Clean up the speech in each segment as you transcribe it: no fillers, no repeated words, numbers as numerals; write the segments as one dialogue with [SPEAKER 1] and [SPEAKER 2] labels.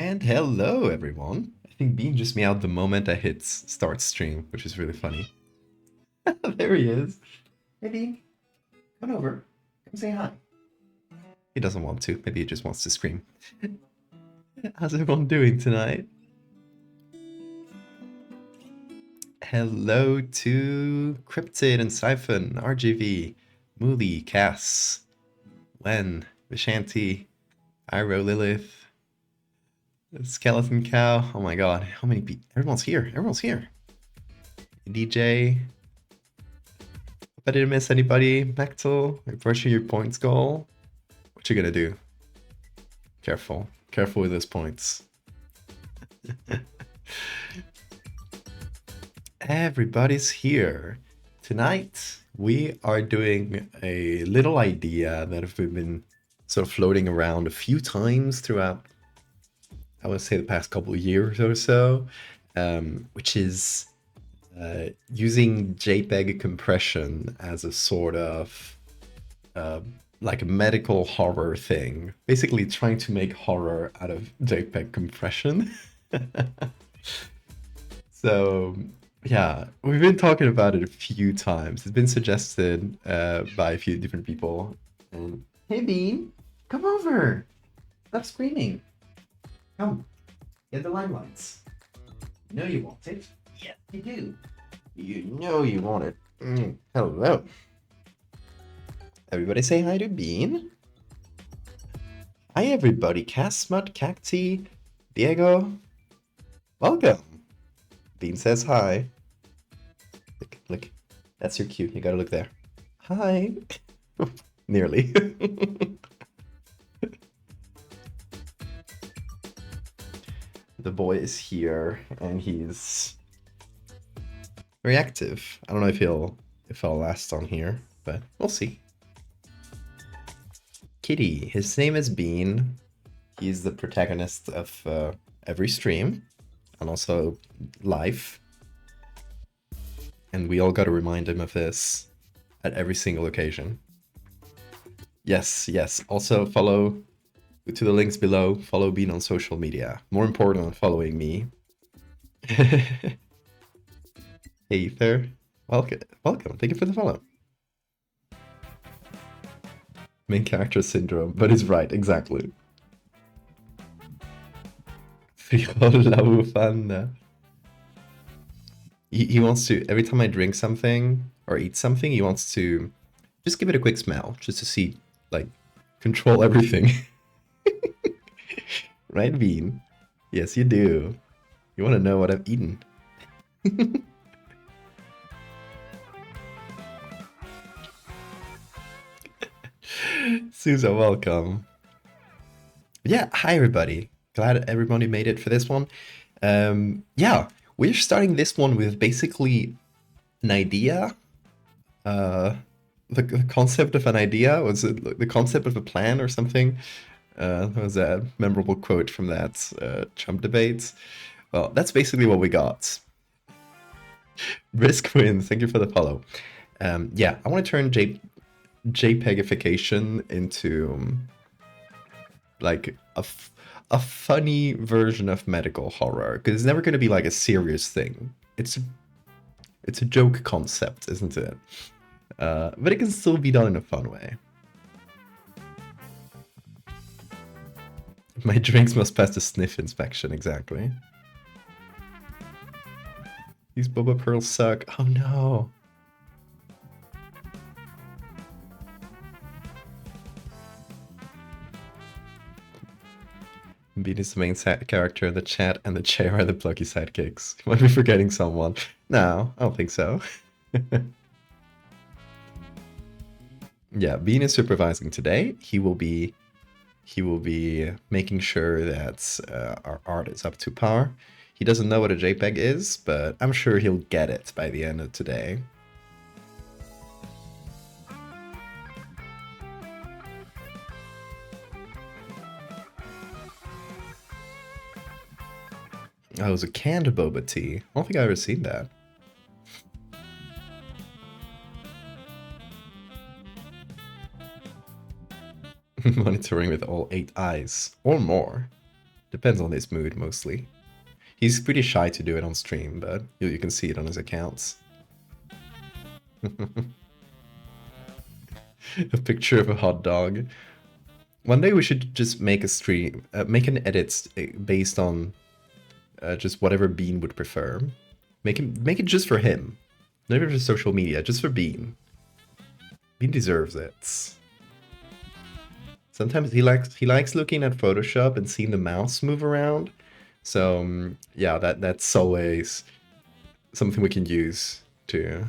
[SPEAKER 1] And hello, everyone. I think Bean just meowed the moment I hit start stream, which is really funny. There he is. Hey, Bean, come over. Come say hi. He doesn't want to. Maybe he just wants to scream. How's everyone doing tonight? Hello to Cryptid and Siphon, RGV, Mooley, Cass, Len, Vishanti, Iro, Lilith, Skeleton Cow. Oh my god, how many people? Everyone's here. Everyone's here. DJ. Hope I didn't miss anybody. Mectal, approaching your points goal. What you gonna do? Careful. Careful with those points. Everybody's here. Tonight, we are doing a little idea that have been sort of floating around a few times throughout, I would say, the past couple of years or so, which is using JPEG compression as a sort of like a medical horror thing. Basically trying to make horror out of JPEG compression. So yeah, we've been talking about it a few times. It's been suggested by a few different people. And hey Bean, come over. Stop screaming. Come, get the limelights. You know you want it. Yes, you do. You know you want it. Hello. Everybody say hi to Bean. Hi everybody. Casmut, Cacti, Diego. Welcome. Bean says hi. Look. That's your cue. You gotta look there. Hi. Nearly. The boy is here and he's very active. I don't know if I'll last on here, but we'll see. Kitty. His name is Bean. He's the protagonist of every stream and also live. And we all gotta remind him of this at every single occasion. Yes. Also follow to the links below. Follow Bean on social media. More important than following me. Hey Ether. Welcome. Thank you for the follow. Main character syndrome, but he's right, exactly. Frijol la bufanda. He wants to, every time I drink something or eat something, he wants to just give it a quick smell, just to see, like, control everything. Right, Bean? Yes, you do. You want to know what I've eaten. Susa, welcome. Yeah, hi everybody. Glad everybody made it for this one. Yeah, we're starting this one with basically an idea. The concept of an idea, was it the concept of a plan or something? There was a memorable quote from that Trump debate. Well, that's basically what we got. Risk wins. Thank you for the follow. Yeah, I want to turn Jpegification into like a funny version of medical horror, because it's never going to be like a serious thing. It's a joke concept, isn't it? But it can still be done in a fun way. My drinks must pass the sniff inspection, exactly. These boba pearls suck. Oh no. Bean is the main character in the chat, and the chair are the plucky sidekicks. You might be forgetting someone. No, I don't think so. Yeah, Bean is supervising today. He will be making sure that our art is up to par. He doesn't know what a JPEG is, but I'm sure he'll get it by the end of today. Oh, it was a canned boba tea. I don't think I've ever seen that. Monitoring with all 8 eyes or more. Depends on his mood mostly. He's pretty shy to do it on stream, but you can see it on his accounts. A picture of a hot dog. One day we should just make a stream, make an edit based on just whatever Bean would prefer. Make it just for him, not even for social media, just for Bean. Bean deserves it. Sometimes he likes looking at Photoshop and seeing the mouse move around. So yeah, that's always something we can use to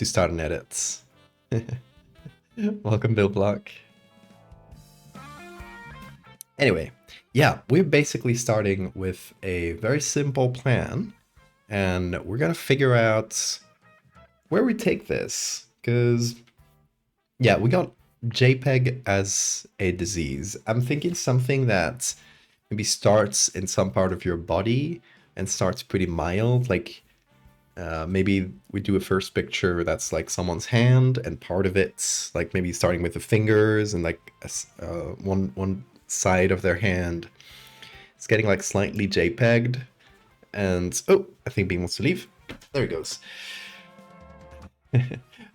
[SPEAKER 1] start an edit. Welcome, Bill Block. Anyway, yeah, we're basically starting with a very simple plan, and we're gonna figure out where we take this, because yeah, we got JPEG as a disease. I'm thinking something that maybe starts in some part of your body and starts pretty mild, like maybe we do a first picture that's like someone's hand, and part of it's like maybe starting with the fingers, and like one side of their hand it's getting like slightly JPEG'd, and oh, I think Bean wants to leave. There he goes.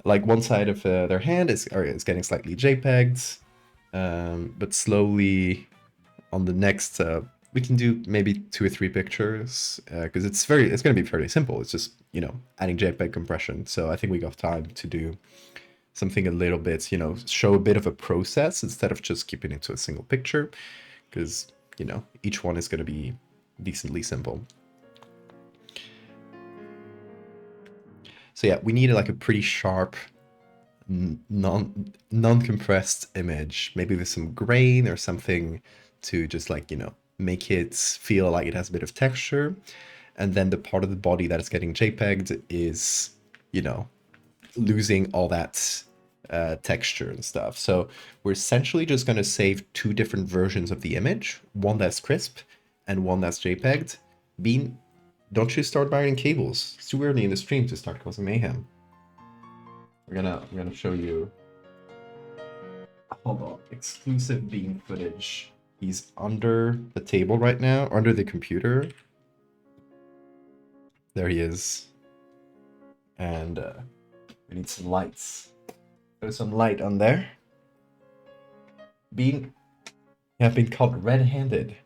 [SPEAKER 1] Like one side of their hand is getting slightly JPEG'd, but slowly on the next we can do maybe 2 or 3 pictures, because it's going to be fairly simple. It's just, you know, adding JPEG compression. So I think we got time to do something a little bit, you know, show a bit of a process instead of just keeping it to a single picture, because, you know, each one is going to be decently simple. So yeah, we need like a pretty sharp, non-compressed image, maybe with some grain or something to just like, you know, make it feel like it has a bit of texture. And then the part of the body that is getting JPEG'd is, you know, losing all that texture and stuff. So we're essentially just going to save 2 different versions of the image, one that's crisp and one that's JPEG'd. Bean, don't you start buying cables. It's too early in the stream to start causing mayhem. I'm gonna show you. Hold on, exclusive Bean footage. He's under the table right now, under the computer. There he is. And we need some lights. There's some light on there. Bean, you have been caught red-handed.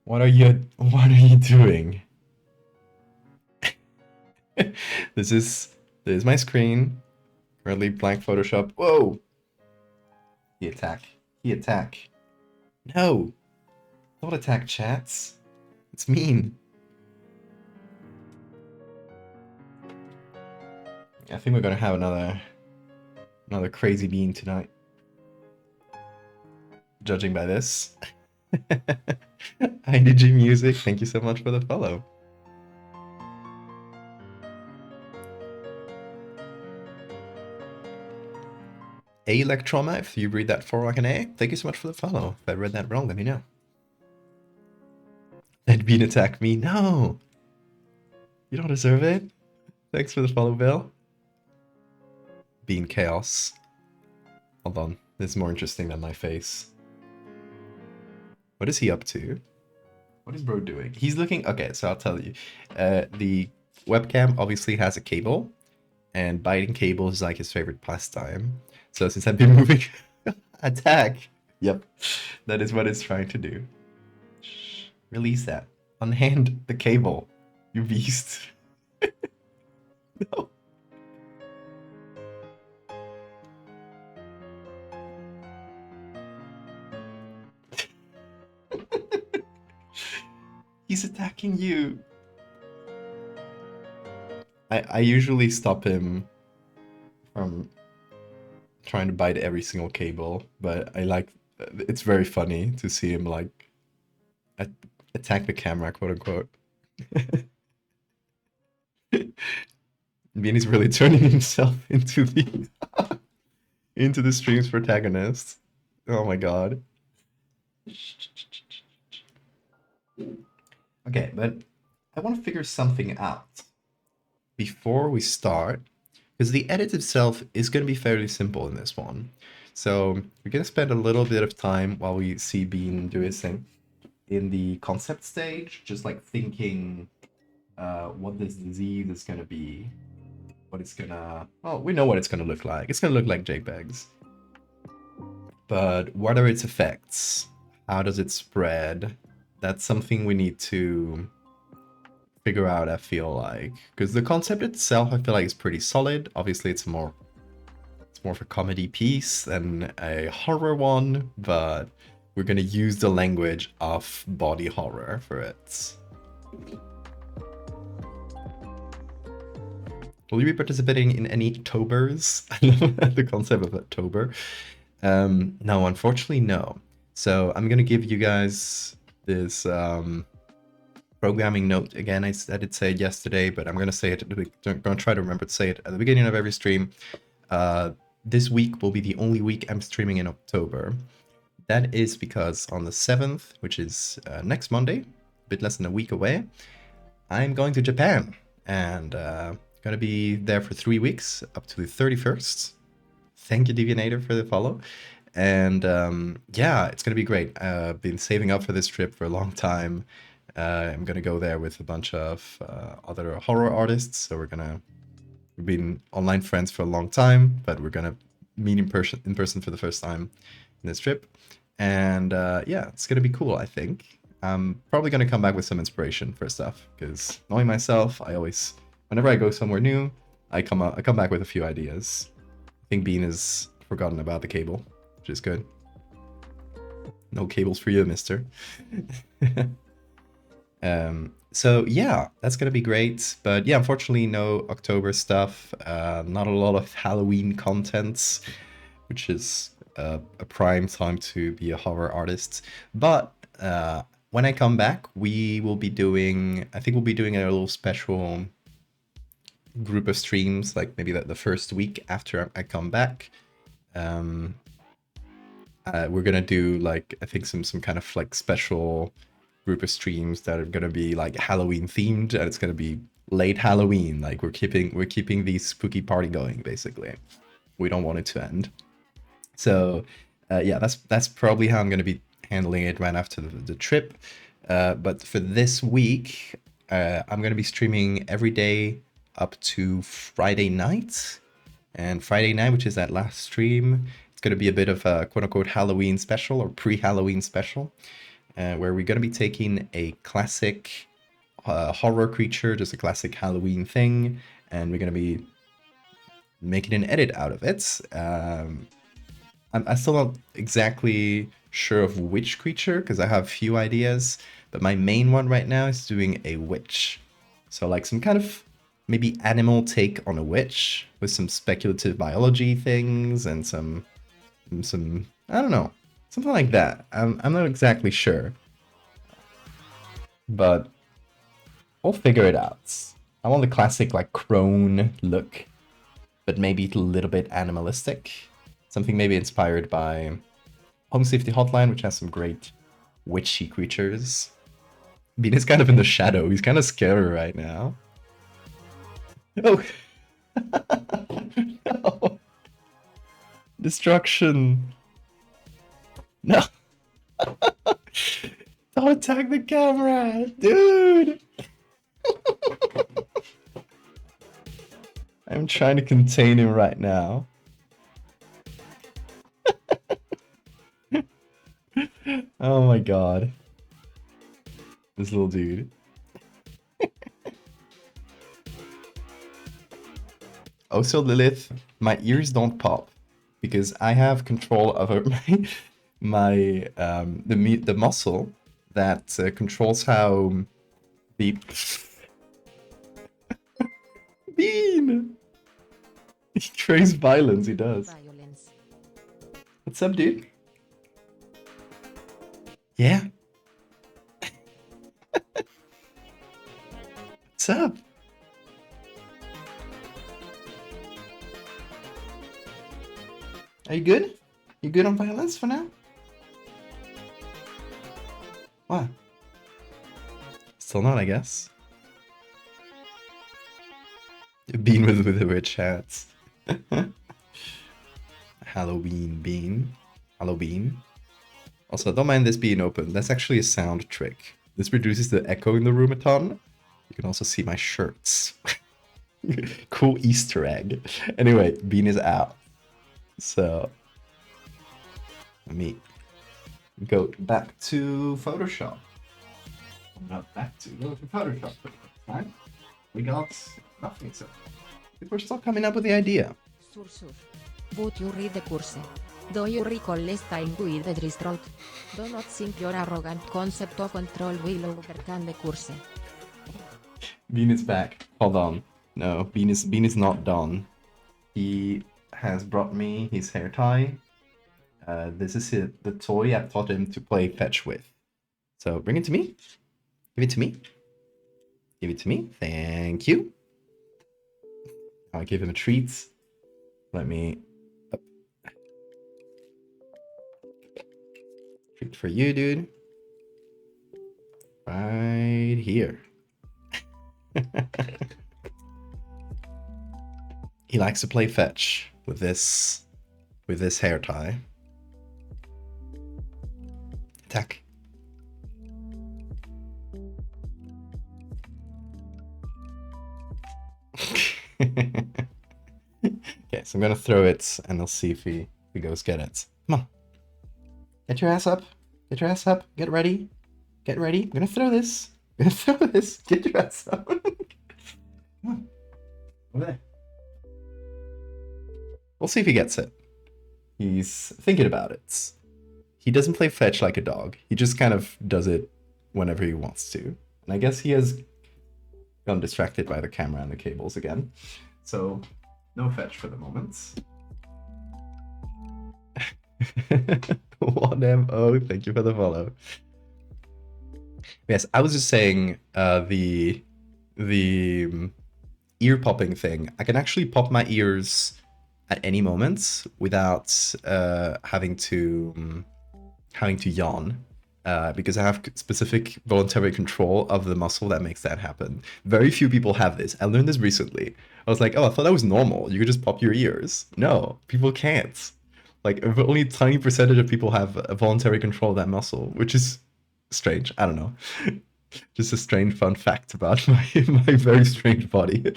[SPEAKER 1] What are you doing? This is my screen. Currently blank Photoshop. Whoa! He attack. No! Don't attack chats. It's mean. I think we're gonna have another crazy Bean tonight. Judging by this. IDG Music, thank you so much for the follow. A Electroma, if you read that for like an A, thank you so much for the follow. If I read that wrong, let me know. Let Bean attack me. No! You don't deserve it. Thanks for the follow, Bill. Bean Chaos. Hold on. This is more interesting than my face. What is he up to? What is bro doing? He's looking... Okay, so I'll tell you. The webcam obviously has a cable, and biting cables is like his favorite pastime. So since I've been moving... Attack! Yep. That is what it's trying to do. Shh. Release that. Unhand the cable, you beast. No. He's attacking you. I usually stop him from trying to bite every single cable, but I like, it's very funny to see him like attack the camera, quote unquote. Bean is really turning himself into the stream's protagonist. Oh my god. Okay, but I want to figure something out before we start, because the edit itself is going to be fairly simple in this one. So we're gonna spend a little bit of time while we see Bean do his thing in the concept stage, just like thinking what this disease is gonna be, what it's gonna. Oh, we know what it's gonna look like. It's gonna look like JPEGs. But what are its effects? How does it spread? That's something we need to figure out, I feel like. Because the concept itself, I feel like, is pretty solid. Obviously, it's more of a comedy piece than a horror one, but we're gonna use the language of body horror for it. Will you be participating in any Tobers? I love the concept of a Tober. No, unfortunately, no. So I'm gonna give you guys this programming note again. I did say it yesterday, but I'm gonna say it. I'm gonna try to remember to say it at the beginning of every stream. This week will be the only week I'm streaming in October. That is because on the 7th, which is next Monday, a bit less than a week away, I'm going to Japan and gonna be there for 3 weeks up to the 31st. Thank you, Devianator, for the follow. And yeah, it's gonna be great. I've been saving up for this trip for a long time. I'm gonna go there with a bunch of other horror artists. So we've been online friends for a long time, but we're gonna meet in person for the first time in this trip. And yeah, it's gonna be cool, I think. I'm probably gonna come back with some inspiration for stuff, because knowing myself, whenever I go somewhere new, I come back with a few ideas. I think Bean has forgotten about the cable, which is good. No cables for you, mister. So yeah, that's gonna be great. But yeah, unfortunately, no October stuff. Not a lot of Halloween contents, which is a prime time to be a horror artist. But when I come back, we will be doing. I think we'll be doing a little special group of streams, like maybe the first week after I come back. We're gonna do like I think some kind of like special group of streams that are gonna be like Halloween themed, and it's gonna be late Halloween. Like we're keeping the spooky party going. Basically, we don't want it to end. So yeah, that's probably how I'm gonna be handling it right after the trip. But for this week, I'm gonna be streaming every day up to Friday night. And Friday night, which is that last stream, it's going to be a bit of a quote-unquote Halloween special or pre-Halloween special, where we're going to be taking a classic horror creature, just a classic Halloween thing, and we're going to be making an edit out of it. I'm still not exactly sure of which creature, because I have a few ideas, but my main one right now is doing a witch. So like some kind of maybe animal take on a witch with some speculative biology things and some I don't know, something like that. I'm not exactly sure, but we'll figure it out. I want the classic like crone look, but maybe a little bit animalistic. Something maybe inspired by Home Safety Hotline, which has some great witchy creatures. Bean is kind of in the shadow. He's kind of scary right now. Oh. No. Destruction. No. Don't attack the camera, dude. I'm trying to contain him right now. Oh my god. This little dude. Also, Lilith, my ears don't pop because I have control over the muscle that controls how the Bean. He craves violence. He does. What's up, dude? Yeah. What's up? Are you good? You good on violence for now? What? Still not, I guess. Bean with the witch hats. Halloween bean. Halloween. Also, don't mind this being open. That's actually a sound trick. This reduces the echo in the room a ton. You can also see my shirts. Cool Easter egg. Anyway, bean is out. So let me go back to Photoshop. Not back to Photoshop. Right? We got nothing, so we're still coming up with the idea.
[SPEAKER 2] But you read the course. Do you recall last time we did this route? Do not think your arrogant concept of control will overcome the course.
[SPEAKER 1] Bean is back. Hold on. No, Bean is not done. He has brought me his hair tie. This is the toy I've taught him to play fetch with. So bring it to me. Give it to me. Give it to me. Thank you. I'll give him a treat. Let me... Treat for you, dude. Right here. He likes to play fetch with this hair tie. Attack. Okay, so I'm gonna throw it and I'll see if he goes get it. Come on. Get your ass up. Get your ass up. Get ready. Get ready. I'm gonna throw this. I'm gonna throw this. Get your ass up. Come on. Over there. We'll see if he gets it. He's thinking about it. He doesn't play fetch like a dog. He just kind of does it whenever he wants to. And I guess he has gotten distracted by the camera and the cables again. So, no fetch for the moment. 1MO, thank you for the follow. Yes, I was just saying the ear popping thing. I can actually pop my ears at any moment without having to yawn. Because I have specific voluntary control of the muscle that makes that happen. Very few people have this. I learned this recently. I was like, oh, I thought that was normal. You could just pop your ears. No, people can't. Like, only a tiny percentage of people have a voluntary control of that muscle, which is strange. I don't know. Just a strange fun fact about my very strange body.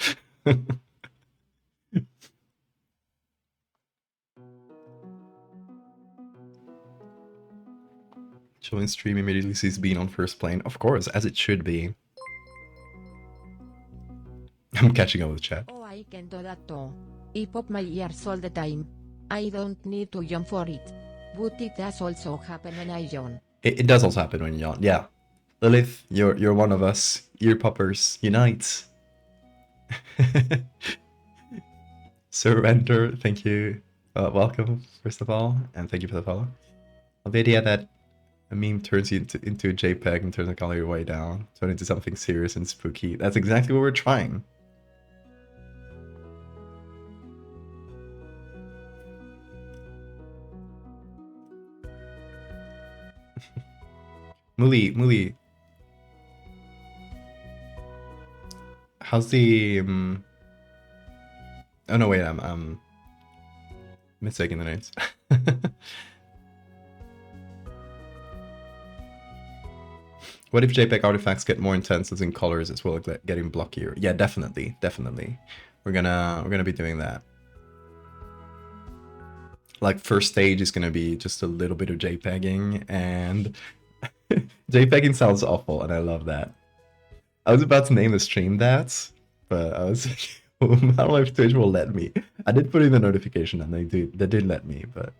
[SPEAKER 1] Join stream immediately sees Bean on first plane. Of course, as it should be. I'm catching up with chat.
[SPEAKER 2] Oh, I can do that too. I pop my ears all the time. I don't need to yawn for it. But it does also happen when I yawn.
[SPEAKER 1] It does also happen when you yawn, yeah. Lilith, you're one of us. Ear poppers, unite. Surrender, thank you. Welcome, first of all, and thank you for the follow. Valdevia, that a meme turns you into a JPEG and turns the color way down. Turn into something serious and spooky. That's exactly what we're trying. Muli. How's the Oh no, wait, I'm mistaking the names. What if JPEG artifacts get more intense as in colors as well as getting blockier? Yeah, definitely. We're gonna be doing that. Like, first stage is gonna be just a little bit of JPEGing, and JPEGing sounds awful, and I love that. I was about to name the stream that, but I was I don't know if Twitch will let me. I did put in the notification and they did let me, but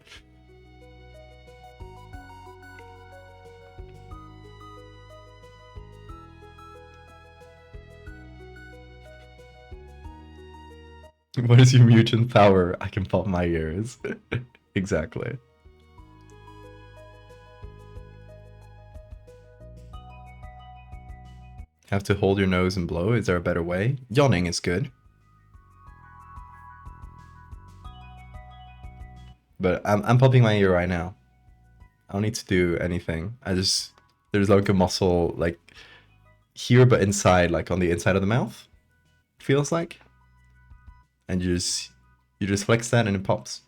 [SPEAKER 1] what is your mutant power? I can pop my ears. Exactly. Have to hold your nose and blow? Is there a better way? Yawning is good. But I'm popping my ear right now. I don't need to do anything. There's like a muscle like here but inside, like on the inside of the mouth. It feels like. And you just flex that and it pops.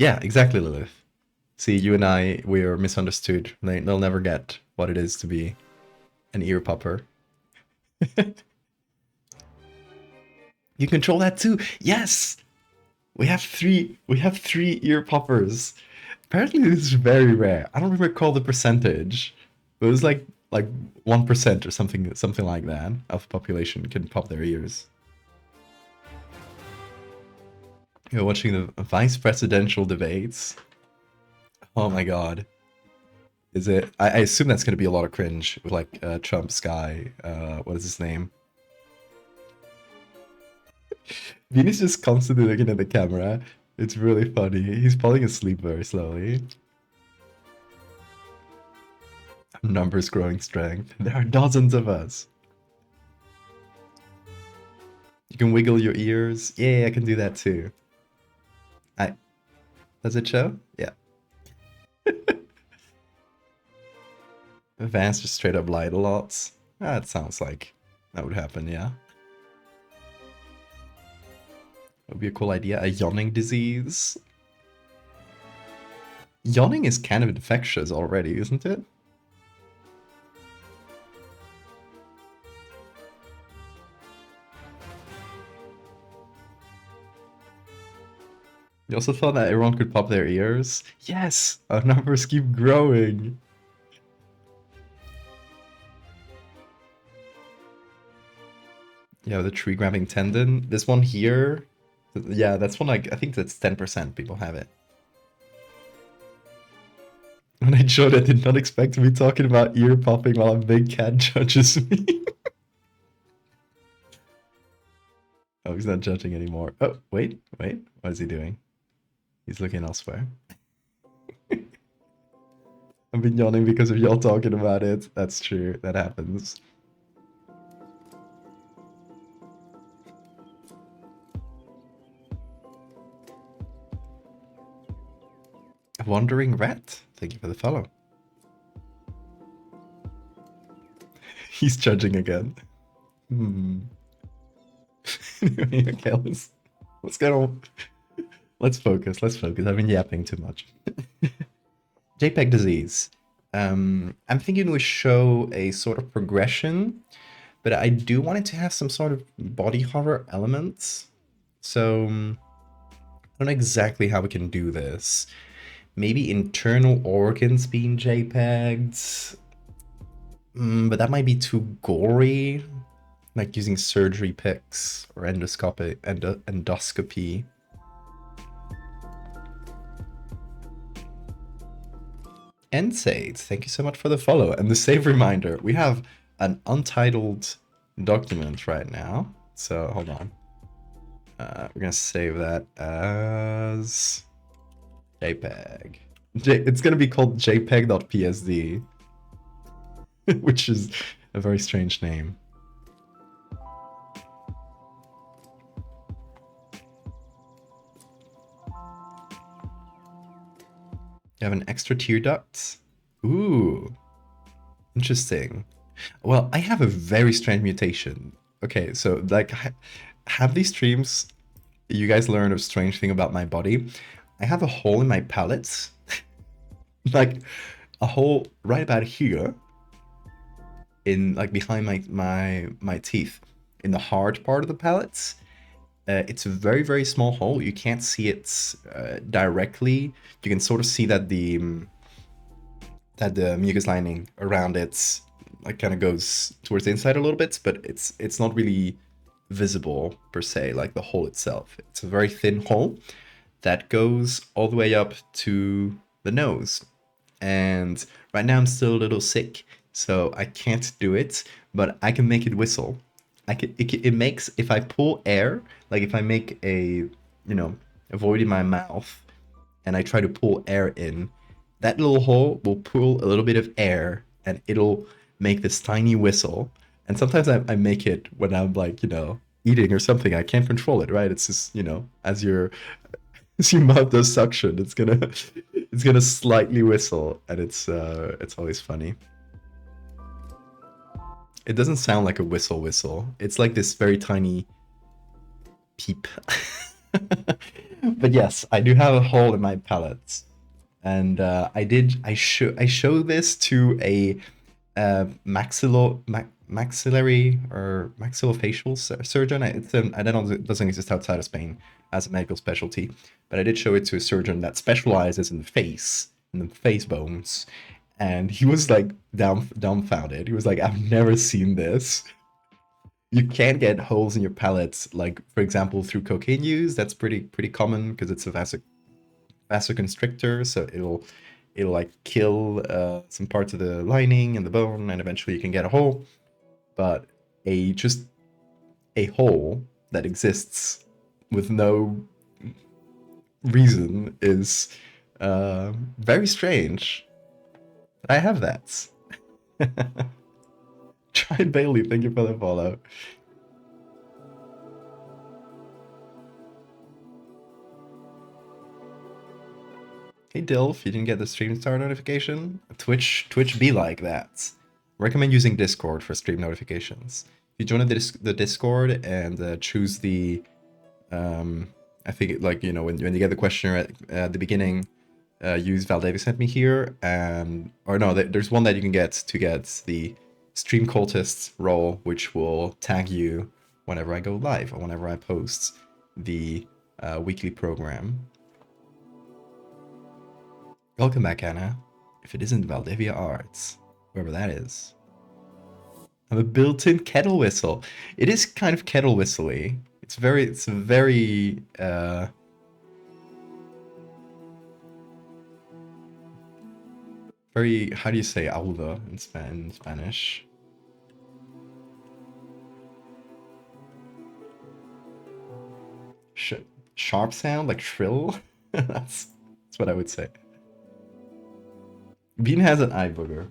[SPEAKER 1] Yeah, exactly, Lilith. See, you and I, we are misunderstood. They'll never get what it is to be an ear popper. You control that too. Yes, we have three. We have three ear poppers. Apparently, this is very rare. I don't recall the percentage, but it was like 1% or something like that of the population can pop their ears. You're watching the vice presidential debates. Oh my god. Is it? I assume that's going to be a lot of cringe with like Trump's guy. What is his name? Venus just constantly looking at the camera. It's really funny. He's falling asleep very slowly. Numbers growing strength. There are dozens of us. You can wiggle your ears. Yeah, I can do that too. Does it show? Yeah. Vance just straight up lied a lot. That sounds like that would happen, yeah. That would be a cool idea. A yawning disease. Yawning is kind of infectious already, isn't it? You also thought that everyone could pop their ears? Yes! Our numbers keep growing! Yeah, the tree grabbing tendon. This one here, yeah, that's one like I think that's 10% people have it. When I showed, I did not expect to be talking about ear popping while a big cat judges me. Oh, he's not judging anymore. Oh, wait. What is he doing? He's looking elsewhere. I've been yawning because of y'all talking about it. That's true. That happens. Wandering Rat, thank you for the follow. He's judging again. Okay, let's get on. Let's focus. I've been yapping too much. JPEG disease. I'm thinking we show a sort of progression, but I do want it to have some sort of body horror elements. So I don't know exactly how we can do this. Maybe internal organs being JPEGs, but that might be too gory. Like using surgery pics or endoscopy. Ensate, thank you so much for the follow and the save reminder. We have an untitled document right now, so hold on. We're gonna save that as JPEG. It's gonna be called jpeg.psd, which is a very strange name. You have an extra tear duct? Ooh, interesting. Well, I have a very strange mutation. Okay, so like, have these streams, you guys learn a strange thing about my body. I have a hole in my palate, like a hole right about here, in like behind my teeth, in the hard part of the palate. It's a very, very small hole. You can't see it directly. You can sort of see that the mucus lining around it like kind of goes towards the inside a little bit, but it's not really visible per se, like the hole itself. It's a very thin hole that goes all the way up to the nose. And right now I'm still a little sick, so I can't do it, but I can make it whistle. It makes, if I pull air, like if I make a, a void in my mouth and I try to pull air in, that little hole will pull a little bit of air and it'll make this tiny whistle. And sometimes I make it when I'm like, eating or something. I can't control it, right? It's just, as your mouth does suction, it's gonna slightly whistle, and it's always funny. It doesn't sound like a whistle. It's like this very tiny peep. But yes, I do have a hole in my palate, and I show this to a maxillary or maxillofacial surgeon. I don't know, it doesn't exist outside of Spain as a medical specialty, but I did show it to a surgeon that specializes in the face bones, and he was like dumbfounded. He was like, "I've never seen this." You can get holes in your palates, like for example through cocaine use. That's pretty common because it's a vasoconstrictor, so it'll like kill some parts of the lining and the bone, and eventually you can get a hole. But just a hole that exists with no reason is very strange. I have that. Try Bailey, thank you for the follow. Hey Dilf, you didn't get the stream start notification? Twitch be like that. Recommend using Discord for stream notifications. If you join the Discord and choose the, I think like, you know, when you get the questionnaire at the beginning, use Valdevia sent me here, and or no, there's one that you can get to get the stream cultist role, which will tag you whenever I go live or whenever I post the weekly program. Welcome back, Anna. If it isn't Valdevia Arts, wherever that is. I have a built-in kettle whistle. It is kind of kettle whistly. It's very, very, how do you say agudo in Spanish? Sharp sound, like shrill? That's what I would say. Bean has an eye booger.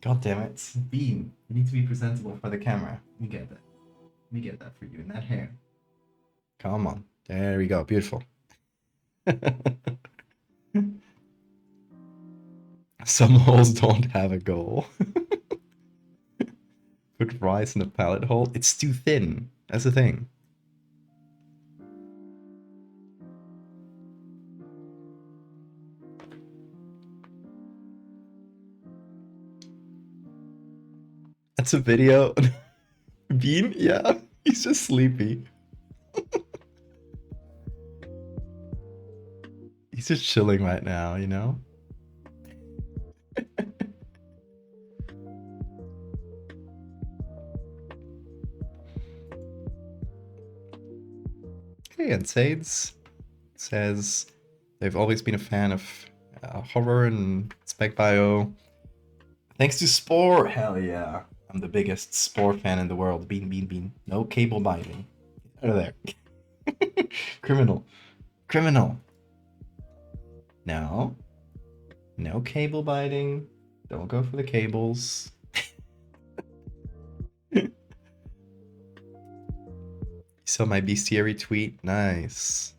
[SPEAKER 1] God damn it. Bean, you need to be presentable for the camera. Let me get that. Let me get that for you in that hair. Come on. There we go. Beautiful. Some holes don't have a goal. Put rice in a pallet hole. It's too thin. That's the thing. That's a video. Bean? Yeah, he's just sleepy. He's just chilling right now, you know? Hey, and Sades says they've always been a fan of horror and spec bio. Thanks to Spore! Hell yeah. I'm the biggest Spore fan in the world. Bean, bean, bean. No cable binding. Get out of there. Criminal. Criminal. No. No cable biting. Don't go for the cables. You saw my bestiary tweet? Nice.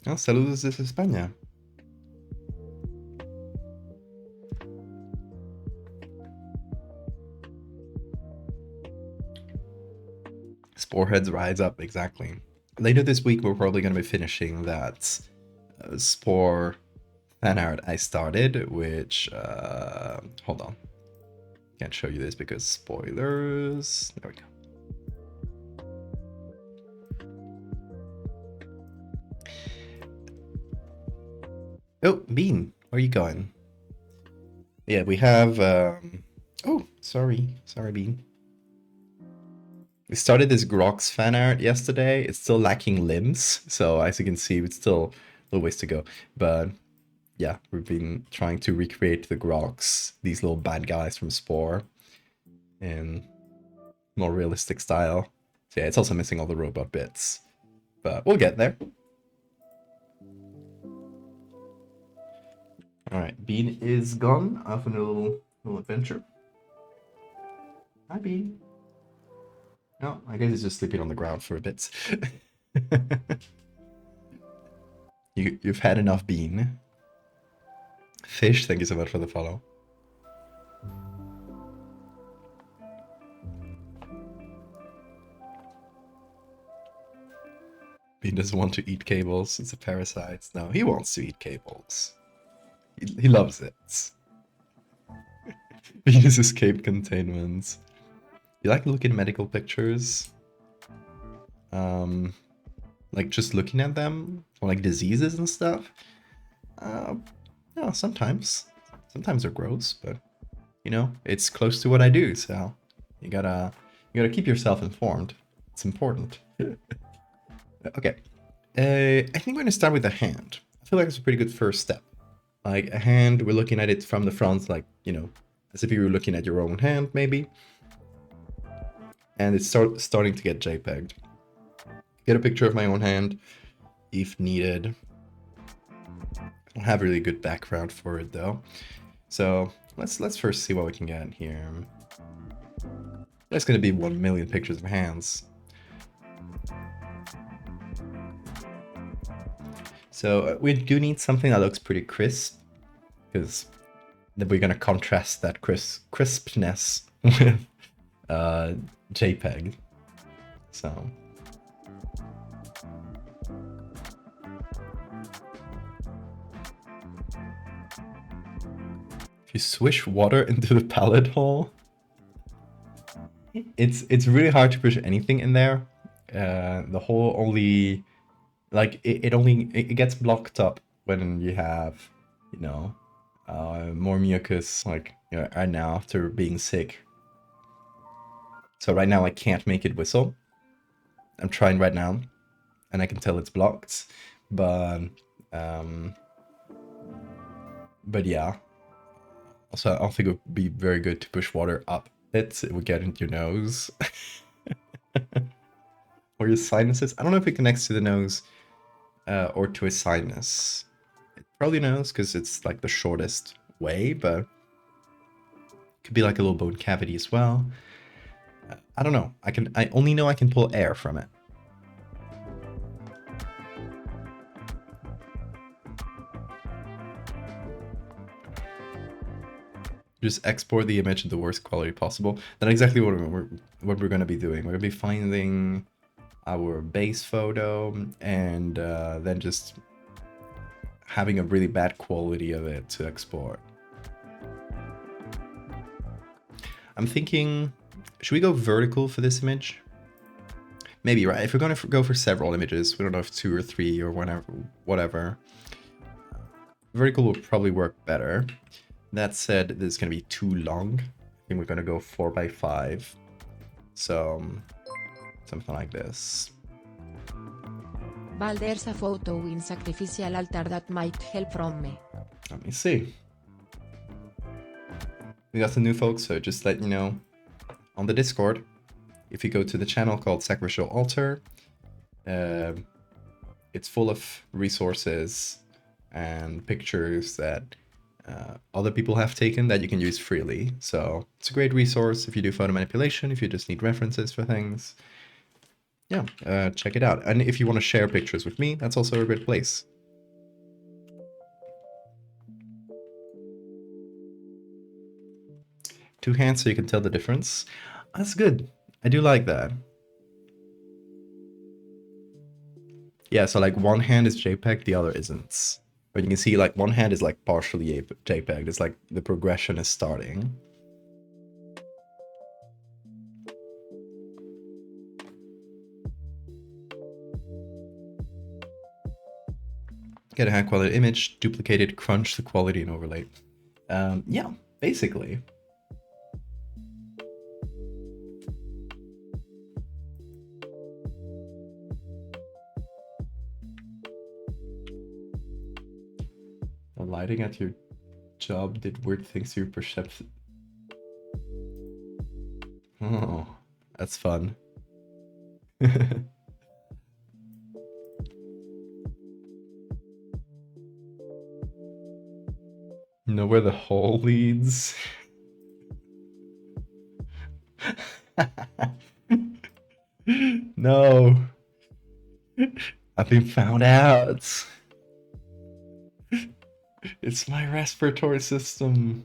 [SPEAKER 1] Oh, saludos desde España. Sporeheads rise up, exactly. Later this week, we're probably going to be finishing that Spore fan art I started, which, hold on. Can't show you this because spoilers. There we go. Oh, Bean, where are you going? Yeah, we have, oh, sorry, Bean. We started this Grox fan art yesterday. It's still lacking limbs, so as you can see, it's still a little ways to go. But yeah, we've been trying to recreate the Grox, these little bad guys from Spore, in more realistic style. So yeah, it's also missing all the robot bits, but we'll get there. All right, Bean is gone off on a little adventure. Hi, Bean. No, I guess he's just sleeping on the ground for a bit. You've had enough, Bean. Fish, thank you so much for the follow. Bean doesn't want to eat cables. It's a parasite. No, he wants to eat cables. He loves it. Venus escape containment. You like looking at medical pictures? Like just looking at them, or like diseases and stuff? No, sometimes. Sometimes they're gross, but you know, it's close to what I do, so you gotta keep yourself informed. It's important. Okay. I think we're gonna start with a hand. I feel like it's a pretty good first step. Like a hand, we're looking at it from the front, like, you know, as if you were looking at your own hand, maybe. And it's starting to get JPEG'd. Get a picture of my own hand, if needed. I don't have really good background for it though. So let's first see what we can get here. There's gonna be 1 million pictures of hands. So we do need something that looks pretty crisp, because then we're gonna contrast that crispness with JPEG. So if you swish water into the palette hole, it's really hard to push anything in there. The hole only, like, it gets blocked up when you have, you know, more mucus, like, you know, right now after being sick. So right now I can't make it whistle. I'm trying right now, and I can tell it's blocked, but yeah. Also, I don't think it would be very good to push water up it. It would get into your nose. Or your sinuses. I don't know if it connects to the nose or to a sinus. It probably knows because it's like the shortest way, but it could be like a little bone cavity as well. I don't know. I only know I can pull air from it. Just export the image in the worst quality possible. That's exactly what we're going to be doing. We're going to be finding our base photo and then just having a really bad quality of it to export. I'm thinking, should we go vertical for this image? Maybe, right? If we're going to go for several images, we don't know if 2 or 3 or whatever. Vertical will probably work better. That said, this is going to be too long. I think we're going to go 4x5. So, something like this.
[SPEAKER 2] There's a photo in sacrificial altar that might help from me.
[SPEAKER 1] Let me see. We got some new folks, so just let you know on the Discord. If you go to the channel called Sacrificial Altar, it's full of resources and pictures that other people have taken that you can use freely. So it's a great resource if you do photo manipulation, if you just need references for things. Yeah, check it out. And if you want to share pictures with me, that's also a great place. Two hands so you can tell the difference. That's good. I do like that. Yeah, so like one hand is JPEG, the other isn't. But you can see like one hand is like partially JPEG. It's like the progression is starting. Get a high quality image, duplicate it, crunch the quality and overlay. Yeah, basically. The lighting at your job did weird things to your perception. Oh, that's fun. Know where the hole leads? No. I've been found out. It's my respiratory system.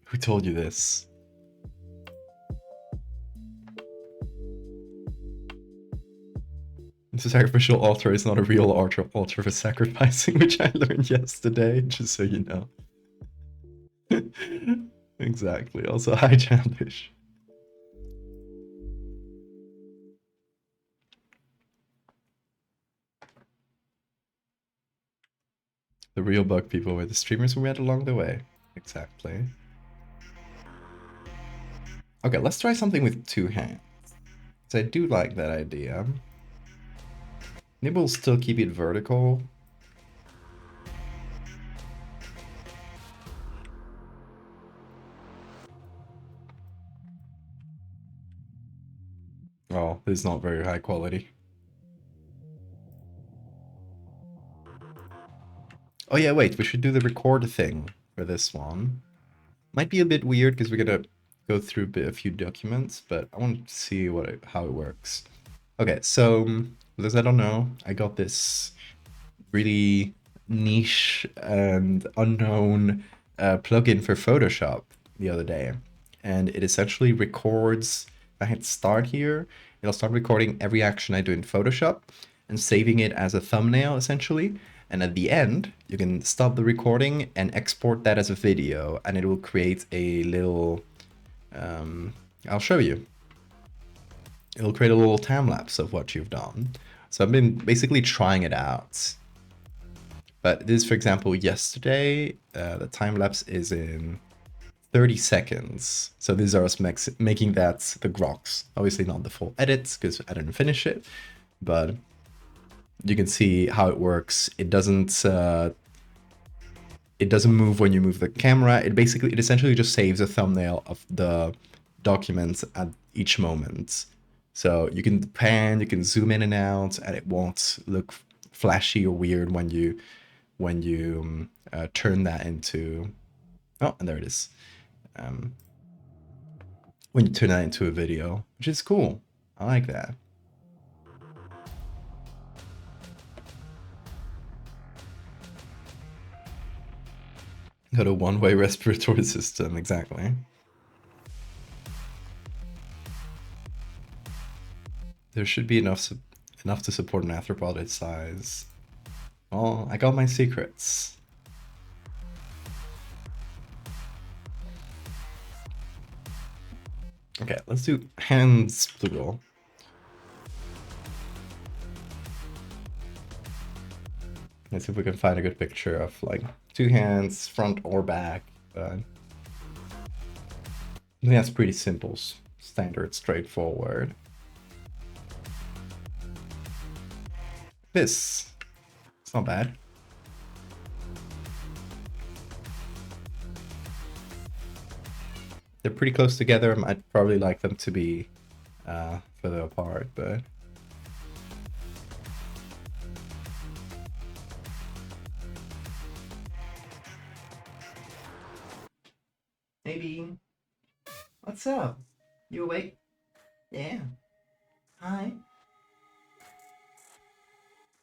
[SPEAKER 1] Who told you this? The sacrificial altar is not a real altar for sacrificing, which I learned yesterday, just so you know. Exactly. Also, hi, childish. The real bug people were the streamers we met along the way. Exactly. Okay, let's try something with two hands. So I do like that idea. Maybe we'll still keep it vertical. Oh, this is not very high quality. Oh yeah, wait, we should do the record thing for this one. Might be a bit weird because we're gonna go through a few documents, but I want to see how it works. Okay, so for those that don't know, I got this really niche and unknown plugin for Photoshop the other day, and it essentially records. If I hit start here, it'll start recording every action I do in Photoshop and saving it as a thumbnail essentially. And at the end, you can stop the recording and export that as a video, and it will create a little. I'll show you. It'll create a little time lapse of what you've done. So I've been basically trying it out. But this, for example, yesterday, the time lapse is in 30 seconds. So these are us making that the groks. Obviously not the full edits because I didn't finish it, but you can see how it works. It doesn't move when you move the camera. It essentially just saves a thumbnail of the documents at each moment. So you can pan, you can zoom in and out, and it won't look flashy or weird when you turn that into. Oh, and there it is. When you turn that into a video, which is cool. I like that. Got a one-way respiratory system, exactly. There should be enough to support an arthropod its size. Well, I got my secrets. Okay, let's do hands plural. Let's see if we can find a good picture of like two hands, front or back. I think that's pretty simple, standard, straightforward. This, it's not bad. They're pretty close together. I'd probably like them to be further apart, but maybe. What's up? You awake? Yeah. Hi.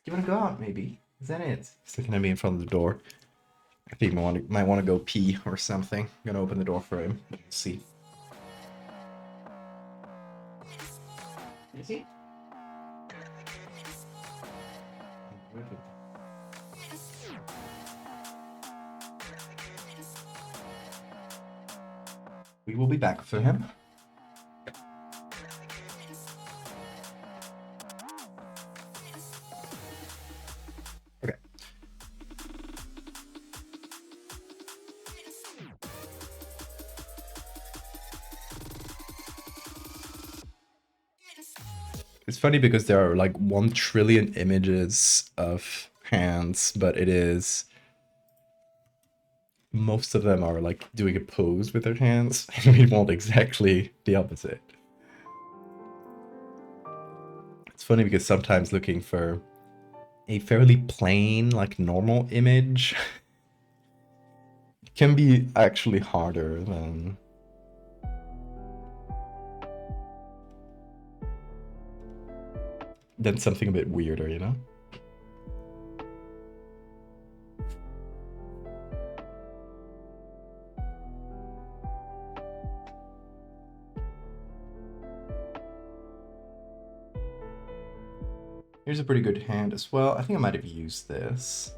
[SPEAKER 1] Do you want to go out, maybe? Is that it? He's looking at me in front of the door. I think he might want to go pee or something. I'm gonna open the door for him. Let's see. Is he? We will be back for him. Okay. It's funny because there are like 1 trillion images of hands, but it is most of them are like doing a pose with their hands, and we want exactly the opposite. It's funny because sometimes looking for a fairly plain, like normal image can be actually harder than something a bit weirder, you know? Here's a pretty good hand as well. I think I might have used this.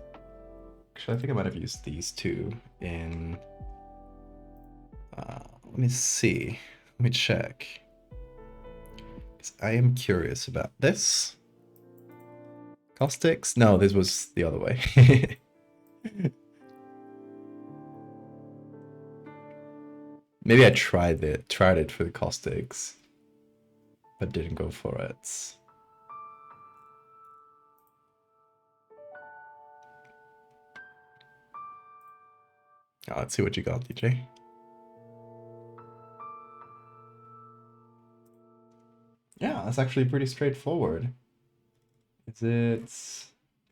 [SPEAKER 1] Actually, I think I might have used these two in... let me see. Let me check. Because I am curious about this. Caustics? No, this was the other way. Maybe I tried it for the caustics, but didn't go for it. Oh, let's see what you got, DJ. Yeah, that's actually pretty straightforward. Is it...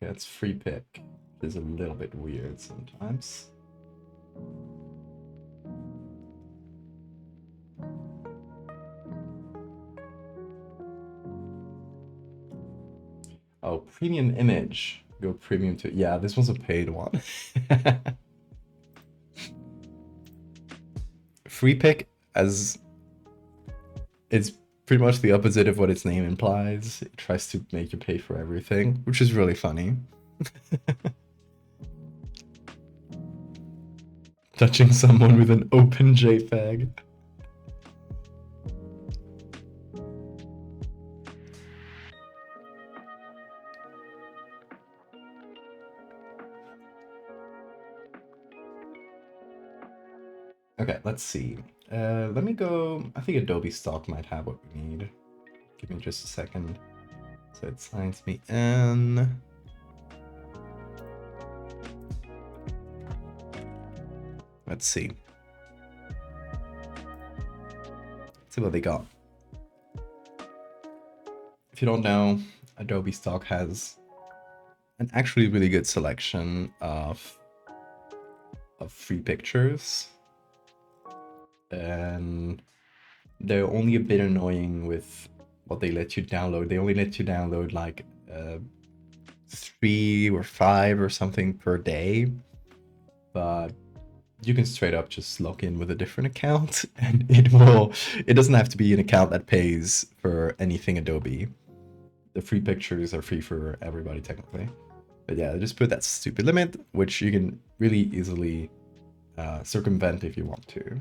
[SPEAKER 1] Yeah, it's free pick. It's a little bit weird sometimes. Oh, premium image. Go premium to... Yeah, this was a paid one. Free pick, as... It's pretty much the opposite of what its name implies. It tries to make you pay for everything, which is really funny. Touching someone with an open JPEG. Okay, let's see. Let me go... I think Adobe Stock might have what we need. Give me just a second. So it signs me in. Let's see. Let's see what they got. If you don't know, Adobe Stock has an actually really good selection of free pictures. And they're only a bit annoying with what they let you download. They only let you download like 3 or 5 or something per day, but you can straight up just log in with a different account and it doesn't have to be an account that pays for anything Adobe. The free pictures are free for everybody technically. But yeah, just put that stupid limit, which you can really easily circumvent if you want to.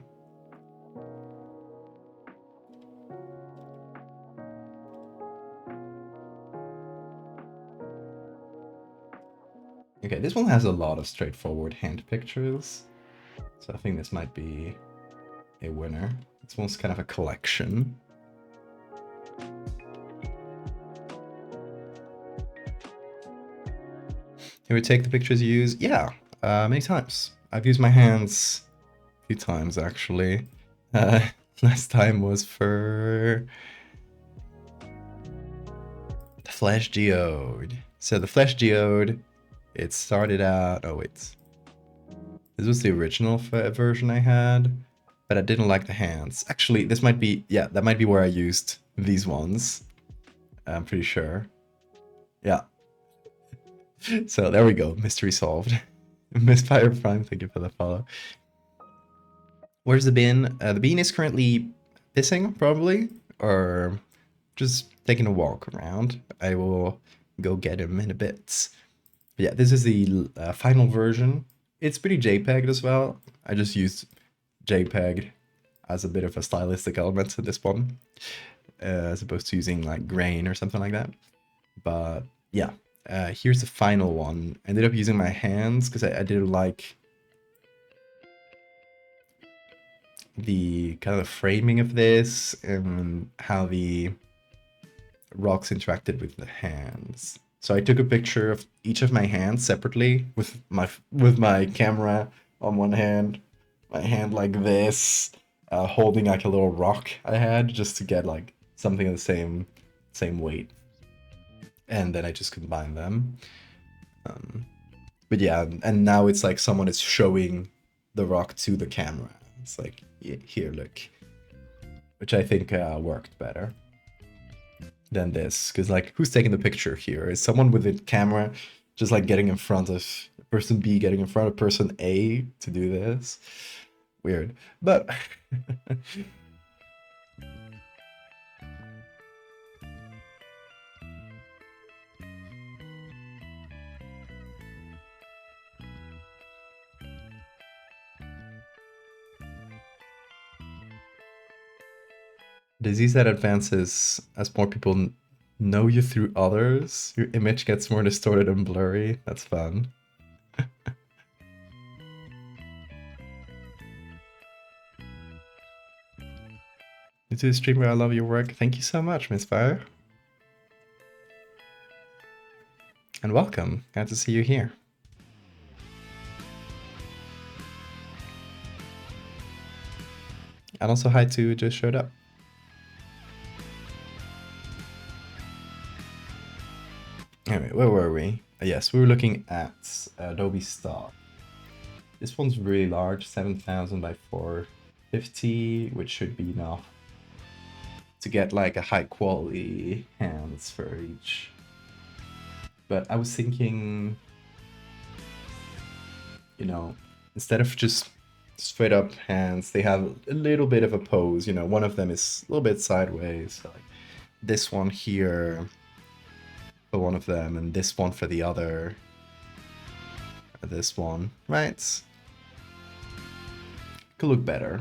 [SPEAKER 1] Okay, this one has a lot of straightforward hand pictures, so I think this might be a winner. This one's kind of a collection. You would take the pictures you use? Yeah, many times. I've used my hands a few times, actually. Last time was for the Flash Geode. So the Flash Geode, it started out... Oh, wait. This was the original version I had, but I didn't like the hands. Actually, this might be... Yeah, that might be where I used these ones. I'm pretty sure. Yeah. So there we go. Mystery solved. Misfire Prime, thank you for the follow. Where's the bean? The bean is currently pissing, probably, or just taking a walk around. I will go get him in a bit. But yeah, this is the final version. It's pretty JPEG as well. I just used JPEG as a bit of a stylistic element to this one, as opposed to using like grain or something like that. But yeah, here's the final one. I ended up using my hands because I didn't like the kind of framing of this and how the rocks interacted with the hands. So I took a picture of each of my hands separately with my camera on one hand, my hand like this, holding like a little rock I had just to get like something of the same weight. And then I just combined them. But yeah, and now it's like someone is showing the rock to the camera. It's like, yeah, here, look. Which I think worked better than this, because like, who's taking the picture here? Is someone with a camera just like getting in front of person B, getting in front of person A to do this? Weird, but Disease that advances as more people know you through others. Your image gets more distorted and blurry. That's fun. You too, streamer. I love your work. Thank you so much, Miss Fire. And welcome. Glad to see you here. And also hi to just showed up. Anyway, where were we? Yes, we were looking at Adobe Stock. This one's really large, 7,000 by 450, which should be enough to get like a high quality hands for each. But I was thinking, you know, instead of just straight up hands, they have a little bit of a pose. You know, one of them is a little bit sideways, like this one here for one of them, and this one for the other. This one, right? Could look better.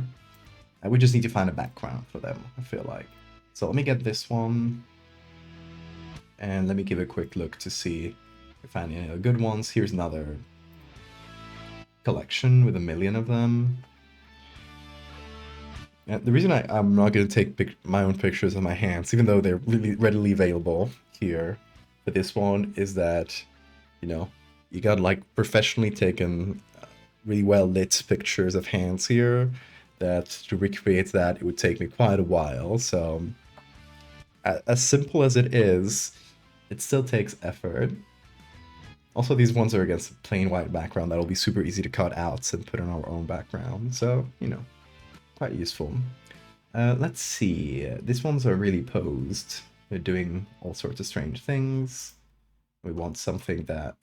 [SPEAKER 1] We just need to find a background for them, I feel like. So let me get this one. And let me give a quick look to see if I find any good ones. Here's another collection with 1 million of them. And the reason I'm not going to take my own pictures of my hands, even though they're really readily available here for this one, is that, you know, you got like professionally taken, really well lit pictures of hands here, that to recreate that, it would take me quite a while. So as simple as it is, it still takes effort. Also, these ones are against a plain white background that'll be super easy to cut out and put in our own background. So, you know, quite useful. Let's see. These ones are really posed. They're doing all sorts of strange things. We want something that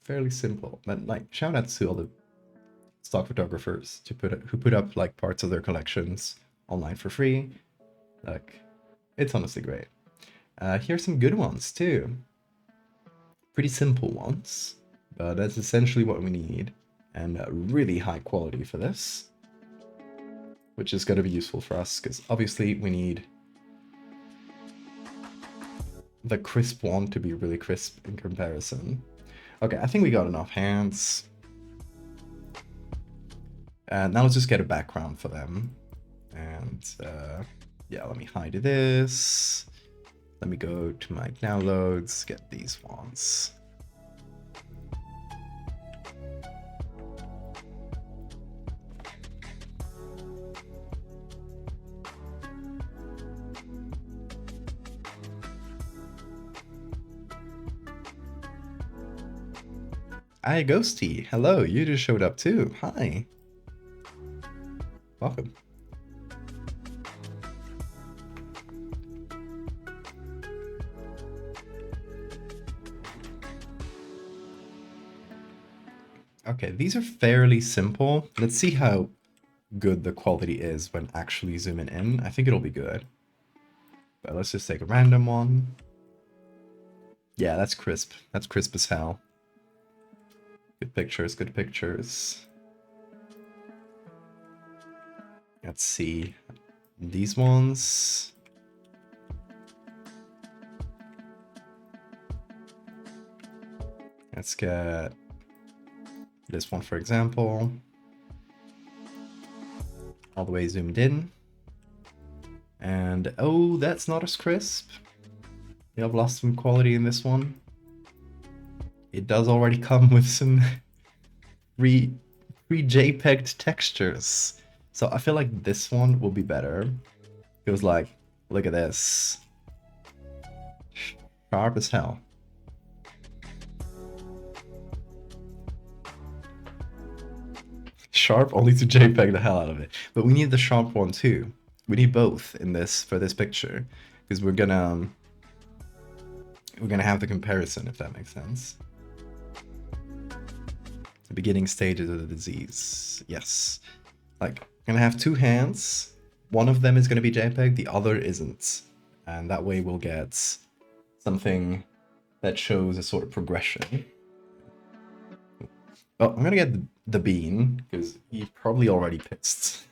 [SPEAKER 1] fairly simple. But like, shout out to all the stock photographers who put up like parts of their collections online for free. Like, it's honestly great. Here's some good ones too. Pretty simple ones, but that's essentially what we need, and really high quality for this, which is going to be useful for us because obviously we need the crisp one to be really crisp in comparison. Okay, I think we got enough hands. Now let's just get a background for them. And yeah, let me hide this. Let me go to my downloads, get these ones. Hi, Ghosty. Hello, you just showed up too. Hi. Welcome. Okay, these are fairly simple. Let's see how good the quality is when actually zooming in. I think it'll be good. But let's just take a random one. Yeah, that's crisp. That's crisp as hell. Good pictures, good pictures. Let's see. These ones. Let's get this one, for example. All the way zoomed in. And oh, that's not as crisp. Yeah, I've lost some quality in this one. It does already come with some pre-JPEG'd textures. So I feel like this one will be better. It was like, look at this. Sharp as hell. Sharp only to JPEG the hell out of it. But we need the sharp one too. We need both in this for this picture. Because we're gonna have the comparison, if that makes sense. The beginning stages of the disease. Yes. Like, I'm gonna have two hands. One of them is gonna be JPEG, the other isn't. And that way we'll get something that shows a sort of progression. Oh, I'm gonna get the bean, because he's probably already pissed.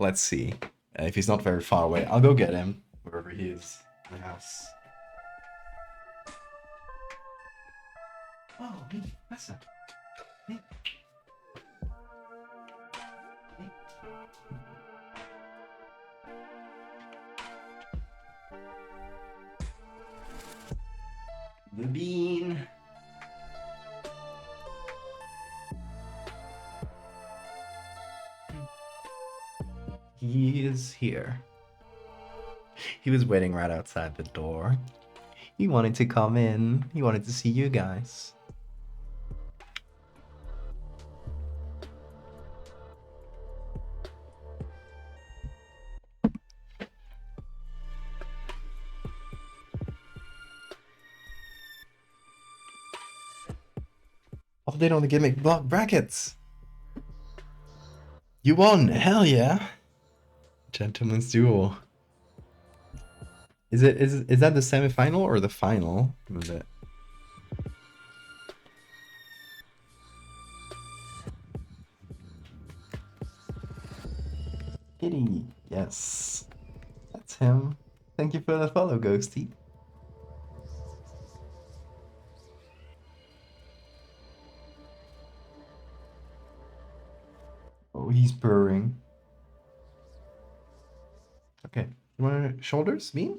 [SPEAKER 1] Let's see. If he's not very far away, I'll go get him wherever he is in the house. Oh, hey, listen. Hey. Hey. The bean. He is here. He was waiting right outside the door. He wanted to come in. He wanted to see you guys. Update on the gimmick block brackets. You won! Hell yeah! Gentleman's duel. Is that the semi-final or the final? Was it? Kitty, yes. That's him. Thank you for the follow, Ghosty. Oh, he's purring. Okay. You want shoulders? Me?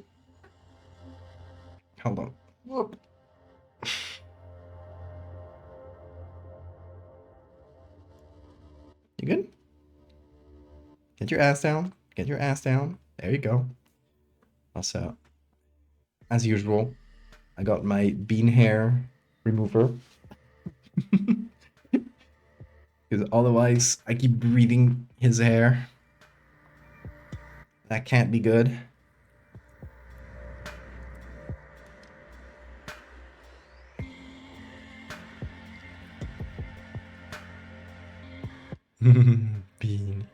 [SPEAKER 1] Hold on. Whoop. You good? Get your ass down. Get your ass down. There you go. Also, as usual, I got my bean hair remover. Because otherwise, I keep breathing his hair. That can't be good. Bean.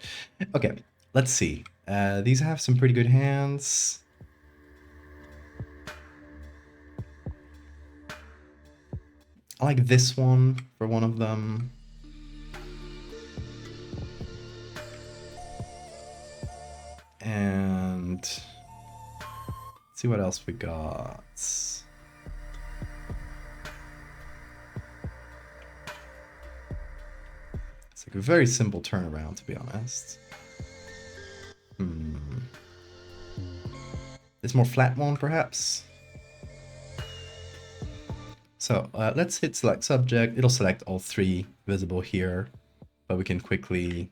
[SPEAKER 1] Okay, let's see. These have some pretty good hands. I like this one for one of them. And let's see what else we got. It's like a very simple turnaround, to be honest. This more flat one, perhaps? So let's hit select subject. It'll select all three visible here, but we can quickly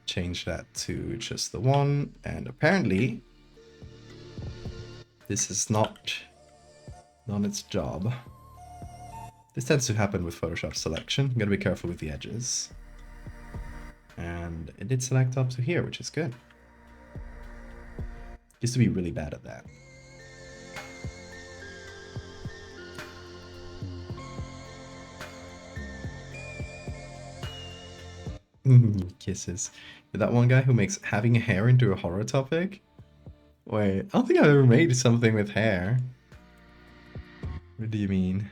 [SPEAKER 1] change that to just the one. And apparently this is not done its job. This tends to happen with Photoshop selection. You gotta be careful with the edges. And it did select up to here, which is good. Used to be really bad at that. Kisses. That one guy who makes having hair into a horror topic? Wait, I don't think I've ever made something with hair. What do you mean?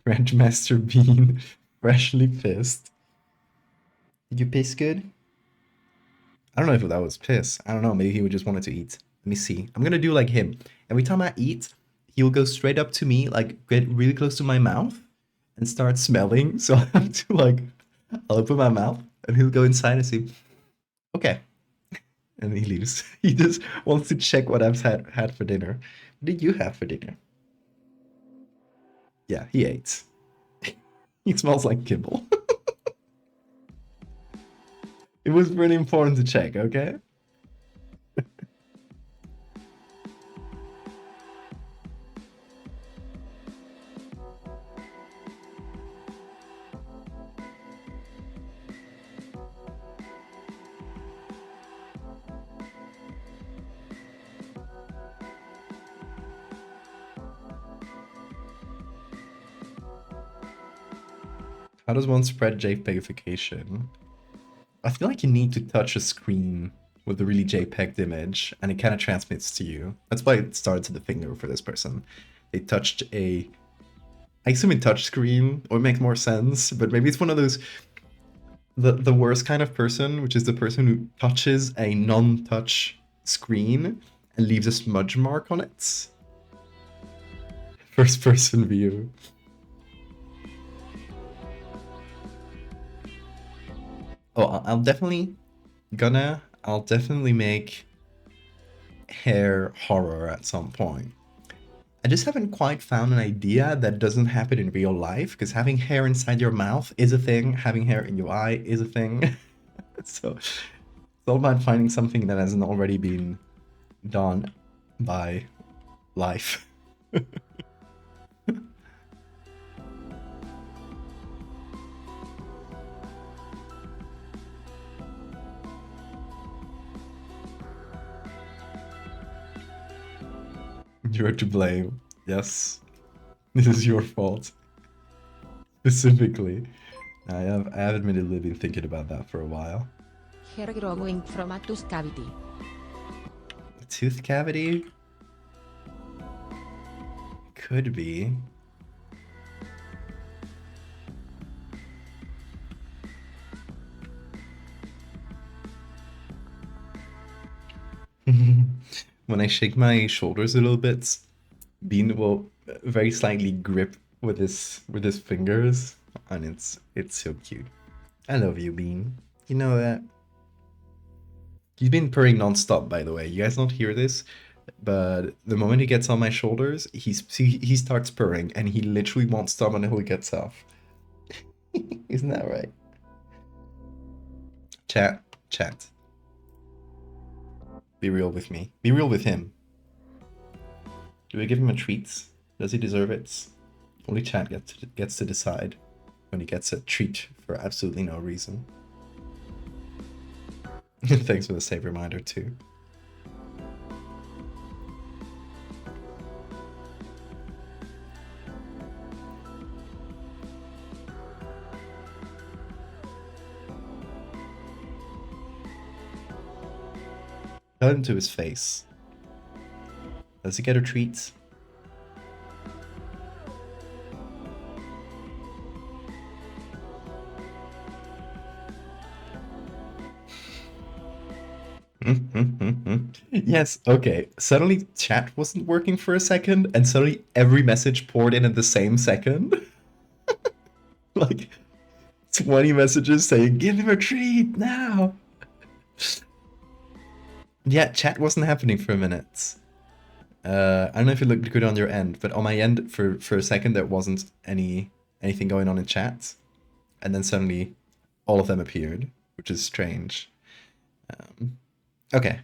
[SPEAKER 1] Grandmaster Bean, freshly pissed. Did you piss good? I don't know if that was piss. I don't know, maybe he would just wanted to eat. Let me see. I'm gonna do like him. Every time I eat, he'll go straight up to me, like get really close to my mouth and start smelling. So I have to like, I'll open my mouth and he'll go inside and see, okay. And he leaves. He just wants to check what I've had for dinner. What did you have for dinner? Yeah, he ate. He smells like kibble. It was really important to check, okay? How does one spread Jpegification? I feel like you need to touch a screen with a really JPEG'd image, and it kind of transmits to you. That's why it started to the finger for this person. They touched a... I assume a touch screen, or it makes more sense, but maybe it's one of those the worst kind of person, which is the person who touches a non-touch screen and leaves a smudge mark on it. First person view. Oh, I'll definitely make hair horror at some point. I just haven't quite found an idea that doesn't happen in real life, because having hair inside your mouth is a thing, having hair in your eye is a thing. So it's all about finding something that hasn't already been done by life. You're to blame. Yes. This is your fault. Specifically. I have admittedly been thinking about that for a while.
[SPEAKER 2] Hair growing from a tooth cavity.
[SPEAKER 1] A tooth cavity? Could be. When I shake my shoulders a little bit, Bean will very slightly grip with his fingers, and it's so cute. I love you, Bean. You know that. He's been purring non-stop, by the way. You guys don't hear this, but the moment he gets on my shoulders, he starts purring, and he literally won't stop until he gets off. Isn't that right? Chat. Be real with me. Be real with him. Do we give him a treat? Does he deserve it? Only chat gets to decide when he gets a treat for absolutely no reason. Thanks for the save reminder too. Tell him to his face. Does he get a treat? Yes, okay. Suddenly chat wasn't working for a second, and suddenly every message poured in at the same second. Like 20 messages saying, give him a treat now. Yeah, chat wasn't happening for a minute. I don't know if it looked good on your end, but on my end, for a second, there wasn't anything going on in chat. And then suddenly, all of them appeared, which is strange. Okay.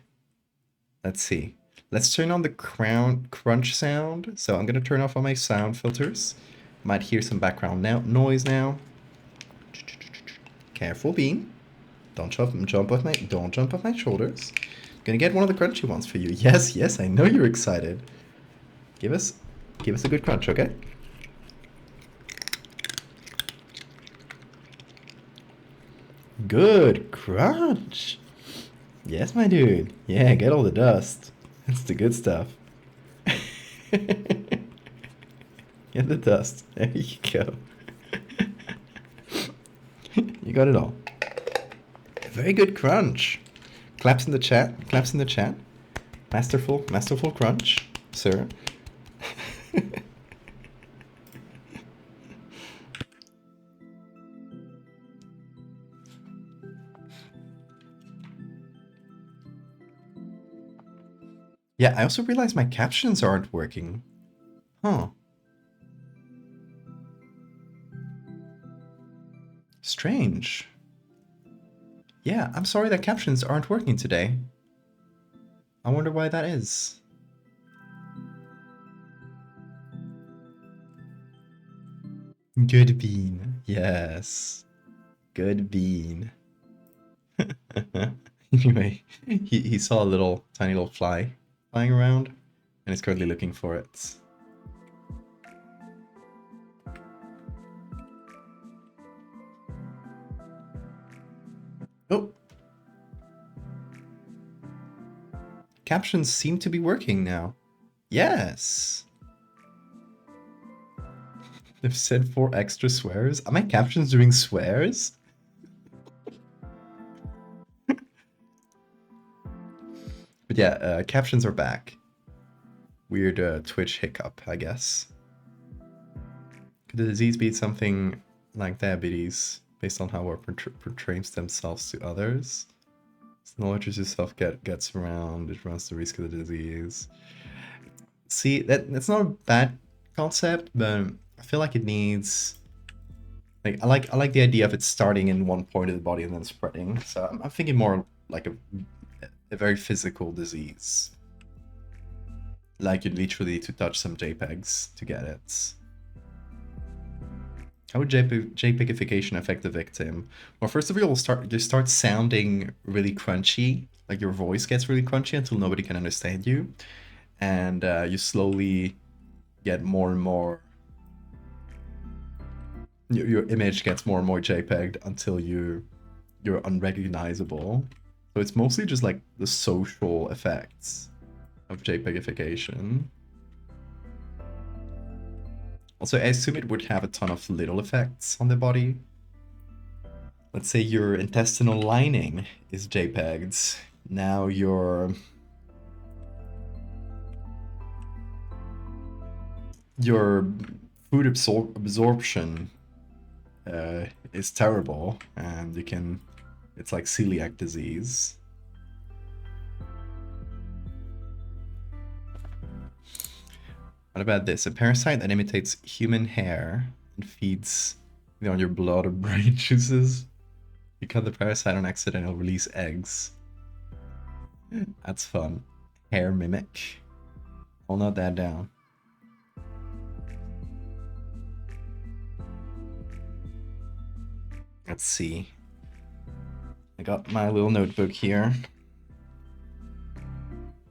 [SPEAKER 1] Let's see. Let's turn on the crunch sound. So I'm going to turn off all my sound filters. Might hear some background noise now. Careful, Bean. Don't jump off my shoulders. Gonna get one of the crunchy ones for you. Yes, I know you're excited. Give us a good crunch, okay? Good crunch. Yes, my dude. Yeah, get all the dust. That's the good stuff. Get the dust. There you go. You got it all. Very good crunch. Claps in the chat. Masterful crunch, sir. Yeah, I also realized my captions aren't working. Huh. Strange. Yeah, I'm sorry that captions aren't working today. I wonder why that is. Good bean. Yes. Good bean. Anyway, he saw a tiny little fly flying around, and is currently looking for it. Oh! Captions seem to be working now. Yes! They've said 4 extra swears. Are my captions doing swears? But yeah, captions are back. Weird Twitch hiccup, I guess. Could the disease be something like diabetes, based on how one portrays themselves to others? As the knowledge yourself gets around, it runs the risk of the disease. See, that's not a bad concept, but I feel like it needs... Like, I like the idea of it starting in one point of the body and then spreading. So I'm thinking more like a very physical disease. Like you literally need to touch some JPEGs to get it. How would Jpegification affect the victim? Well, first of all, you start sounding really crunchy. Like your voice gets really crunchy until nobody can understand you. And you slowly get more and more... Your image gets more and more JPEG'd until you're unrecognizable. So it's mostly just like the social effects of Jpegification. Also, I assume it would have a ton of little effects on the body. Let's say your intestinal lining is JPEG'd. Now your food absorption is terrible, and you can... It's like celiac disease. What about this? A parasite that imitates human hair and feeds on your blood or brain juices. You cut the parasite on accident, it'll release eggs. That's fun. Hair mimic. I'll note that down. Let's see. I got my little notebook here,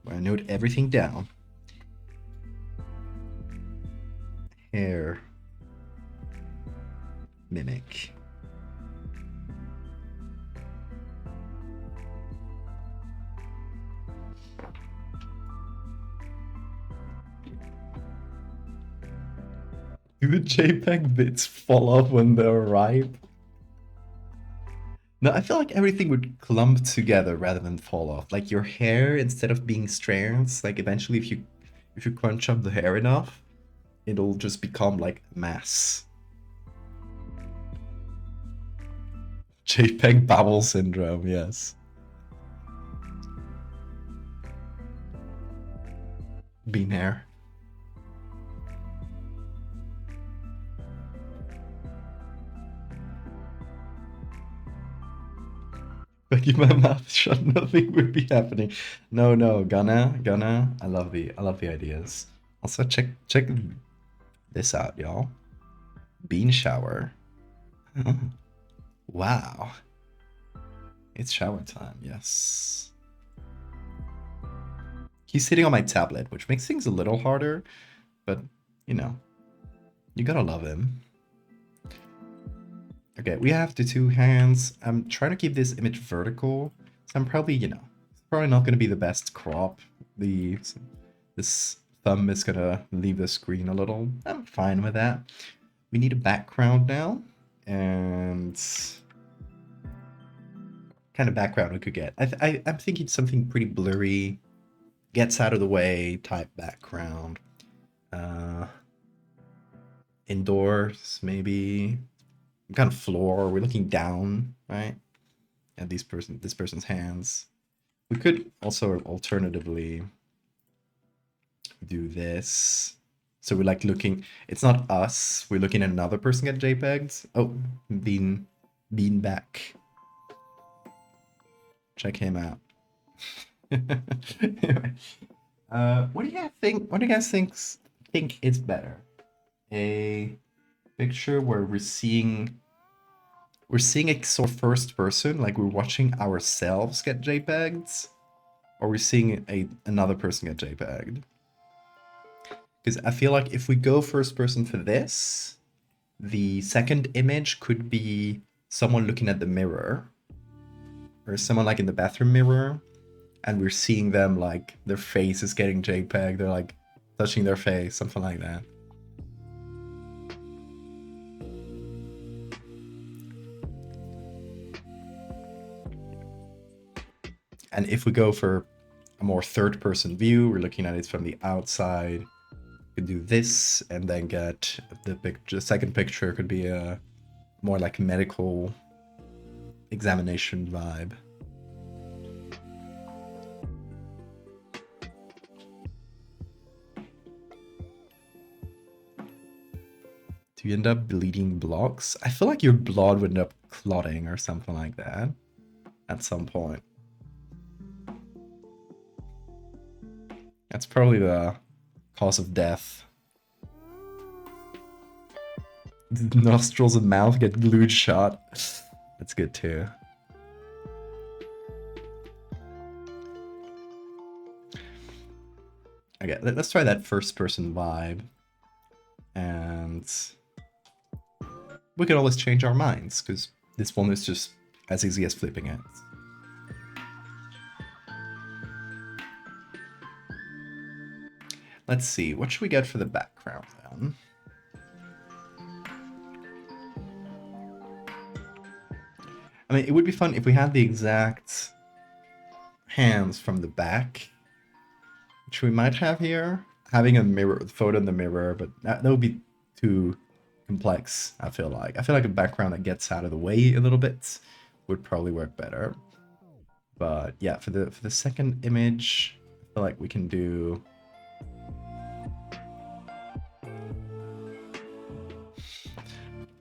[SPEAKER 1] where I note everything down. Hair mimic. Do the JPEG bits fall off when they're ripe? No, I feel like everything would clump together rather than fall off. Like your hair, instead of being strands, like eventually if you crunch up the hair enough, it'll just become like mass. JPEG bowel syndrome, yes. Bean hair. Keep my mouth shut, nothing would be happening. No, gonna. I love the ideas. Also check this out, y'all. Bean shower. Wow. It's shower time, yes. He's sitting on my tablet, which makes things a little harder, but you know, you gotta love him. Okay, we have the two hands. I'm trying to keep this image vertical, so I'm probably, you know, it's probably not going to be the best crop. This thumb is going to leave the screen a little. I'm fine with that. We need a background now, and kind of background we could get. I'm thinking something pretty blurry, gets out of the way type background. Indoors, maybe. Kind of floor. We're looking down, right? At this person's hands. We could also alternatively do this. So we're like looking. It's not us. We're looking at another person get JPEGs. Oh, bean back. Check him out. Anyway, what do you guys think? What do you guys think is better? A picture where we're seeing it sort of first person, like we're watching ourselves get JPEGs, or we're seeing another person get JPEG'd. Because I feel like if we go first person for this, the second image could be someone looking at the mirror, or someone like in the bathroom mirror, and we're seeing them like their face is getting JPEG, they're like touching their face, something like that. And if we go for a more third-person view. We're looking at it from the outside. We could do this and then get the picture. The second picture could be a more like medical examination vibe. Do you end up bleeding blocks? I feel like your blood would end up clotting or something like that at some point. That's probably the cause of death. The nostrils and mouth get glued shut. That's good too. Okay, let's try that first person vibe. And we can always change our minds, because this one is just as easy as flipping it. Let's see, what should we get for the background then? I mean, it would be fun if we had the exact hands from the back, which we might have here. Having a mirror, photo in the mirror, but that would be too complex, I feel like. I feel like a background that gets out of the way a little bit would probably work better. But yeah, for the second image, I feel like we can do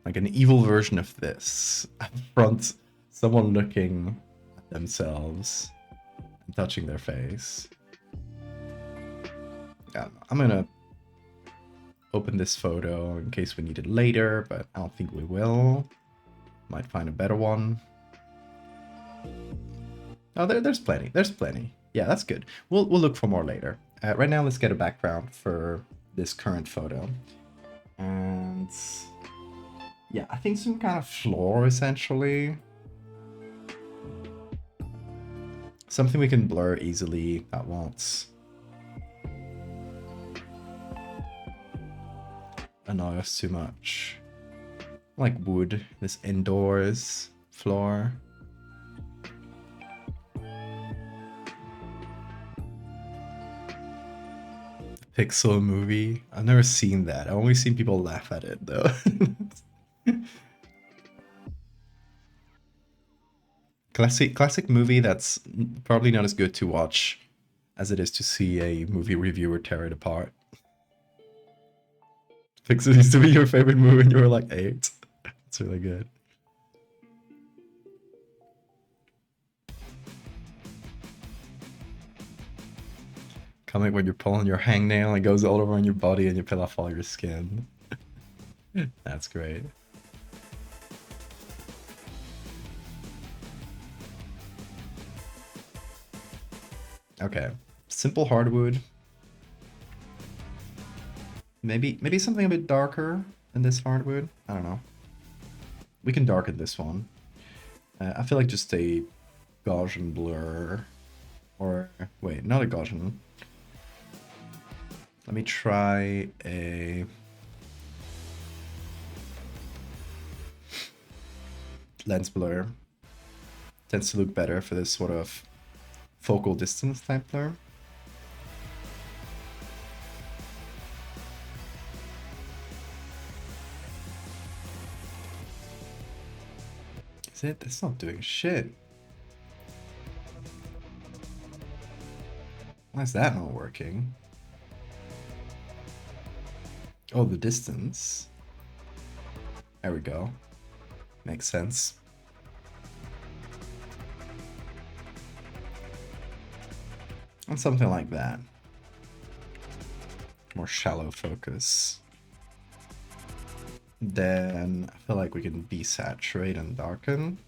[SPEAKER 1] like an evil version of this. Up front, someone looking at themselves and touching their face. Yeah, I'm gonna open this photo in case we need it later, but I don't think we will. Might find a better one. Oh, there's plenty. There's plenty. Yeah, that's good. We'll look for more later. Right now, let's get a background for this current photo. And yeah, I think some kind of floor, essentially. Something we can blur easily at once. Annoy us too much. Like wood, this indoors floor. Pixel movie. I've never seen that. I've only seen people laugh at it though. Classic movie that's probably not as good to watch as it is to see a movie reviewer tear it apart. Pixel used to be your favorite movie when you were like 8. It's really good. Comic when you're pulling your hangnail, it goes all over on your body and you peel off all your skin. That's great. Okay, simple hardwood. Maybe something a bit darker than this hardwood. I don't know. We can darken this one. I feel like just a Gaussian blur. Or, wait, not a Gaussian. Let me try a lens blur. Tends to look better for this sort of focal distance type blur. Is it? It's not doing shit. Why is that not working? Oh, the distance. There we go. Makes sense. And something like that. More shallow focus. Then I feel like we can desaturate and darken.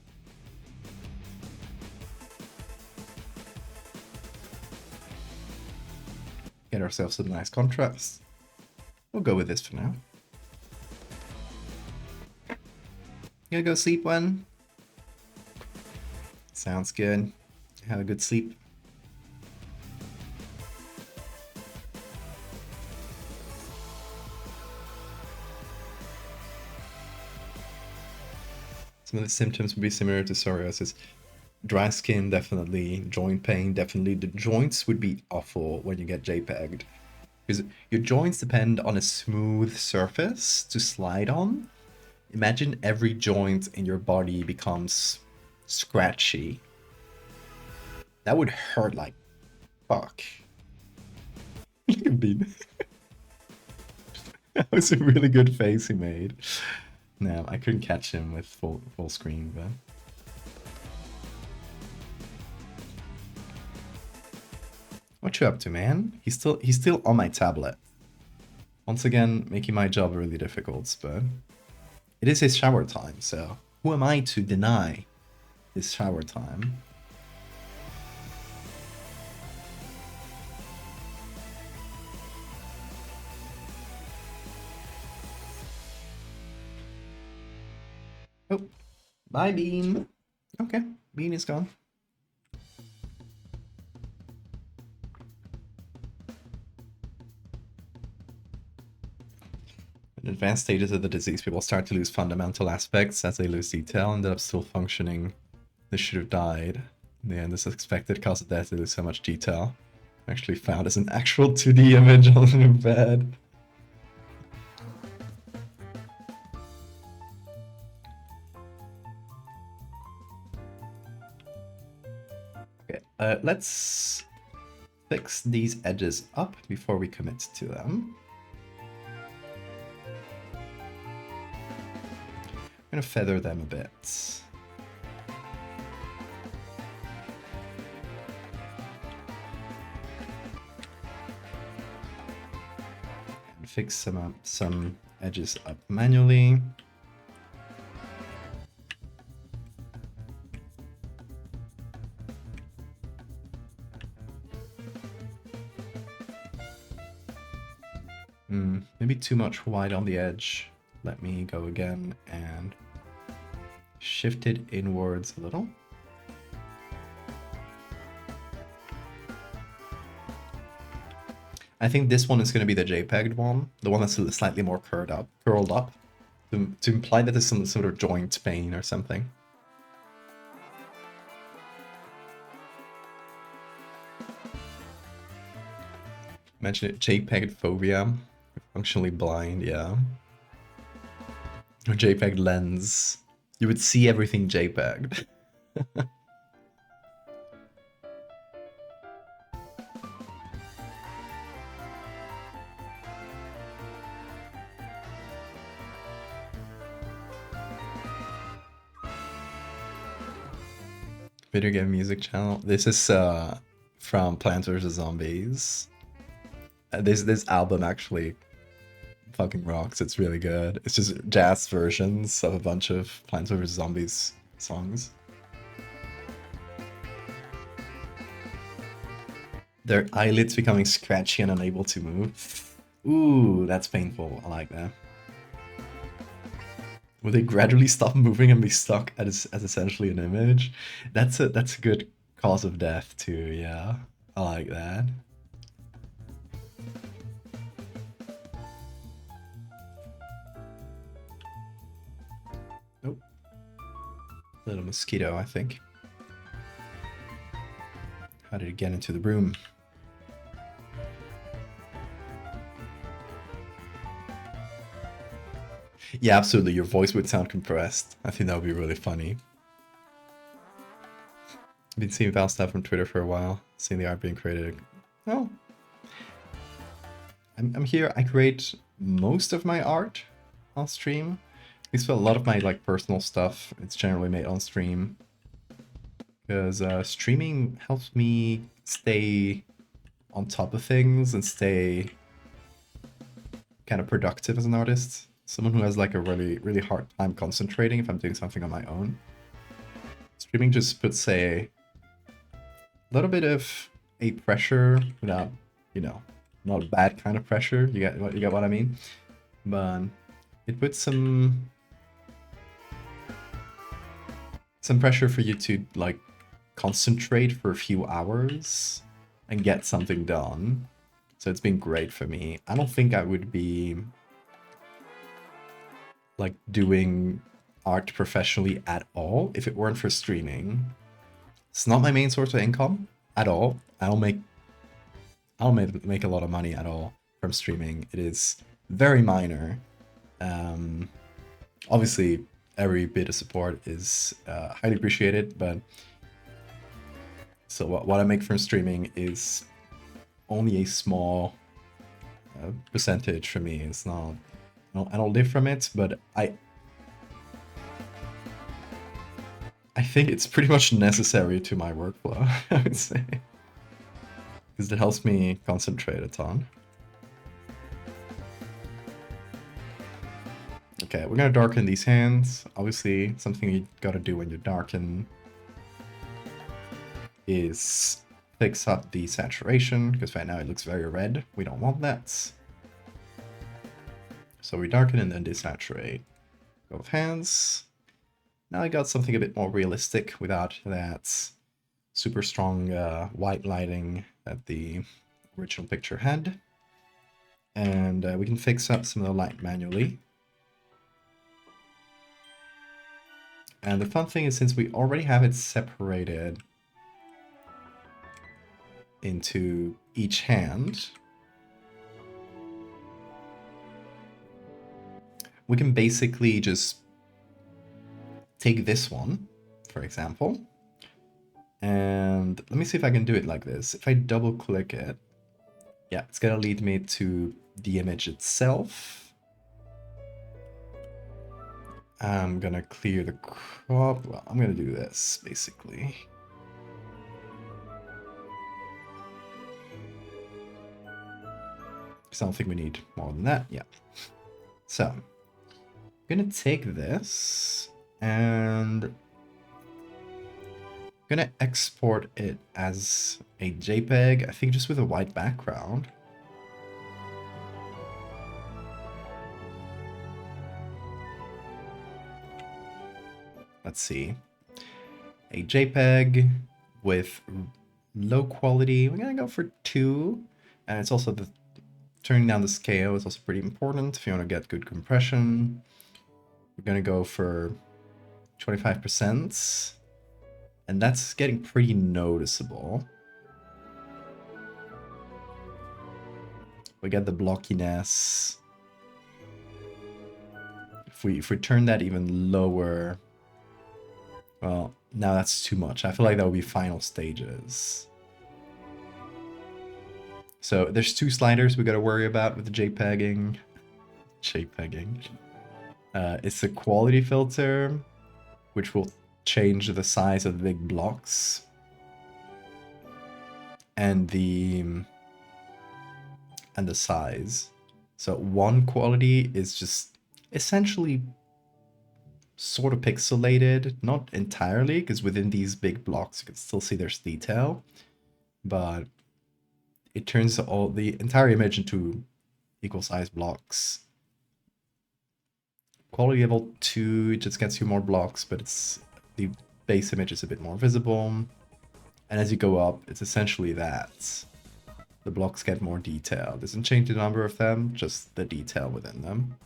[SPEAKER 1] Get ourselves some nice contrast. We'll go with this for now. You gonna go sleep, Wen? Sounds good. Have a good sleep. Some of the symptoms would be similar to psoriasis. Dry skin, definitely. Joint pain, definitely. The joints would be awful when you get JPEG'd. Because your joints depend on a smooth surface to slide on. Imagine every joint in your body becomes scratchy. That would hurt like fuck. Look at Bean. That was a really good face he made. No, I couldn't catch him with full screen, but... What you up to, man? He's still on my tablet. Once again, making my job really difficult, but... It is his shower time, so... Who am I to deny his shower time? Oh, bye, Bean. Okay, Bean is gone. In advanced stages of the disease, people start to lose fundamental aspects as they lose detail, and end up still functioning. They should have died. In the end, this expected cause of death, they lose so much detail. Actually found as an actual 2D image on the bed. Okay, let's fix these edges up before we commit to them. I'm gonna feather them a bit. And fix some edges up manually. Maybe too much white on the edge. Let me go again and shift it inwards a little. I think this one is going to be the JPEG one, the one that's slightly more curled up, to imply that there's some sort of joint pain or something. Mention it, JPEG phobia, functionally blind, yeah. Or JPEG lens. You would see everything JPEG'd. Video game music channel. This is from Plants vs Zombies. This album actually fucking rocks. It's really good. It's just jazz versions of a bunch of Plants vs Zombies songs. Their eyelids becoming scratchy and unable to move. Ooh, that's painful. I like that. Will they gradually stop moving and be stuck as essentially an image? That's a good cause of death too, yeah. I like that. Nope. Little mosquito, I think. How did it get into the room? Yeah, absolutely. Your voice would sound compressed. I think that would be really funny. I've been seeing Val stuff from Twitter for a while. Seeing the art being created. Oh. I'm here. I create most of my art on stream. At least for a lot of my like personal stuff, it's generally made on stream. Because streaming helps me stay on top of things and stay kind of productive as an artist. Someone who has like a really hard time concentrating if I'm doing something on my own. Streaming just puts a little bit of a pressure without, you know, not a bad kind of pressure. You get what I mean? But it puts some pressure for you to like concentrate for a few hours and get something done. So it's been great for me. I don't think I would be like doing art professionally at all if it weren't for streaming. It's not my main source of income at all. I don't make a lot of money at all from streaming. It is very minor. Obviously, every bit of support is highly appreciated, but so what I make from streaming is only a small percentage for me. It's not. I don't live from it, but I think it's pretty much necessary to my workflow, I would say. Because it helps me concentrate a ton. Okay, we're gonna darken these hands. Obviously, something you gotta do when you darken is fix up the saturation, because right now it looks very red. We don't want that. So we darken and then desaturate both hands. Now I got something a bit more realistic without that super strong white lighting that the original picture had. And we can fix up some of the light manually. And the fun thing is, since we already have it separated into each hand, we can basically just take this one, for example, and let me see if I can do it like this. If I double click it, yeah, it's gonna lead me to the image itself. I'm gonna clear the crop. Well, I'm gonna do this basically. Because I don't think we need more than that. Yeah. So I'm gonna take this and I'm gonna export it as a JPEG, I think just with a white background. Let's see. A JPEG with low quality. We're gonna go for 2. And it's also the turning down the scale is also pretty important if you want to get good compression. We're gonna go for 25%. And that's getting pretty noticeable. We get the blockiness. If we turn that even lower, well, now that's too much. I feel like that would be final stages. So there's 2 sliders we got to worry about with the JPEGing. It's the quality filter, which will change the size of the big blocks, and the size. So one quality is just essentially sort of pixelated, not entirely, because within these big blocks you can still see there's detail, but it turns the entire image into equal size blocks. Quality level 2 just gets you more blocks, but the base image is a bit more visible. And as you go up, it's essentially that. The blocks get more detail. Doesn't change the number of them, just the detail within them.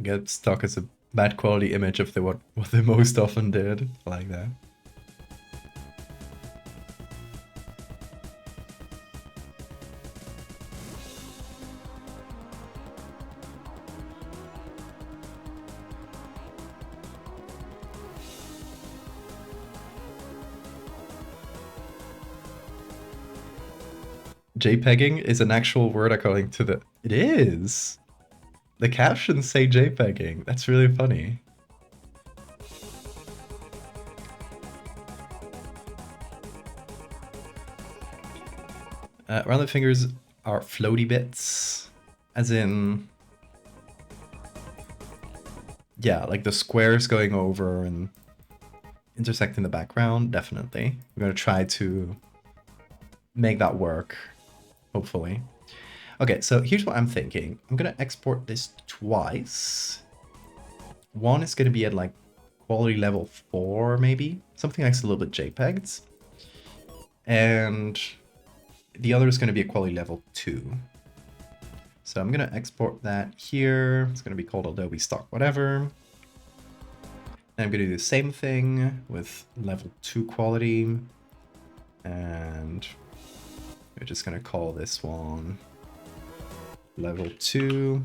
[SPEAKER 1] Get stuck as a bad quality image of what they most often did. I like that. JPEGing is an actual word according to the... It is! The captions say JPEGing. That's really funny. Around the fingers are floaty bits, as in... Yeah, like the squares going over and intersecting the background, definitely. We're gonna try to make that work, hopefully. Okay, so here's what I'm thinking. I'm gonna export this twice. One is gonna be at like quality level 4, maybe. Something that's a little bit JPEGs. And the other is going to be a quality level 2. So I'm going to export that here. It's going to be called Adobe stock whatever. And I'm going to do the same thing with level 2 quality. And we're just going to call this one level 2.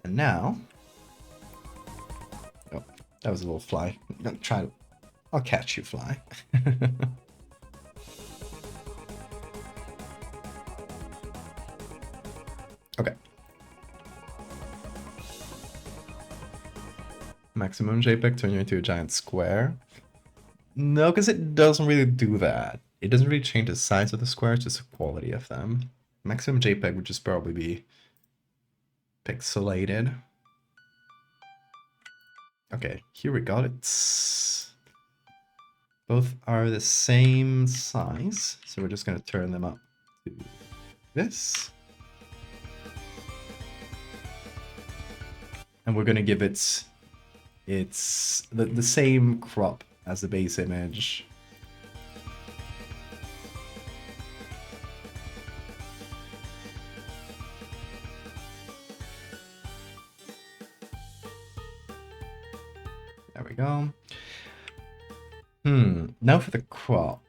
[SPEAKER 1] And now, oh, that was a little fly. I'll catch you, fly. Okay. Maximum JPEG turn you into a giant square. No, because it doesn't really do that. It doesn't really change the size of the squares, just the quality of them. Maximum JPEG would just probably be pixelated. Okay, here we got it. Both are the same size, so we're just going to turn them up to this. And we're going to give it the same crop as the base image. There we go. Now for the crop.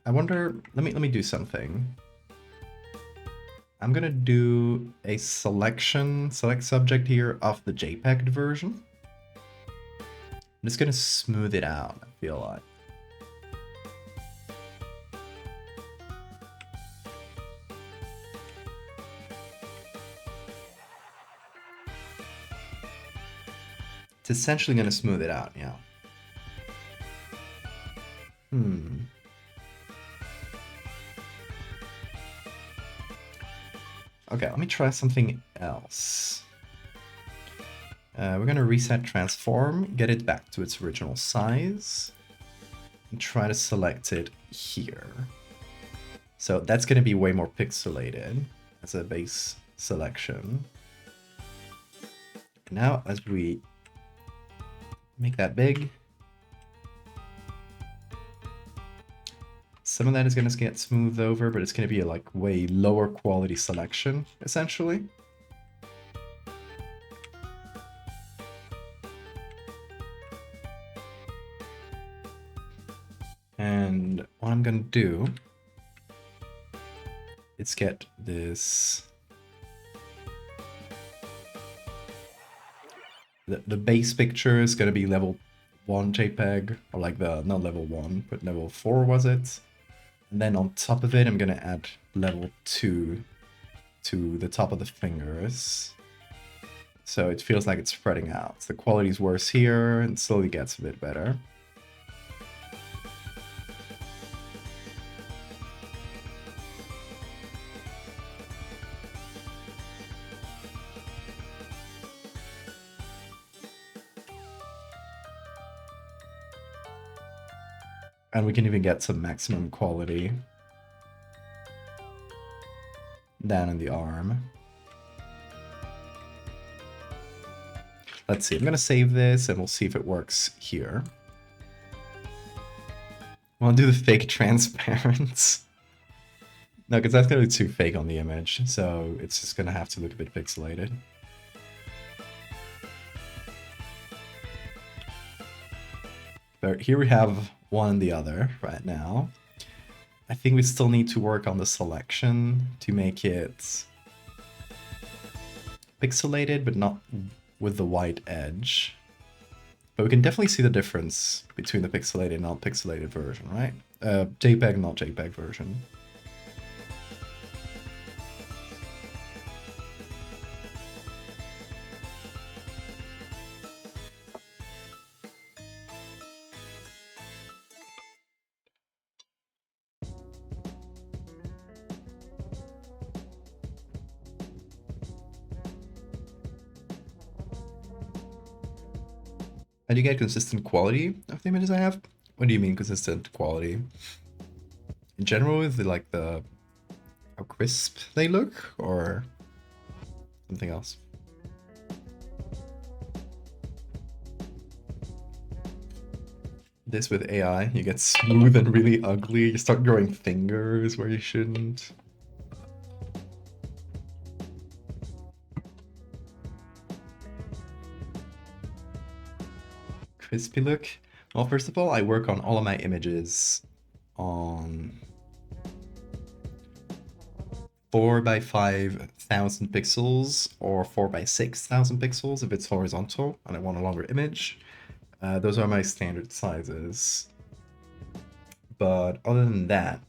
[SPEAKER 1] I wonder, let me do something. I'm gonna do a select subject here of the JPEG version. I'm just gonna smooth it out, I feel like. It's essentially gonna smooth it out, yeah. Okay, let me try something else. We're gonna reset transform, get it back to its original size, and try to select it here. So that's gonna be way more pixelated as a base selection. Now, as we make that big, some of that is going to get smoothed over, but it's going to be a like way lower quality selection, essentially. And what I'm going to do is get this... The base picture is going to be level 1 JPEG, or like not level 1, but level 4 was it? And then on top of it, I'm going to add level 2 to the top of the fingers. So it feels like it's spreading out. So the quality is worse here and slowly gets a bit better. And we can even get some maximum quality down in the arm. Let's see, I'm gonna save this and we'll see if it works here. I'll do the fake transparent. No, because that's gonna be too fake on the image, so it's just gonna have to look a bit pixelated. But here we have one and the other right now. I think we still need to work on the selection to make it pixelated, but not with the white edge. But we can definitely see the difference between the pixelated and non-pixelated version, right? JPEG, not JPEG version. How do you get consistent quality of the images I have? What do you mean consistent quality? In general, is it like how crisp they look, or something else? This with AI, you get smooth and really ugly. You start growing fingers where you shouldn't. Crispy look. Well, first of all, I work on all of my images on 4 by 5,000 pixels or 4 by 6,000 pixels if it's horizontal and I want a longer image. Those are my standard sizes. But other than that,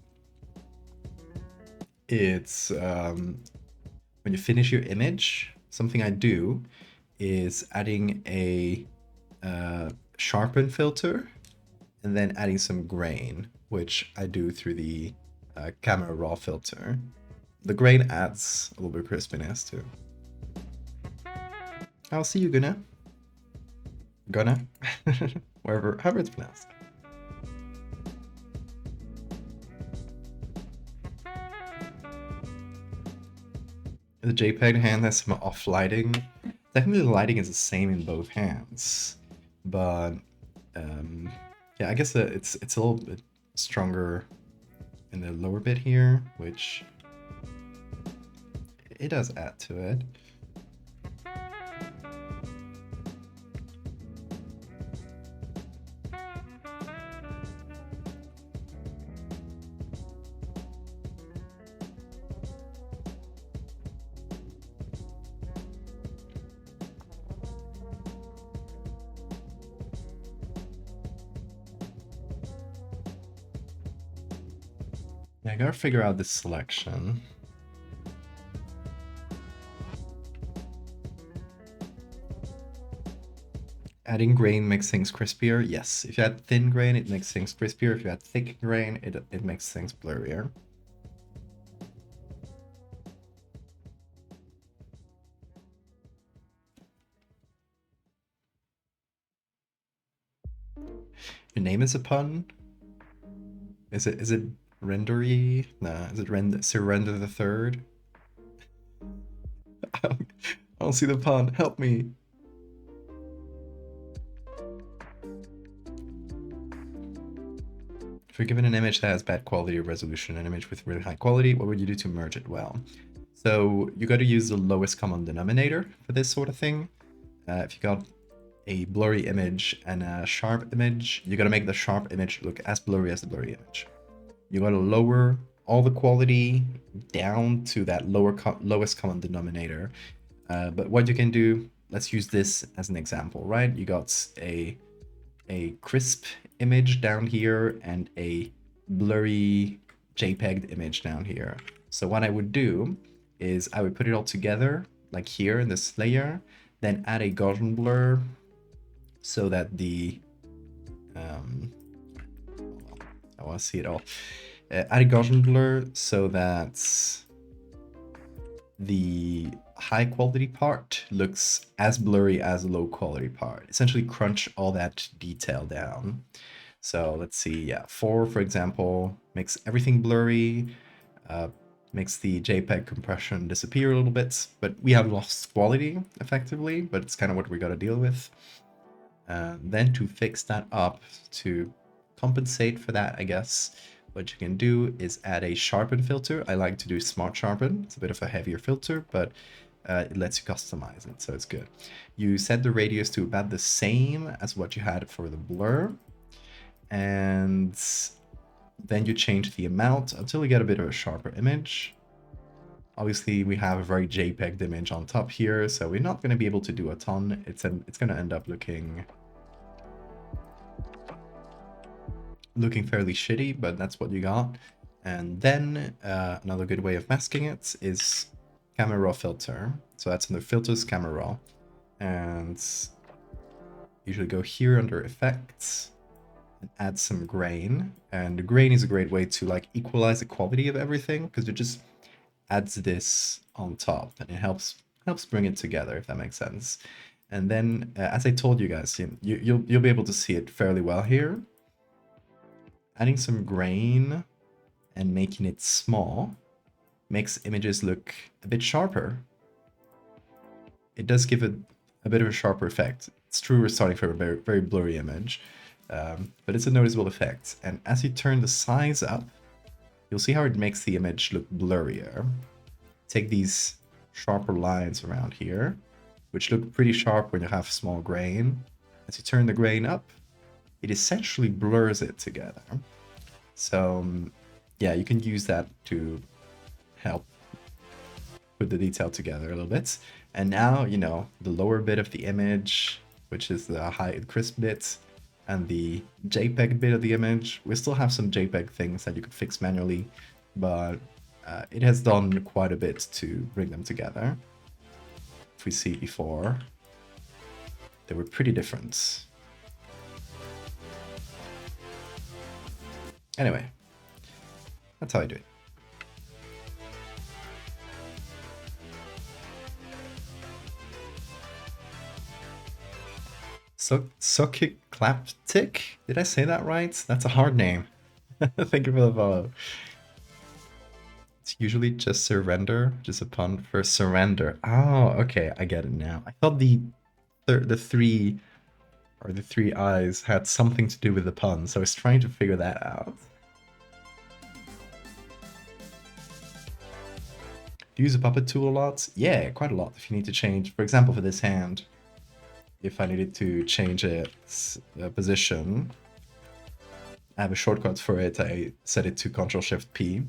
[SPEAKER 1] it's when you finish your image, something I do is adding a sharpen filter and then adding some grain, which I do through the camera raw filter. The grain adds a little bit of crispiness too. I'll see you, Gunna. Gunna? However it's pronounced. The JPEG hand has some off lighting. Technically the lighting is the same in both hands, but yeah, I guess it's a little bit stronger in the lower bit here, which it does add to it. Yeah, I gotta figure out this selection. Adding grain makes things crispier. Yes, if you add thin grain, it makes things crispier. If you add thick grain, it makes things blurrier. Your name is a pun? Is it rendery? Nah, is it Sir Render the Third? I don't see the pun. Help me. If you're given an image that has bad quality or resolution, an image with really high quality, what would you do to merge it well? So you got to use the lowest common denominator for this sort of thing. If you got a blurry image and a sharp image, you got to make the sharp image look as blurry as the blurry image. You got to lower all the quality down to that lowest common denominator. But what you can do, let's use this as an example, right? You got a crisp image down here and a blurry JPEG image down here. So what I would do is I would put it all together, like here in this layer, then add a Gaussian blur so that the I want to see it all. Add a Gaussian blur so that the high quality part looks as blurry as the low quality part. Essentially crunch all that detail down. So let's see, yeah, 4, for example, makes everything blurry, makes the JPEG compression disappear a little bit, but we have lost quality effectively, but it's kind of what we got to deal with. Then to fix that up, to compensate for that, I guess, what you can do is add a sharpen filter. I like to do smart sharpen. It's a bit of a heavier filter, but it lets you customize it, so it's good. You set the radius to about the same as what you had for the blur, and then you change the amount until you get a bit of a sharper image. Obviously, we have a very JPEG image on top here, so we're not going to be able to do a ton. It's going to end up looking fairly shitty, but that's what you got. And then another good way of masking it is camera raw filter. So that's under filters, camera raw, and usually go here under effects and add some grain. And the grain is a great way to like equalize the quality of everything, because it just adds this on top and it helps bring it together, if that makes sense. And then as I told you guys, you'll be able to see it fairly well here. Adding some grain and making it small makes images look a bit sharper. It does give it a bit of a sharper effect. It's true we're starting from a very, very blurry image, but it's a noticeable effect. And as you turn the size up, you'll see how it makes the image look blurrier. Take these sharper lines around here, which look pretty sharp when you have small grain. As you turn the grain up, it essentially blurs it together. So yeah, you can use that to help put the detail together a little bit. And now, you know, the lower bit of the image, which is the high and crisp bit, and the JPEG bit of the image, we still have some JPEG things that you could fix manually, but it has done quite a bit to bring them together. If we see before, they were pretty different. Anyway, that's how I do it. Jpegification? Did I say that right? That's a hard name. Thank you for the follow. It's usually just surrender, just a pun for surrender. Oh, okay, I get it now. I thought the three eyes had something to do with the pun, so I was trying to figure that out. Do you use a puppet tool a lot? Yeah, quite a lot. If you need to change, for example, for this hand, if I needed to change its position, I have a shortcut for it. I set it to Ctrl-Shift-P.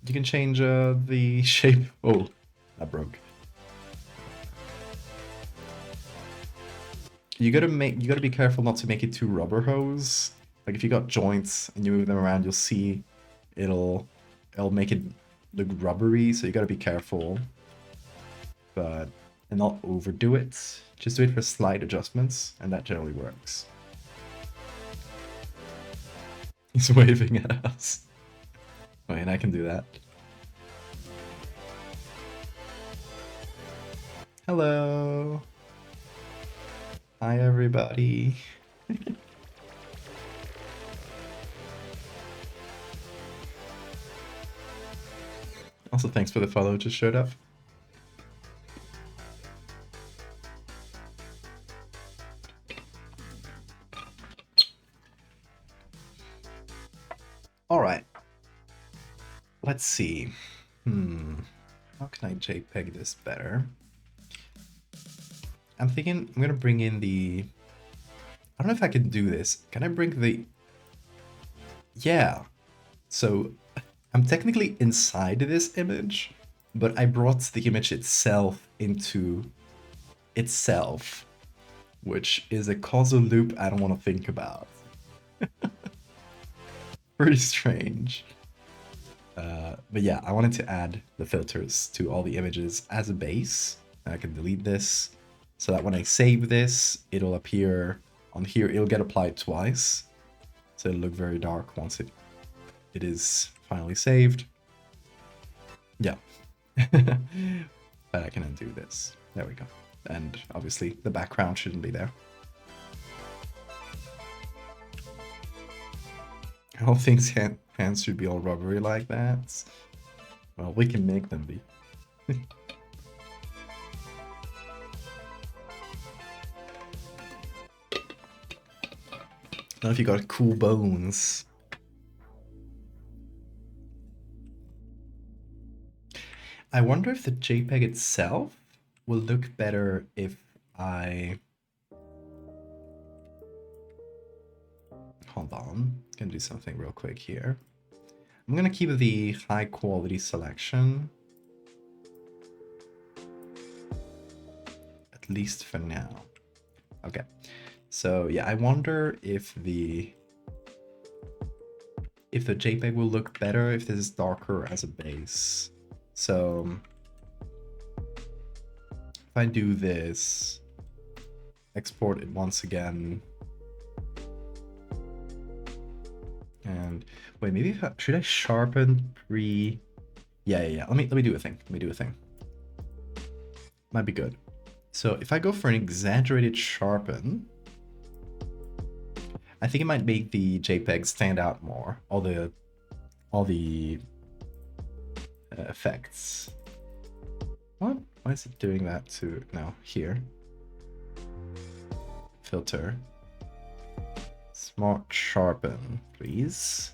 [SPEAKER 1] You can change the shape. Oh, that broke. You gotta be careful not to make it too rubber hose. Like if you got joints and you move them around, you'll see it'll make it look rubbery. So you gotta be careful, and not overdo it. Just do it for slight adjustments, and that generally works. He's waving at us. Wait, and I can do that. Hello. Hi, everybody. Also, thanks for the follow, just showed up. All right. Let's see. How can I JPEG this better? I'm thinking I'm gonna bring in the... I don't know if I can do this. Can I bring the... Yeah. So I'm technically inside this image, but I brought the image itself into itself, which is a causal loop I don't want to think about. Pretty strange. But yeah, I wanted to add the filters to all the images as a base. I can delete this so that when I save this, it'll appear on here. It'll get applied twice. So it'll look very dark once it is finally saved. Yeah. But I can undo this. There we go. And obviously the background shouldn't be there. I don't think hands should be all rubbery like that. Well, we can make them be. I don't know if you got cool bones. I wonder if the JPEG itself will look better if I... Hold on, I'm gonna do something real quick here. I'm gonna keep the high quality selection, at least for now. Okay, so yeah, I wonder if the JPEG will look better if this is darker as a base. So if I do this, export it once again. And wait, maybe should I sharpen pre? Yeah. Let me do a thing. Might be good. So if I go for an exaggerated sharpen, I think it might make the JPEG stand out more. All the effects. What? Why is it doing that to now here? If filter. Smart sharpen, please.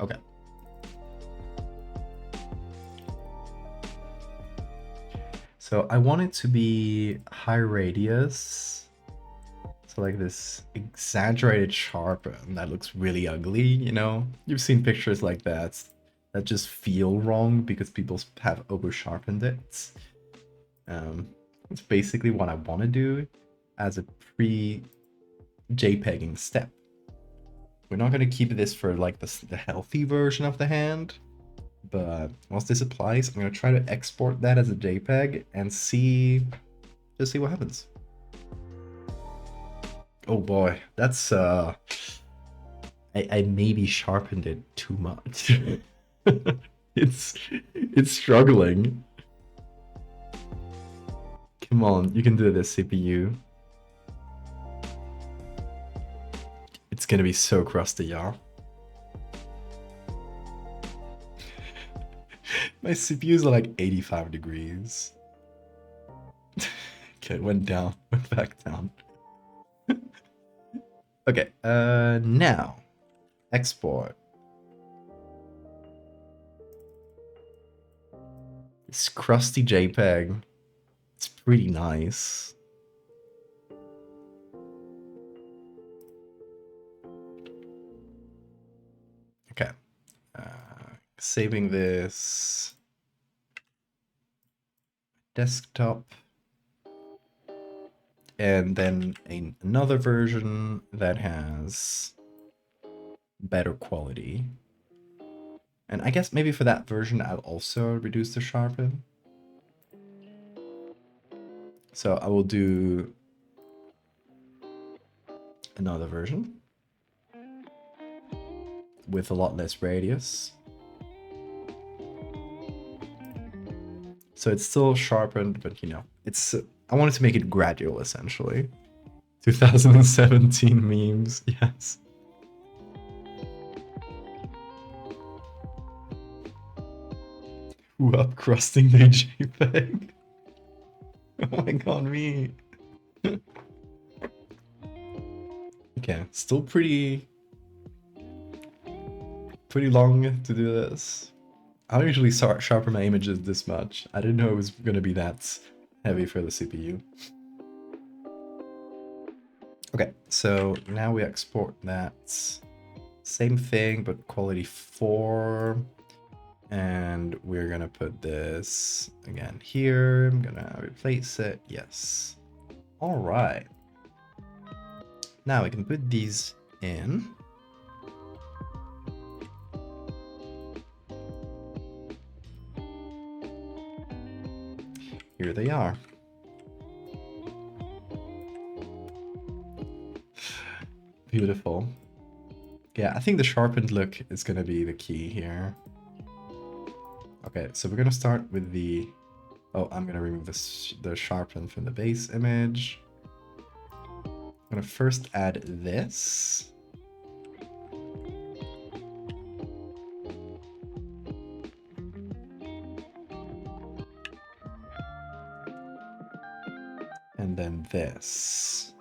[SPEAKER 1] Okay. So I want it to be high radius. So like this exaggerated sharpen that looks really ugly, you know? You've seen pictures like that that just feel wrong because people have over sharpened it. It's basically what I want to do as a pre-JPEGing step. We're not going to keep this for like the healthy version of the hand, but once this applies, I'm going to try to export that as a JPEG and just see what happens. Oh boy, that's I maybe sharpened it too much. it's struggling. Come on, you can do this, CPU. It's gonna be so crusty, y'all. My CPUs are like 85 degrees. Okay, it went down, went back down. Okay, now, export. This crusty JPEG. It's pretty nice. Okay, saving this. Desktop. And then another version that has better quality. And I guess maybe for that version, I'll also reduce the sharpen. So I will do another version with a lot less radius. So it's still sharpened, but you know, it's I wanted to make it gradual essentially. 2017 memes, yes. Ooh, upcrusting the JPEG. Oh my god, me. Okay, still pretty long to do this. I don't usually sharpen my images this much. I didn't know it was gonna be that heavy for the CPU. Okay, so now we export that. Same thing, but quality 4. And we're gonna put this again here. I'm gonna replace it. Yes. All right. Now we can put these in. Here they are. Beautiful. Yeah, I think the sharpened look is gonna be the key here. Okay, so we're gonna start with the... Oh, I'm gonna remove the sharpen from the base image. I'm gonna first add this. And then this.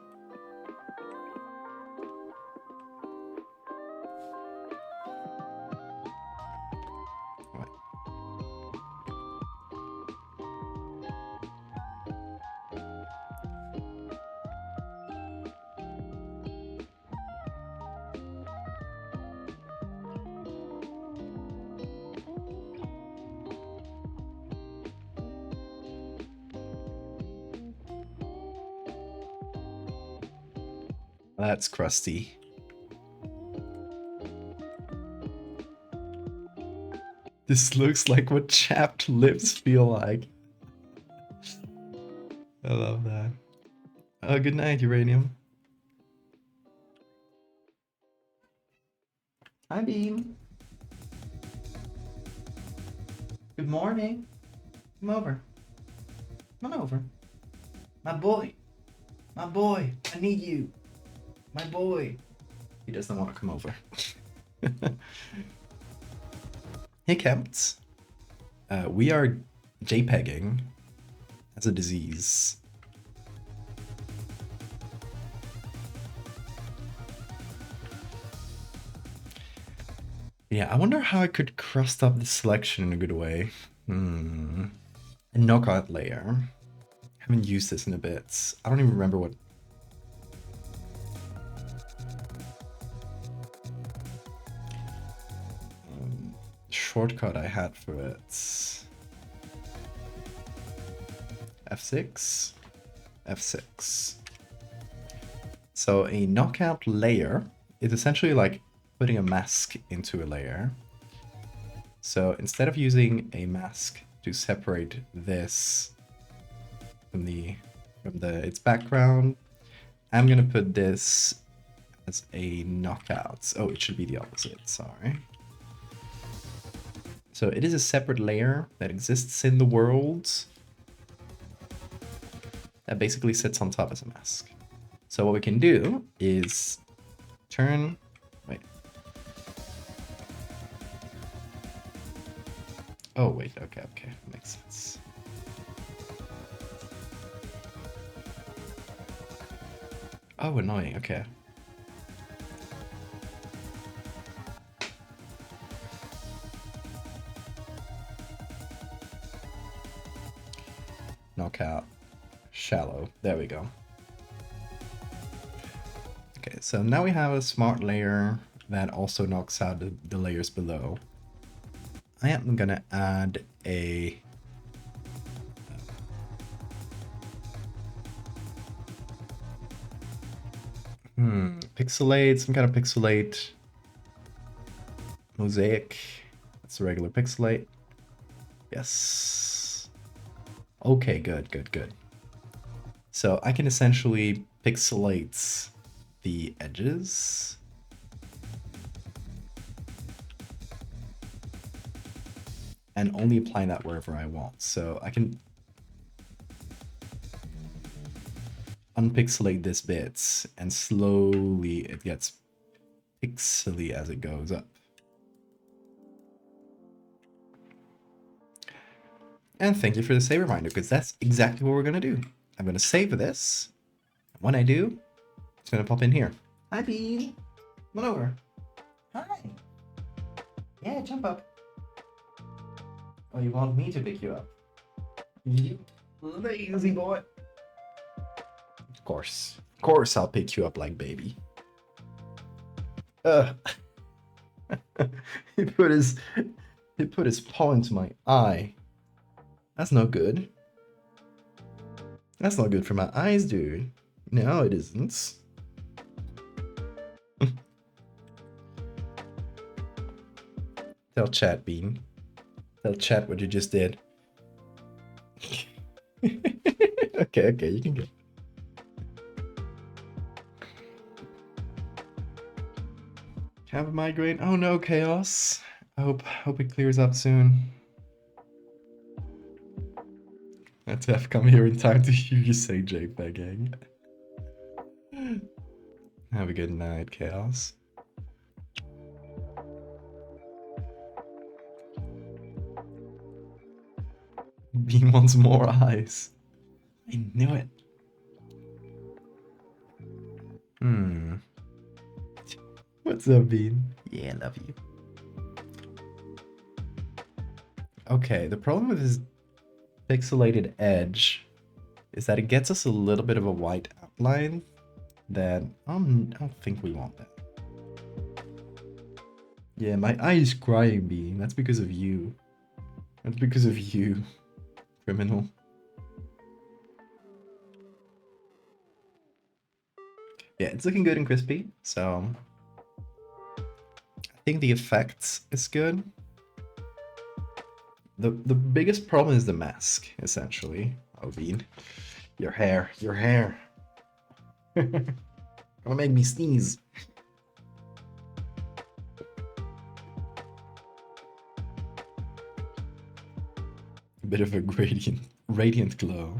[SPEAKER 1] That's crusty. This looks like what chapped lips feel like. I love that. Good night, Uranium. Hi, Beam. Good morning. Come over. Come on over. My boy. My boy. I need you. My boy. He doesn't want to come over. Hey, Kempt. We are JPEGing as a disease. Yeah, I wonder how I could crust up the selection in a good way. A knockout layer. Haven't used this in a bit. I don't even remember what... shortcut I had for it. F6? F6. So a knockout layer is essentially like putting a mask into a layer. So instead of using a mask to separate this from its background, I'm gonna put this as a knockout. Oh, it should be the opposite, sorry. So it is a separate layer that exists in the world that basically sits on top as a mask. So what we can do is turn, wait. Oh, wait, okay, makes sense. Oh, annoying, okay. Knockout, shallow, there we go. Okay, so now we have a smart layer that also knocks out the layers below. I am gonna add a pixelate, some kind of pixelate mosaic. That's a regular pixelate. Yes. Okay, good. So I can essentially pixelate the edges. And only apply that wherever I want. So I can unpixelate this bit, and slowly it gets pixely as it goes up. And thank you for the save reminder, because that's exactly what we're gonna do. I'm gonna save this. When I do, it's gonna pop in here. Hi, Bean. Come on over. Hi. Yeah, jump up. Oh, you want me to pick you up? You lazy boy. Of course I'll pick you up like baby. He put his paw into my eye. That's no good. That's not good for my eyes, dude. No, it isn't. Tell chat, Bean. Tell chat what you just did. Okay, you can go. Have a migraine? Oh no, Chaos. I hope it clears up soon. Let's have come here in time to hear you say Jpegification. Have a good night, Chaos. Bean wants more eyes. I knew it. What's up, Bean? Yeah, love you. Okay, the problem with this pixelated edge is that it gets us a little bit of a white outline that I don't think we want that. Yeah, my eye is crying, Bean. That's because of you. That's because of you, criminal. Yeah, it's looking good and crispy, so I think the effect is good. The biggest problem is the mask, essentially. Oh, Bean. Your hair. Gonna make me sneeze. A bit of a radiant glow.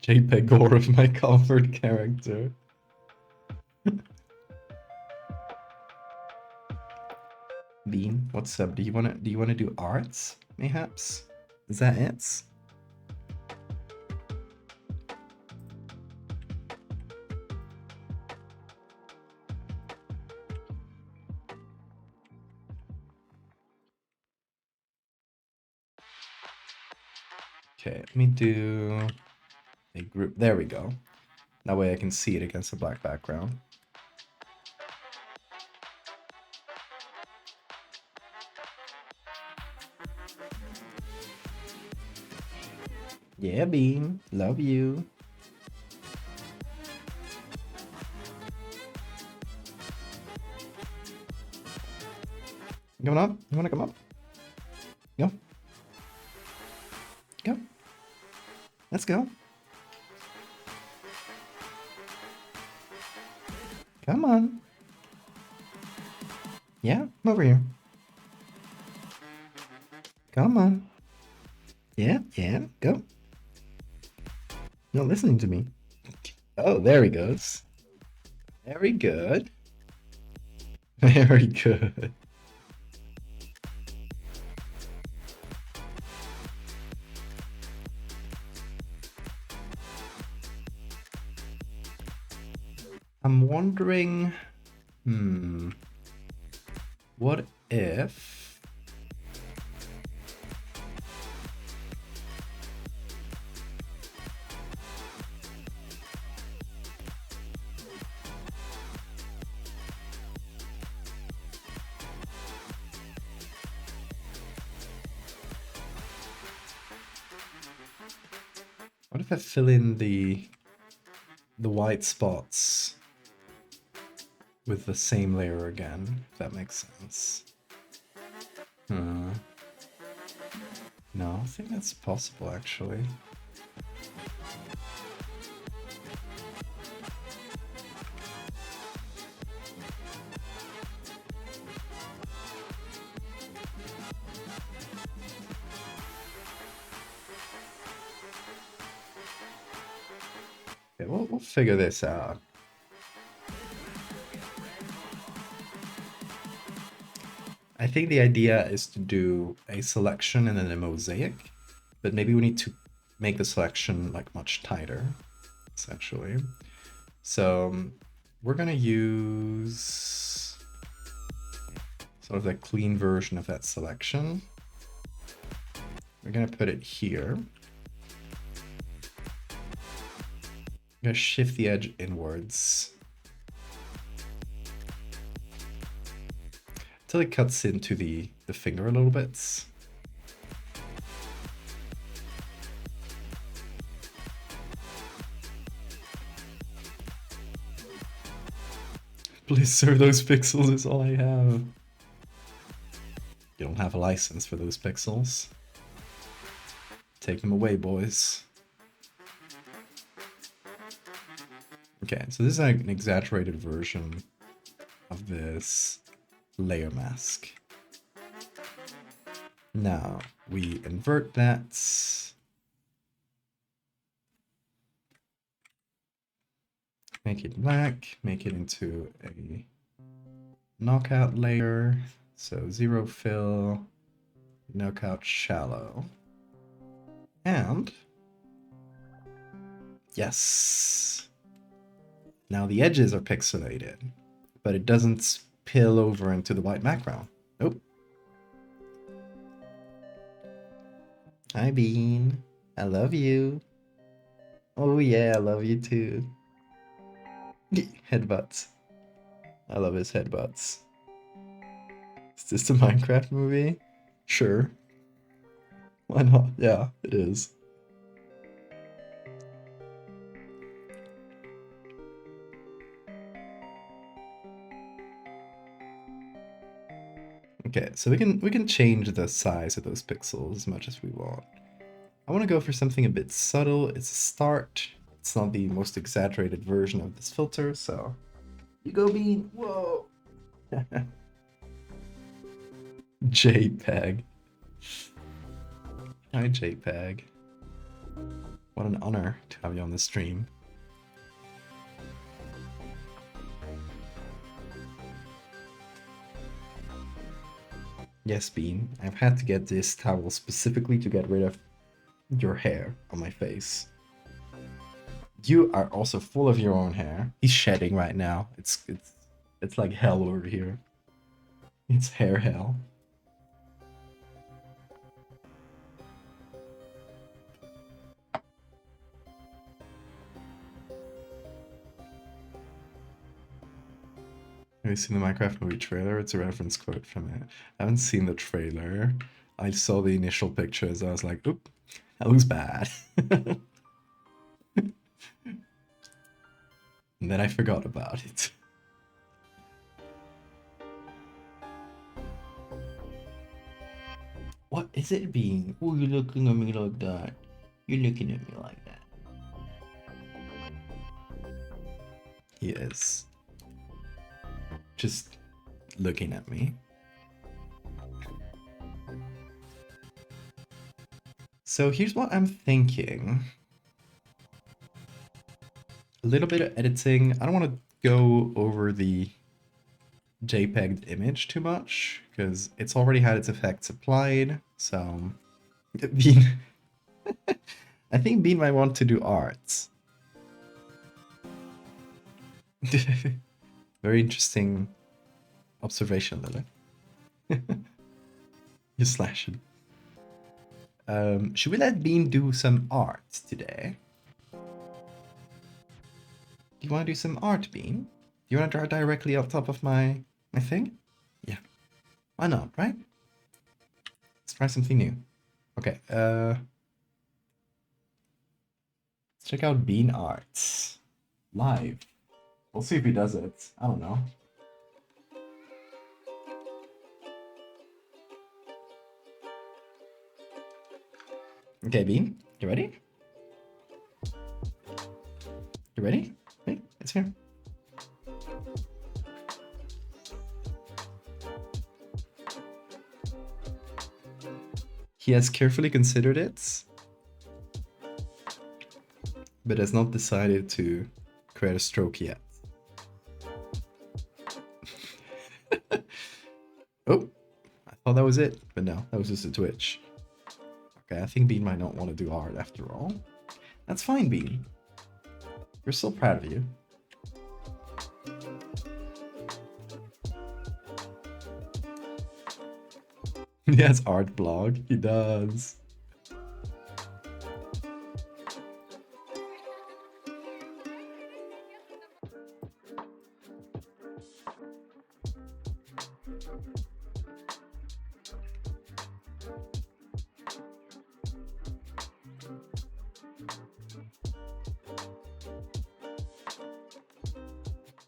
[SPEAKER 1] JPEG gore of my comfort character. Bean, what's up? Do you wanna do arts, mayhaps? Is that it? Okay, let me do a group. There we go. That way I can see it against a black background. Yeah, Bean. Love you. Coming up? You want to come up? Go. Go. Let's go. Come on. Yeah, come over here. Come on. Yeah, yeah, go. Not listening to me. Oh, there he goes. Very good. Very good. I'm wondering, what if I fill in the white spots with the same layer again, if that makes sense. No, I think that's possible actually. Okay, we'll figure this out. I think the idea is to do a selection and then a mosaic, but maybe we need to make the selection like much tighter, essentially. So we're gonna use sort of the clean version of that selection. We're gonna put it here. I'm gonna shift the edge inwards until it cuts into the finger a little bit. Please serve those pixels is all I have. You don't have a license for those pixels. Take them away, boys. Okay, so this is like an exaggerated version of this layer mask. Now we invert that. Make it black, make it into a knockout layer. So 0 fill, knockout shallow. And yes. Now the edges are pixelated, but it doesn't spill over into the white background. Nope. Hi, Bean. I love you. Oh yeah, I love you too. Headbutts. I love his headbutts. Is this a Minecraft movie? Sure. Why not? Yeah, it is. Okay, so we can change the size of those pixels as much as we want. I want to go for something a bit subtle. It's a start. It's not the most exaggerated version of this filter, so you go, Bean. Whoa. JPEG. Hi, JPEG. What an honor to have you on the stream. Yes, Bean. I've had to get this towel specifically to get rid of your hair on my face. You are also full of your own hair. He's shedding right now. It's like hell over here. It's hair hell. Have you seen the Minecraft movie trailer? It's a reference quote from it. I haven't seen the trailer. I saw the initial pictures. I was like, oop, that looks bad. And then I forgot about it. What is it being? Oh, you're looking at me like that. You're looking at me like that. He is. Just looking at me. So here's what I'm thinking. A little bit of editing. I don't want to go over the JPEG image too much because it's already had its effects applied. So Bean, I think Bean might want to do arts. Very interesting observation, Lily. You're slashing. Should we let Bean do some art today? Do you want to do some art, Bean? Do you want to draw directly up top of my thing? Yeah. Why not, right? Let's try something new. Okay, let's check out Bean Arts. Live. We'll see if he does it. I don't know. Okay, Bean, you ready? You ready? Hey, it's here. He has carefully considered it, but has not decided to create a stroke yet. Oh, I thought that was it, but no, that was just a twitch. Okay, I think Bean might not want to do art after all. That's fine, Bean. We're still proud of you. He has art blog. He does.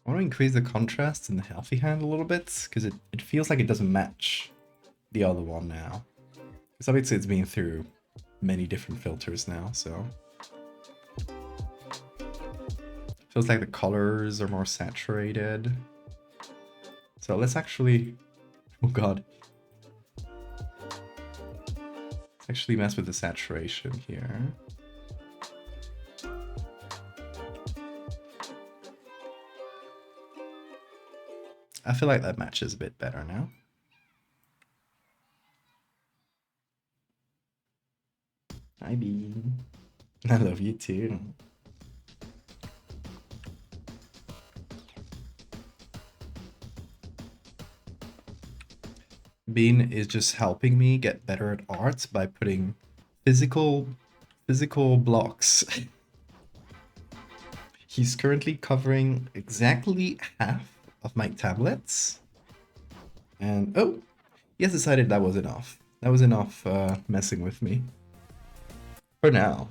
[SPEAKER 1] I want to increase the contrast in the healthy hand a little bit because it feels like it doesn't match the other one now. Because obviously it's been through many different filters now, so feels like the colors are more saturated. So let's actually, oh god, let's actually mess with the saturation here. I feel like that matches a bit better now. Hi, Bean. I love you too. Bean is just helping me get better at art by putting physical blocks. He's currently covering exactly half of my tablets. And oh, he has decided that was enough. That was enough messing with me. For now.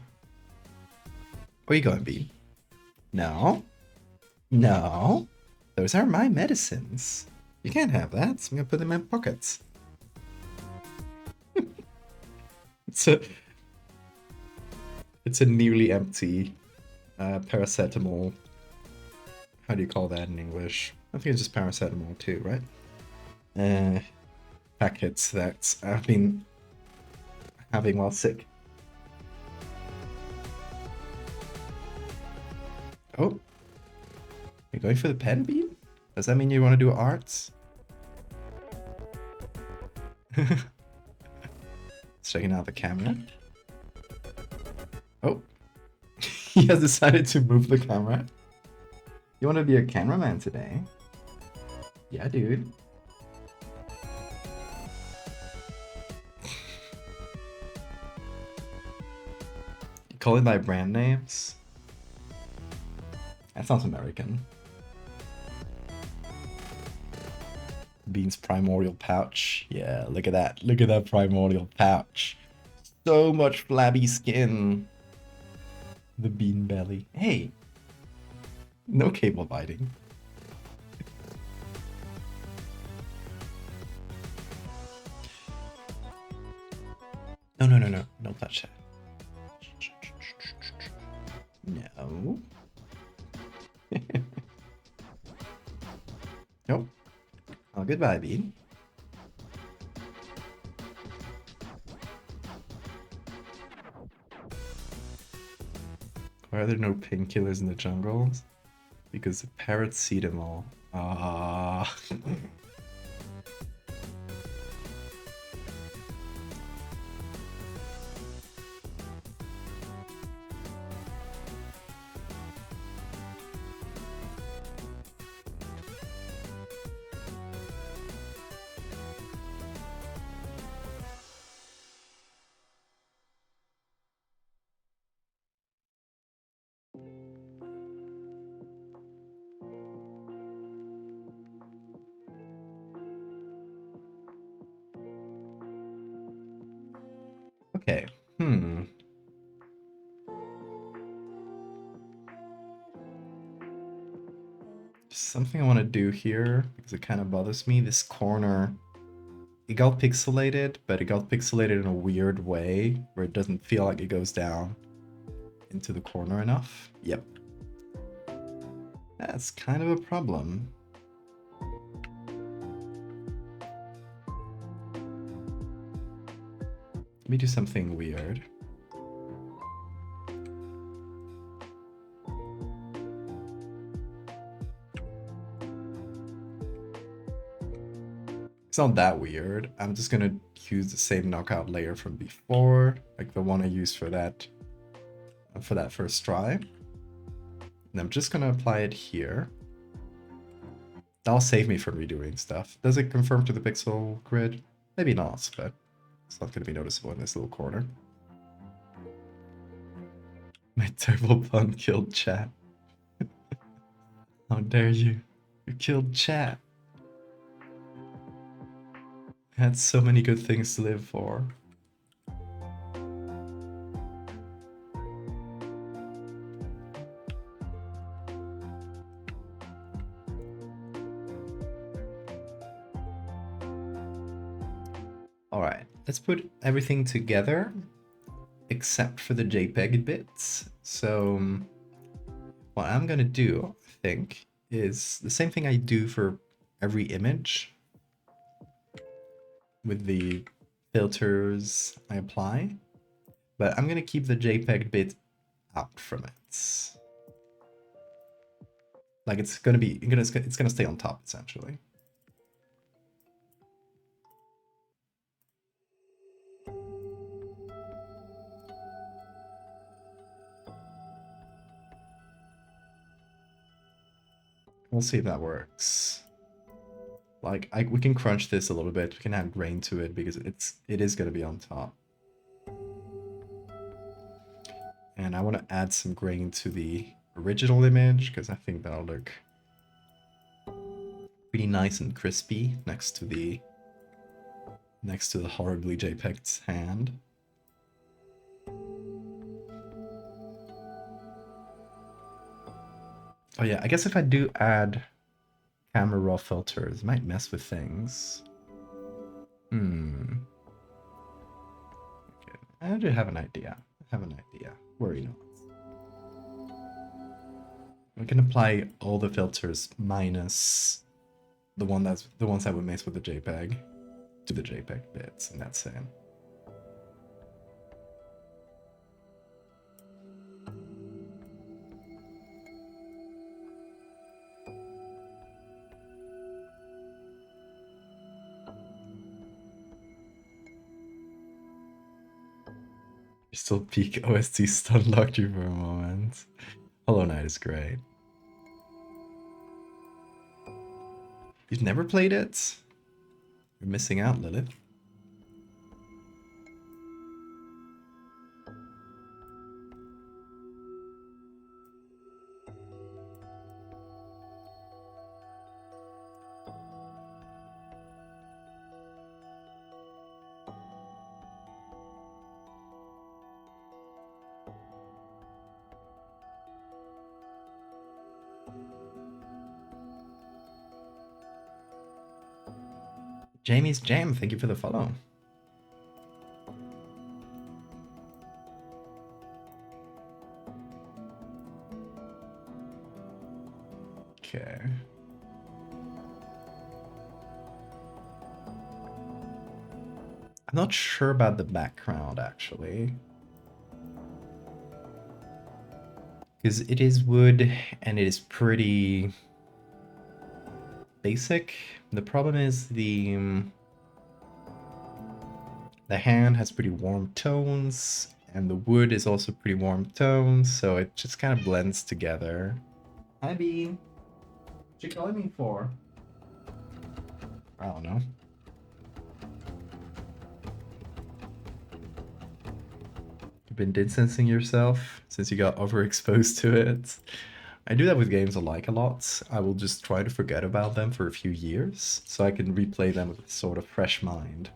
[SPEAKER 1] Where are you going, Bean? No. No. Those are my medicines. You can't have that. I'm gonna put them in my pockets. It's a nearly empty paracetamol. How do you call that in English? I think it's just paracetamol too, right? Packets that I've been having while sick. Oh, you're going for the pen, Bean? Does that mean you want to do arts? Checking out the camera. Oh, he has decided to move the camera. You want to be a cameraman today? Yeah, dude. You call it by brand names? That sounds American. Bean's primordial pouch. Yeah, look at that. Look at that primordial pouch. So much flabby skin. The bean belly. Hey, no cable biting. No, no, no, no. Don't touch that. No. Nope. Oh, goodbye, Bean. Why are there no painkillers in the jungles? Because the parrots see them all. Ah. Okay. Something I want to do here, because it kind of bothers me. This corner, it got pixelated, but it got pixelated in a weird way, where it doesn't feel like it goes down into the corner enough. Yep. That's kind of a problem. Let me do something weird. It's not that weird. I'm just gonna use the same knockout layer from before, like the one I used for that first try. And I'm just gonna apply it here. That'll save me from redoing stuff. Does it conform to the pixel grid? Maybe not, but it's not gonna be noticeable in this little corner. My turbo pun killed chat. How dare you? You killed chat. I had so many good things to live for. Alright, let's put everything together except for the JPEG bits. So what I'm gonna do, I think, is the same thing I do for every image with the filters I apply, but I'm gonna keep the JPEG bit out from it. Like it's gonna stay on top essentially. We'll see if that works. Like we can crunch this a little bit. We can add grain to it because it is gonna be on top. And I want to add some grain to the original image because I think that'll look pretty nice and crispy next to the horribly JPEG's hand. Oh yeah, I guess if I do add camera raw filters, it might mess with things. Okay. I do have an idea. Worry not. We can apply all the filters minus the ones that would mess with the JPEG to the JPEG bits, and that's it. Still peak OST stun locked you for a moment. Hollow Knight is great. You've never played it? You're missing out, Lilith. Jamie's Jam, thank you for the follow. Okay. I'm not sure about the background, actually. Because it is wood, and it is pretty basic. The problem is the hand has pretty warm tones, and the wood is also pretty warm tones, so it just kind of blends together. Hi, Bee. What you calling me for? I don't know. You've been distancing yourself since you got overexposed to it. I do that with games I like a lot. I will just try to forget about them for a few years, so I can replay them with sort of fresh mind.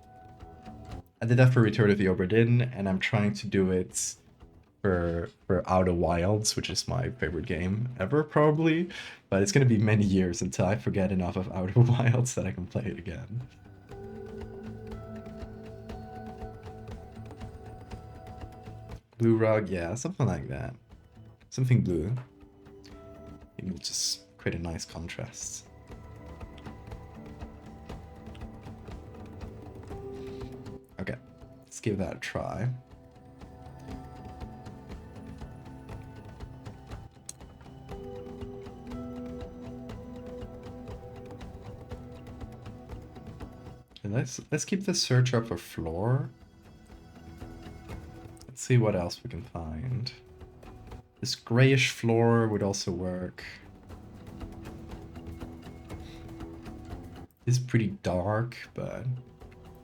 [SPEAKER 1] I did that for Return of the Obra Dinn, and I'm trying to do it for Outer Wilds, which is my favorite game ever, probably. But it's gonna be many years until I forget enough of Outer Wilds that I can play it again. Blue rug, yeah, something like that. Something blue. It will just create a nice contrast. Okay, let's give that a try. And let's keep the search up for floor. Let's see what else we can find. This grayish floor would also work. It's pretty dark, but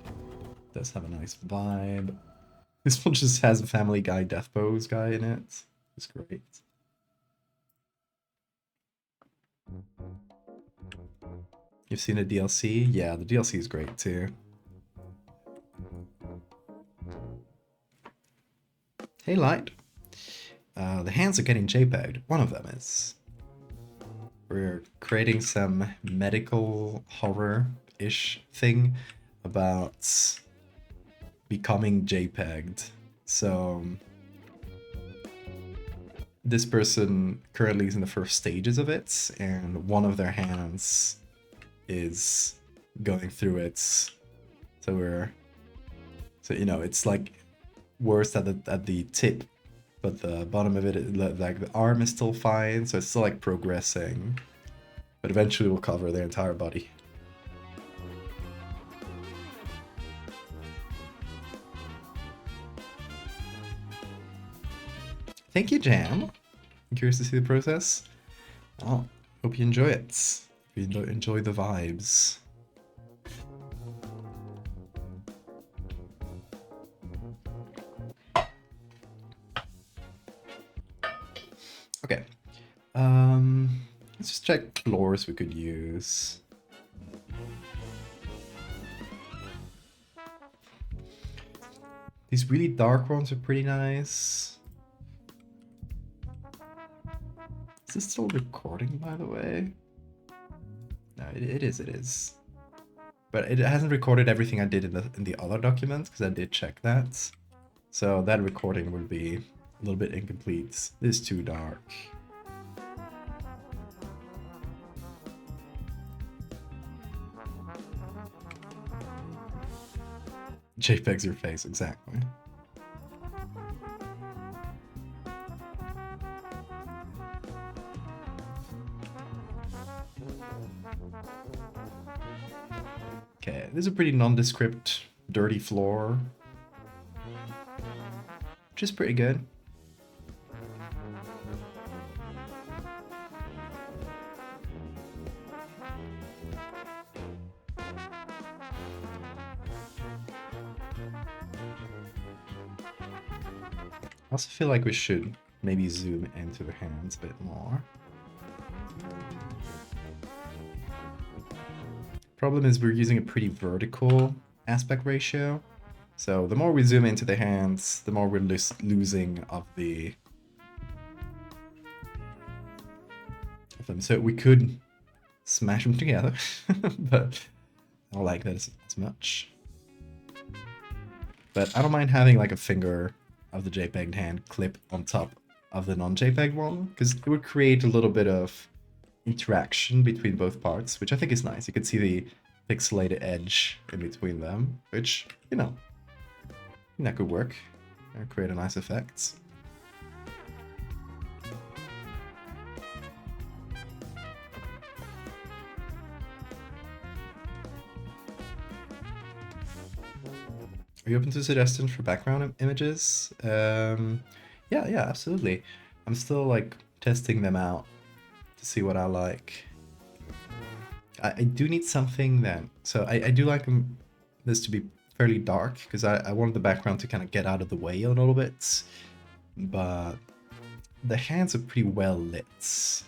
[SPEAKER 1] it does have a nice vibe. This one just has a Family Guy Death Pose guy in it. It's great. You've seen the DLC? Yeah, the DLC is great too. Hey, Light. The hands are getting JPEG'd. One of them is. We're creating some medical horror-ish thing about becoming JPEG'd. So this person currently is in the first stages of it, and one of their hands is going through it. So you know, it's like worse at the tip, but the bottom of it, like the arm is still fine, so it's still like progressing. But eventually we'll cover their entire body. Thank you, Jam. I'm curious to see the process. Oh, hope you enjoy it. You enjoy the vibes. Okay. Let's just check floors we could use. These really dark ones are pretty nice. Is this still recording, by the way? No, it is. But it hasn't recorded everything I did in the other documents, because I did check that. So that recording would be a little bit incomplete. This is too dark. JPEG's your face, exactly. Okay, this is a pretty nondescript, dirty floor, which is pretty good. I also feel like we should maybe zoom into the hands a bit more. Problem is we're using a pretty vertical aspect ratio. So the more we zoom into the hands, the more we're losing of them. So we could smash them together, but I don't like that as much. But I don't mind having like a finger of the JPEG hand clip on top of the non-JPEG one, because it would create a little bit of interaction between both parts, which I think is nice. You can see the pixelated edge in between them, which, you know, I think that could work and create a nice effect. Are you open to suggestions for background images? Yeah, absolutely. I'm still like testing them out to see what I like. I do need something then. So I do like this to be fairly dark because I want the background to kind of get out of the way a little bit. But the hands are pretty well lit.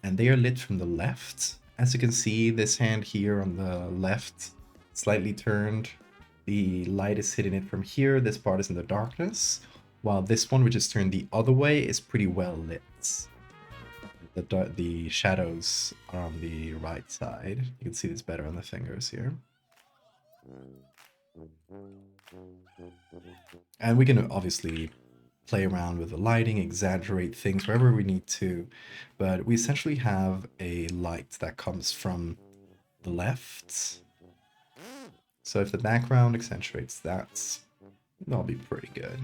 [SPEAKER 1] And they are lit from the left. As you can see, this hand here on the left, slightly turned. The light is hitting it from here. This part is in the darkness. While this one, which is turned the other way, is pretty well lit. The shadows are on the right side. You can see this better on the fingers here. And we can obviously play around with the lighting, exaggerate things wherever we need to, but we essentially have a light that comes from the left. So if the background accentuates that, that'll be pretty good.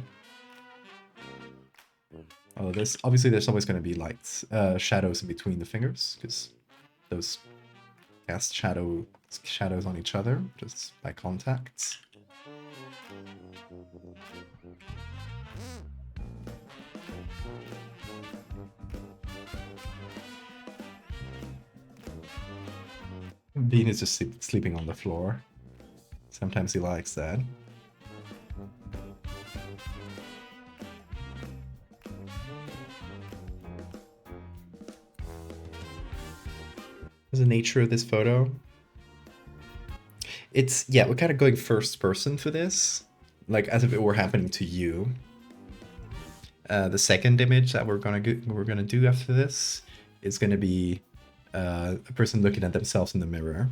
[SPEAKER 1] Although there's always going to be lights, shadows in between the fingers, because those cast shadows on each other just by contact. Bean is just sleeping on the floor. Sometimes he likes that. What's the nature of this photo? It's, yeah, we're kind of going first person for this, like as if it were happening to you. The second image that we're gonna do after this is gonna be a person looking at themselves in the mirror.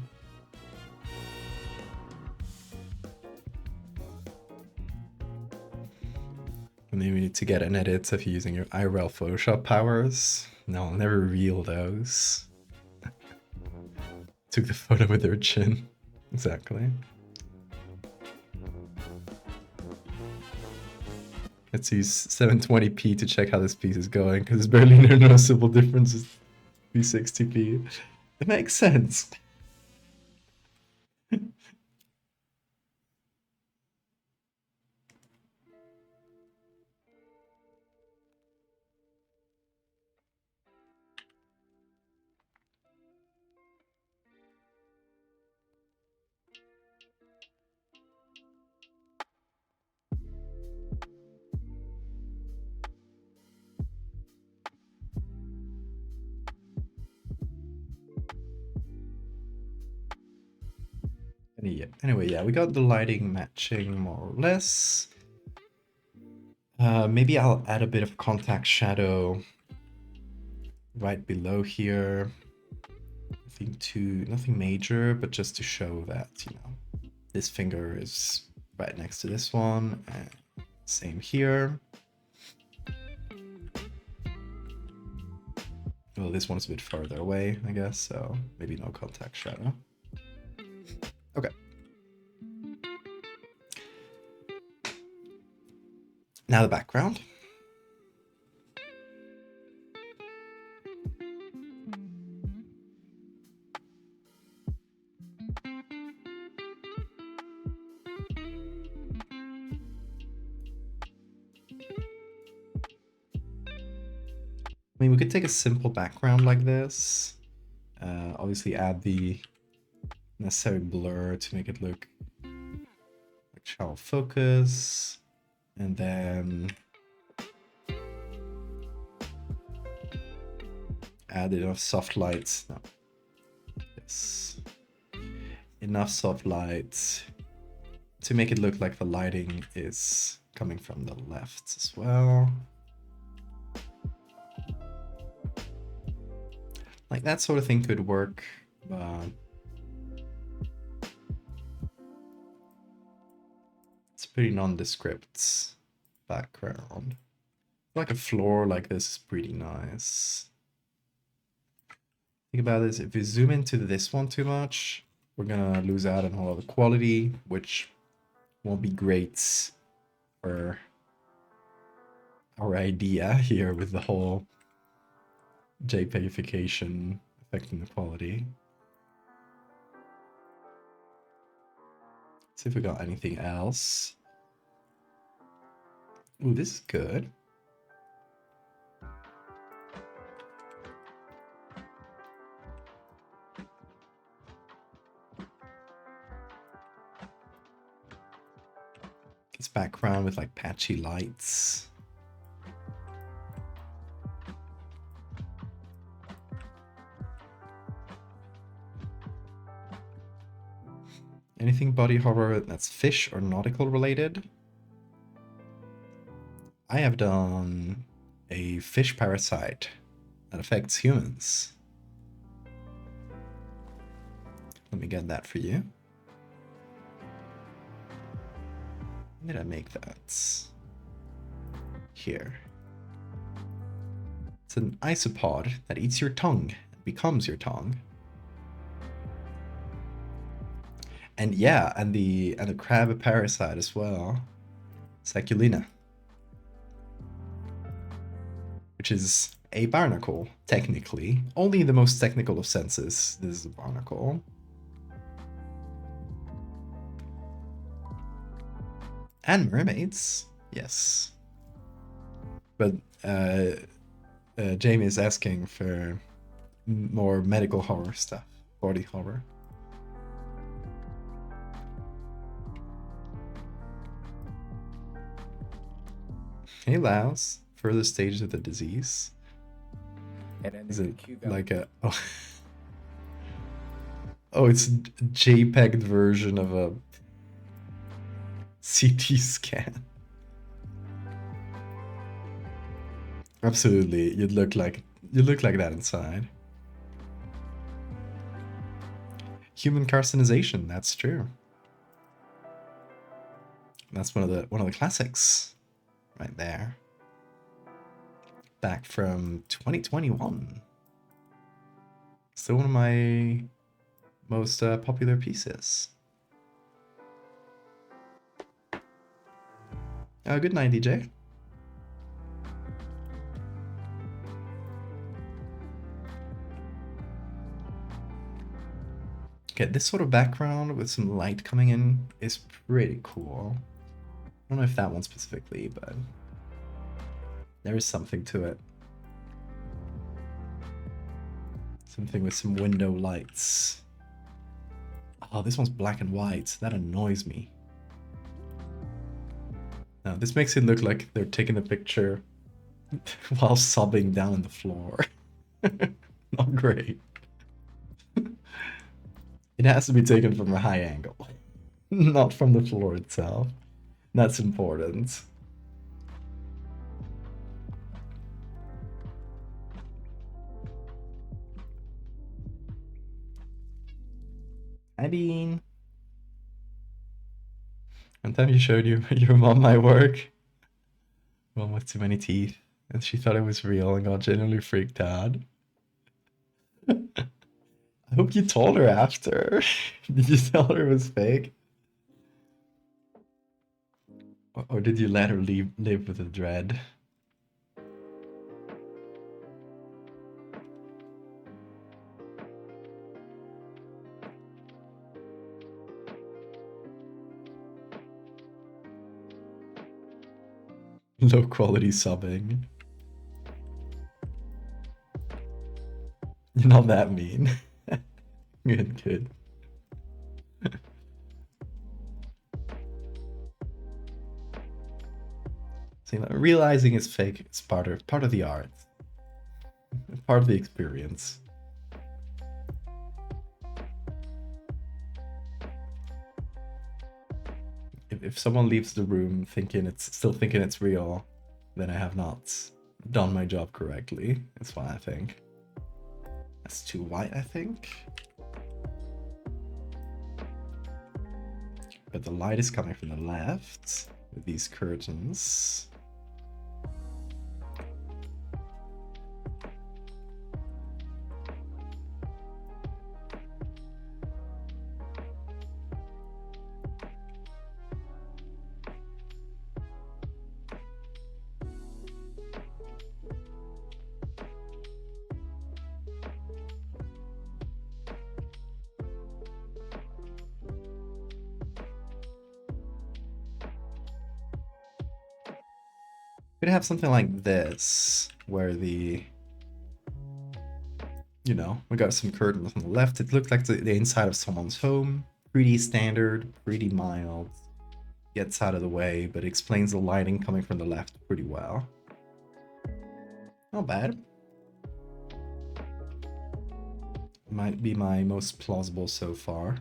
[SPEAKER 1] And then we need to get an edit of you using your IRL Photoshop powers. No, I'll never reveal those. Took the photo with their chin. Exactly. Let's use 720p to check how this piece is going, because there's barely no noticeable differences. 360p. It makes sense. Anyway, yeah, we got the lighting matching more or less. Maybe I'll add a bit of contact shadow right below here. Nothing major, but just to show that, you know, this finger is right next to this one, and same here. Well, this one's a bit further away, I guess, so maybe no contact shadow. Okay. Now the background. I mean, we could take a simple background like this. Obviously add the necessary blur to make it look like shallow focus. And then add enough soft lights. No. Yes. Enough soft lights to make it look like the lighting is coming from the left as well. Like that sort of thing could work, but It's pretty nondescript background. Like a floor like this is pretty nice. Think about this, if we zoom into this one too much, we're gonna lose out on all of the quality, which won't be great for our idea here with the whole Jpegification affecting the quality. See if we got anything else. Ooh, this is good. This background with like patchy lights. Anything body horror that's fish or nautical related? I have done a fish parasite that affects humans. Let me get that for you. When did I make that? Here. It's an isopod that eats your tongue and becomes your tongue. And yeah, and the crab parasite as well. Saculina. Which is a barnacle, technically. Only in the most technical of senses, this is a barnacle. And mermaids, yes. But Jamie is asking for more medical horror stuff, body horror. Hey Laos, further stages of the disease. Is it like a oh, it's a JPEG version of a CT scan. Absolutely, you look like that inside. Human carcinization, that's true. That's one of the classics right there. Back from 2021. Still one of my most popular pieces. Good night, DJ. Okay, this sort of background with some light coming in is pretty cool. I don't know if that one specifically, but there is something to it. Something with some window lights. Oh, this one's black and white. That annoys me. Now, this makes it look like they're taking a picture while sobbing down on the floor. Not great. It has to be taken from a high angle, not from the floor itself. That's important. Hi, Bean. One time you showed your mom my work. One with too many teeth, and she thought it was real and got genuinely freaked out. I hope you told her after. Did you tell her it was fake? Or did you let her live with the dread? Low quality subbing. You're not that mean. Good. See, realizing it's fake is part of the art, part of the experience. If someone leaves the room still thinking it's real, then I have not done my job correctly. That's what I think. That's too white, I think. But the light is coming from the left with these curtains. Could have something like this, where the, you know, we got some curtains on the left. It looked like the inside of someone's home. Pretty standard, pretty mild. Gets out of the way, but explains the lighting coming from the left pretty well. Not bad. Might be my most plausible so far.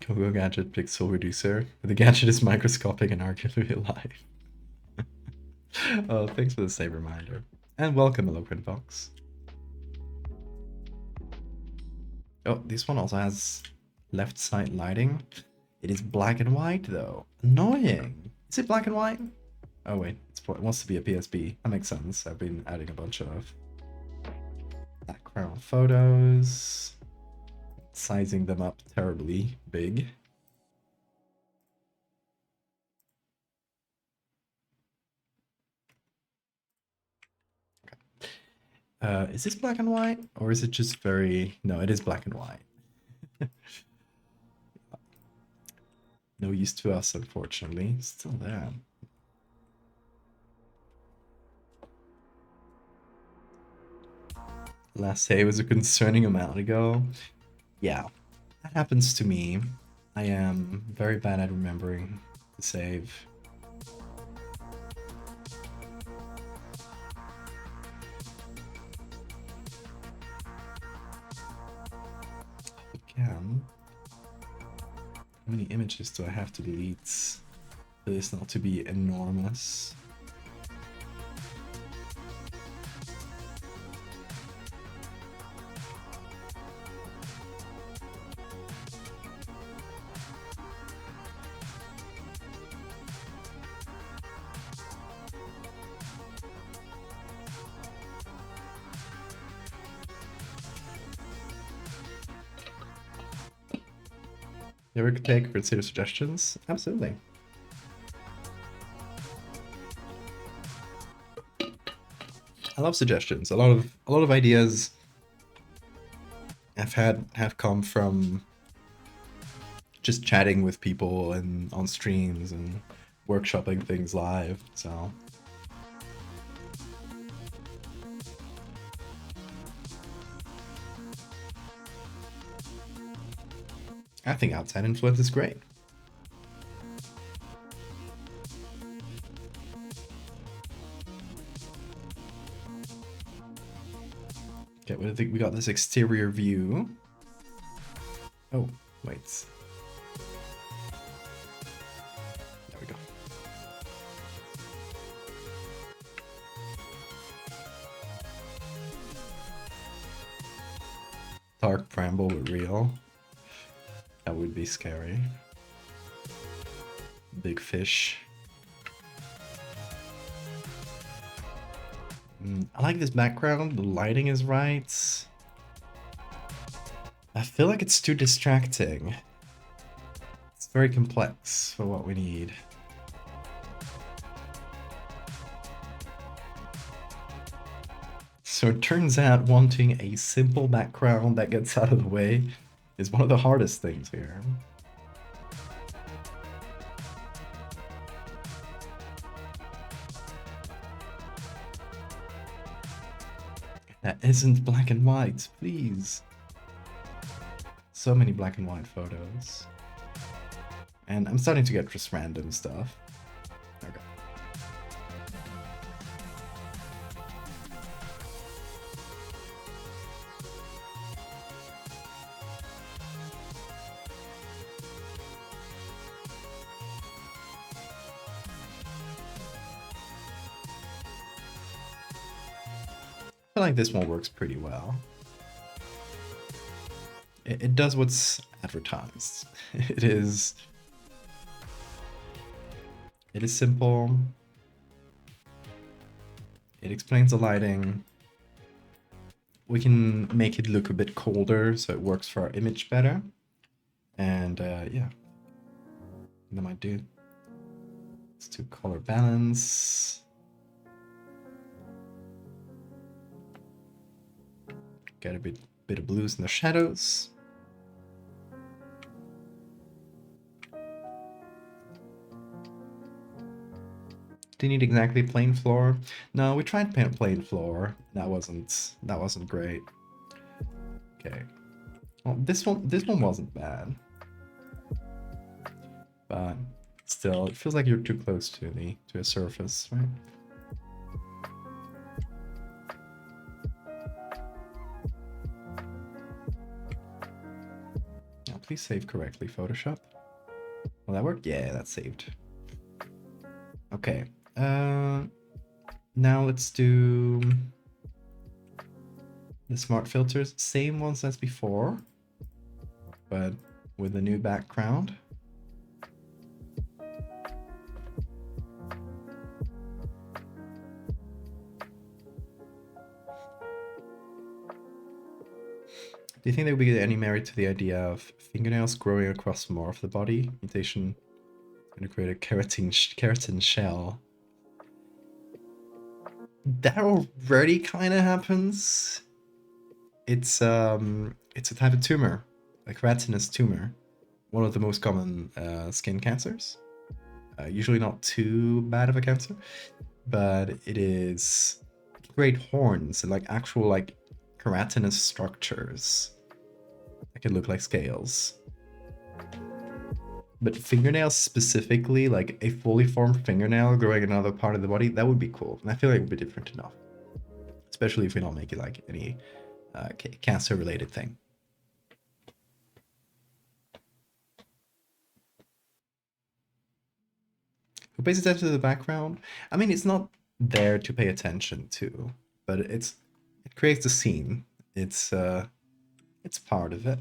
[SPEAKER 1] Google Gadget Pixel Reducer. The gadget is microscopic and arguably alive. Oh, thanks for the save reminder. And welcome, Eloquent Fox. Oh, this one also has left side lighting. It is black and white though. Annoying. Is it black and white? Oh wait, it wants to be a PSB. That makes sense. I've been adding a bunch of background photos. Sizing them up terribly big. Okay. Is this black and white? Or is it just very... No, it is black and white. No use to us, unfortunately. Still there. Last save was a concerning amount ago. Yeah, that happens to me. I am very bad at remembering to save. Again, how many images do I have to delete for this not to be enormous? You ever take or consider suggestions? Absolutely. I love suggestions. A lot of ideas have come from just chatting with people and on streams and workshopping things live. So I think outside influence is great. Okay, what do you think? We got this exterior view. Oh, wait. There we go. Dark bramble but real. That would be scary. Big fish. I like this background. The lighting is right. I feel like it's too distracting. It's very complex for what we need. So it turns out wanting a simple background that gets out of the way is one of the hardest things here. That isn't black and white, please. So many black and white photos. And I'm starting to get just random stuff. Okay. I feel like this one works pretty well. it does what's advertised. It is simple. It explains the lighting. We can make it look a bit colder so it works for our image better. And yeah, that might do. Let's do color balance. Get a bit of blues in the shadows. Do you need exactly plain floor? No, we tried plain floor. That wasn't great. Okay. Well, this one wasn't bad. But still, it feels like you're too close to a surface, right? Now, please save correctly, Photoshop. Will that work? Yeah, that's saved. Okay. Now let's do the smart filters, same ones as before, but with a new background. Do you think there would be any merit to the idea of fingernails growing across more of the body? Mutation going to create a keratin shell. That already kind of happens. It's a type of tumor, a keratinous tumor, one of the most common skin cancers. Usually not too bad of a cancer, but it is great horns and like actual like keratinous structures that can look like scales. But fingernails specifically, like a fully formed fingernail growing another part of the body, that would be cool. And I feel like it would be different enough. Especially if we don't make it like any cancer-related thing. Who pays attention to the background? I mean, it's not there to pay attention to, but it creates a scene. It's part of it.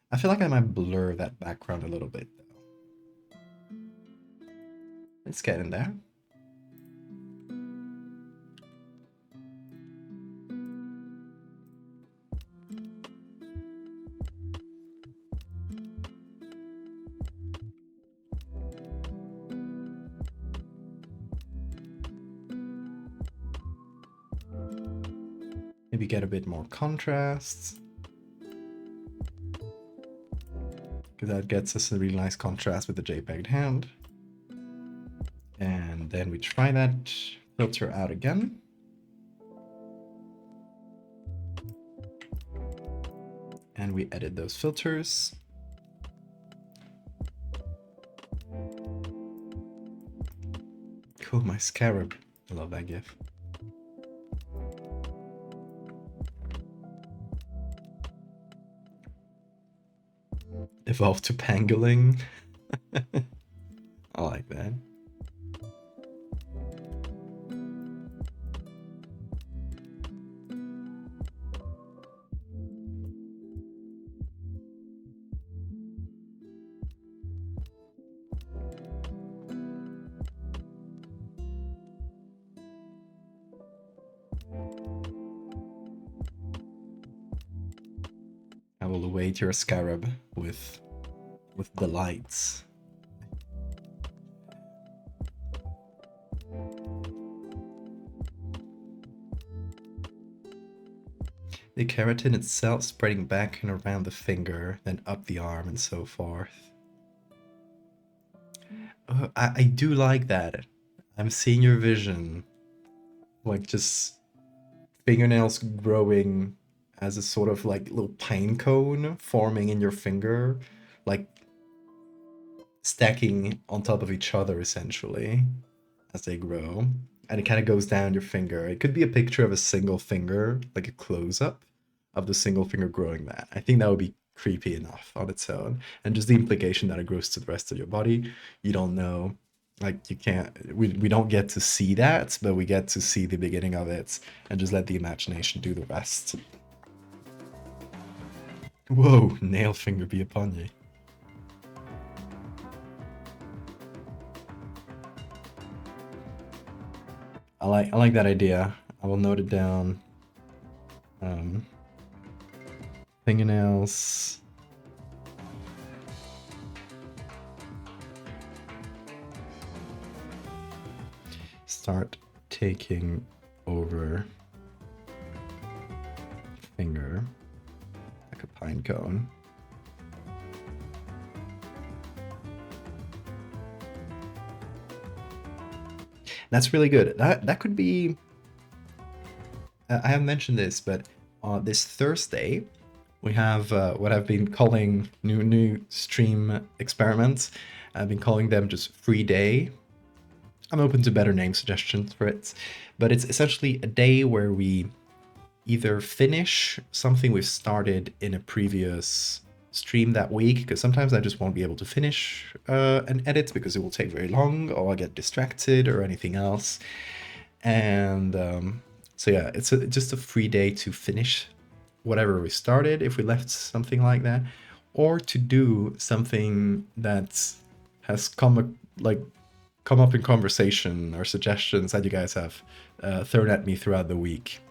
[SPEAKER 1] I feel like I might blur that background a little bit, though. Let's get in there. Maybe get a bit more contrast. Because that gets us a really nice contrast with the JPEG hand. And then we try that filter out again. And we edit those filters. Cool, my scarab. I love that GIF. Evolved to pangolin. I like that. I will await your scarab with the lights. The keratin itself spreading back and around the finger, then up the arm and so forth. I do like that. I'm seeing your vision. Like just fingernails growing as a sort of like little pine cone forming in your finger. Like stacking on top of each other essentially as they grow, and it kind of goes down your finger. It could be a picture of a single finger, like a close-up of the single finger growing that. I think that would be creepy enough on its own, and just the implication that it grows to the rest of your body. You don't know, like you can't, we don't get to see that, but we get to see the beginning of it and just let the imagination do the rest. Whoa, nail finger be upon ye. I like that idea. I will note it down. Fingernails. Start taking over finger like a pine cone. That's really good. That could be. I haven't mentioned this, but this Thursday we have what I've been calling new stream experiments. I've been calling them just free day. I'm open to better name suggestions for it, but it's essentially a day where we either finish something we've started in a previous stream that week, because sometimes I just won't be able to finish an edit because it will take very long, or I'll get distracted or anything else. And so yeah, it's just a free day to finish whatever we started if we left something like that, or to do something that has come up in conversation or suggestions that you guys have thrown at me throughout the week.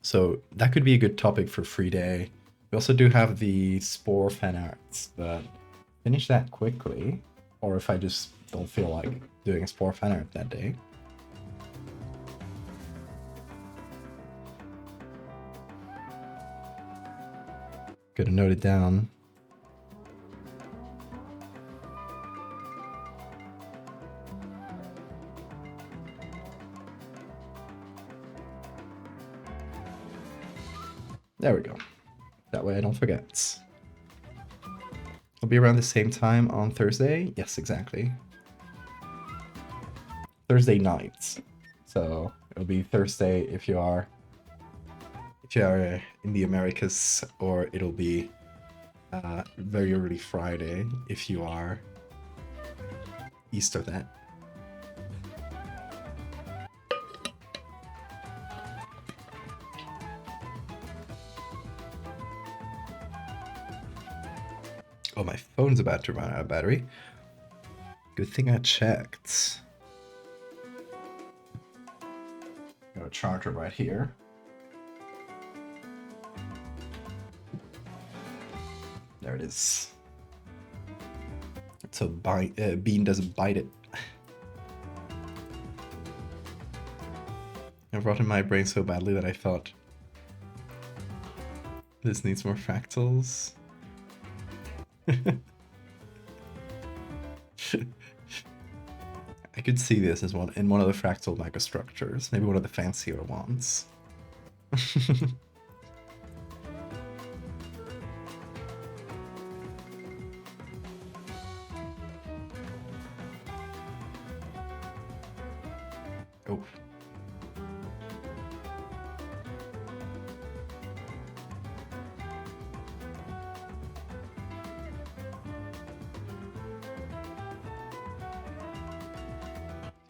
[SPEAKER 1] So that could be a good topic for free day. We also do have the Spore fan arts, but finish that quickly, or if I just don't feel like doing a Spore fan art that day. Gotta note it down. There we go. That way I don't forget. It'll be around the same time on Thursday. Yes, exactly. Thursday night. So it'll be Thursday if you are in the Americas, or it'll be very early Friday if you are east of that. Oh, my phone's about to run out of battery. Good thing I checked. Got a charger right here. There it is. So Bean doesn't bite it. I've rotten my brain so badly that I thought this needs more fractals. I could see this as in one of the fractal megastructures, maybe one of the fancier ones. Oh.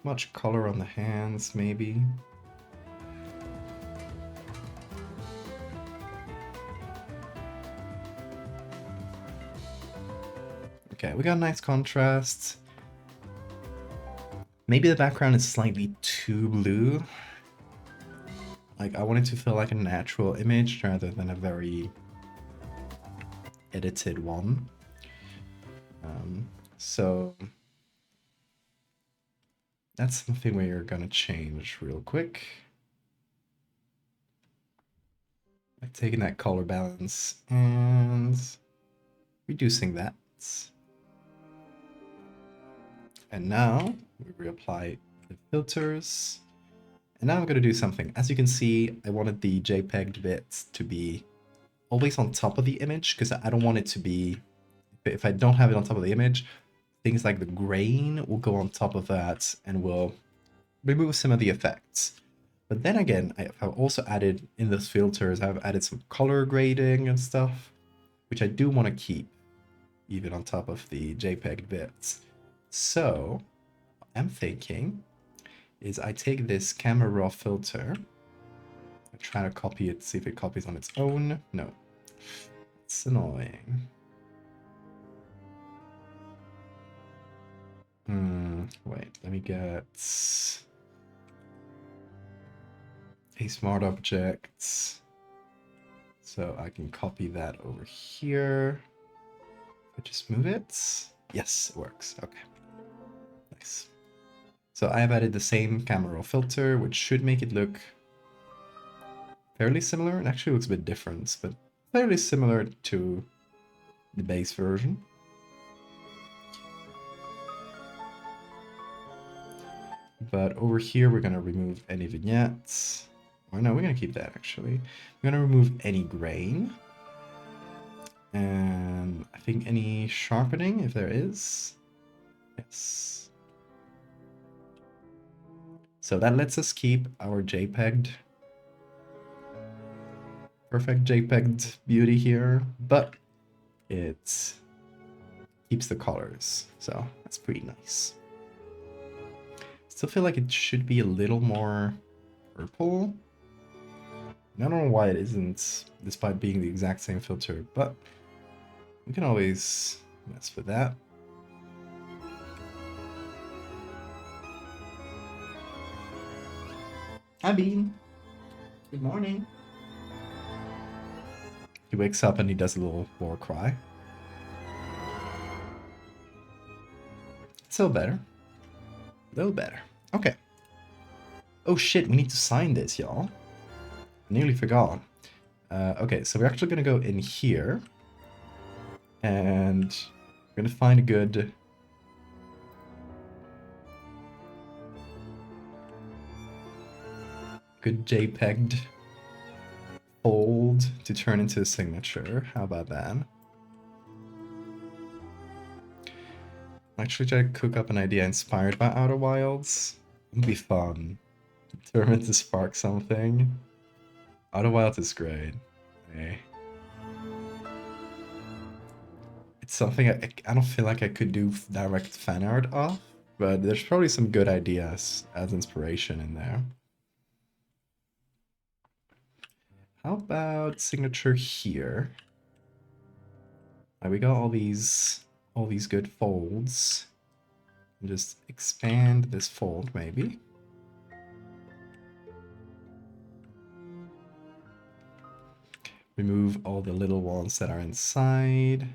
[SPEAKER 1] Much color on the hands, maybe. Okay, we got a nice contrast. Maybe the background is slightly too blue. Like, I want it to feel like a natural image rather than a very edited one. So that's something we're gonna change real quick. Like taking that color balance and reducing that. And now we reapply the filters. And now I'm gonna do something. As you can see, I wanted the JPEG bits to be always on top of the image, because I don't want it to be, if I don't have it on top of the image, things like the grain will go on top of that and will remove some of the effects. But then again, I've also added in those filters, I've added some color grading and stuff, which I do want to keep even on top of the JPEG bits. So what I'm thinking is I take this camera raw filter, I try to copy it, see if it copies on its own. No. It's annoying. Wait, let me get a smart object. So I can copy that over here. I just move it. Yes, it works. Okay. Nice. So I have added the same camera raw filter, which should make it look fairly similar. It actually looks a bit different, but fairly similar to the base version. But over here, we're going to remove any vignettes. Or no, we're going to keep that actually. We're going to remove any grain. And I think any sharpening, if there is. Yes. So that lets us keep our JPEG'd, perfect JPEG'd beauty here, but it keeps the colors. So that's pretty nice. Still feel like it should be a little more purple. I don't know why it isn't, despite being the exact same filter, but we can always mess with that. Hi, Bean. Good morning. He wakes up and he does a little war cry. Still better. A little better. Okay. Oh shit, we need to sign this, y'all. Nearly forgot. Okay, so we're actually gonna go in here. And we're gonna find a good... JPEG'd fold to turn into a signature. How about that? Actually try to cook up an idea inspired by Outer Wilds. It'd be fun. Determined to spark something. Outer Wilds is great. Hey. It's something I don't feel like I could do direct fan art of, but there's probably some good ideas as inspiration in there. How about signature here? We got all these good folds. And just expand this fold maybe. Remove all the little ones that are inside.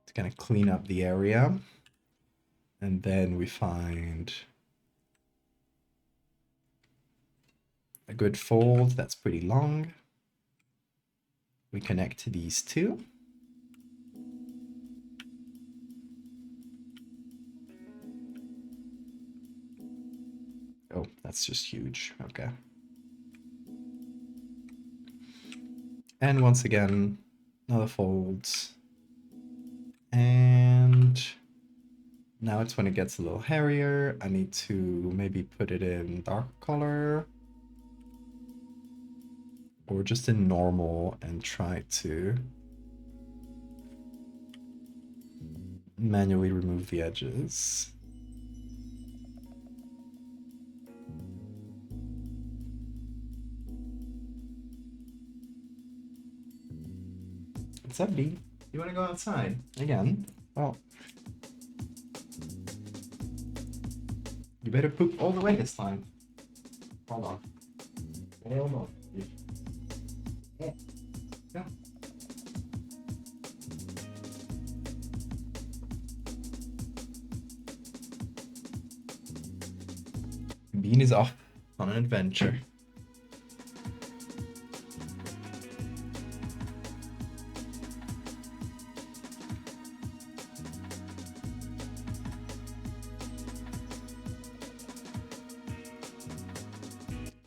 [SPEAKER 1] To kind of clean up the area. And then we find a good fold that's pretty long. We connect to these two. Oh, that's just huge. Okay. And once again, another fold. And now it's when it gets a little hairier. I need to maybe put it in dark color. Or just in normal and try to manually remove the edges. What's up, B? You want to go outside again? Well, you better poop all the way this time. Hold on. Hold on. Yeah. Go. Bean is off on an adventure.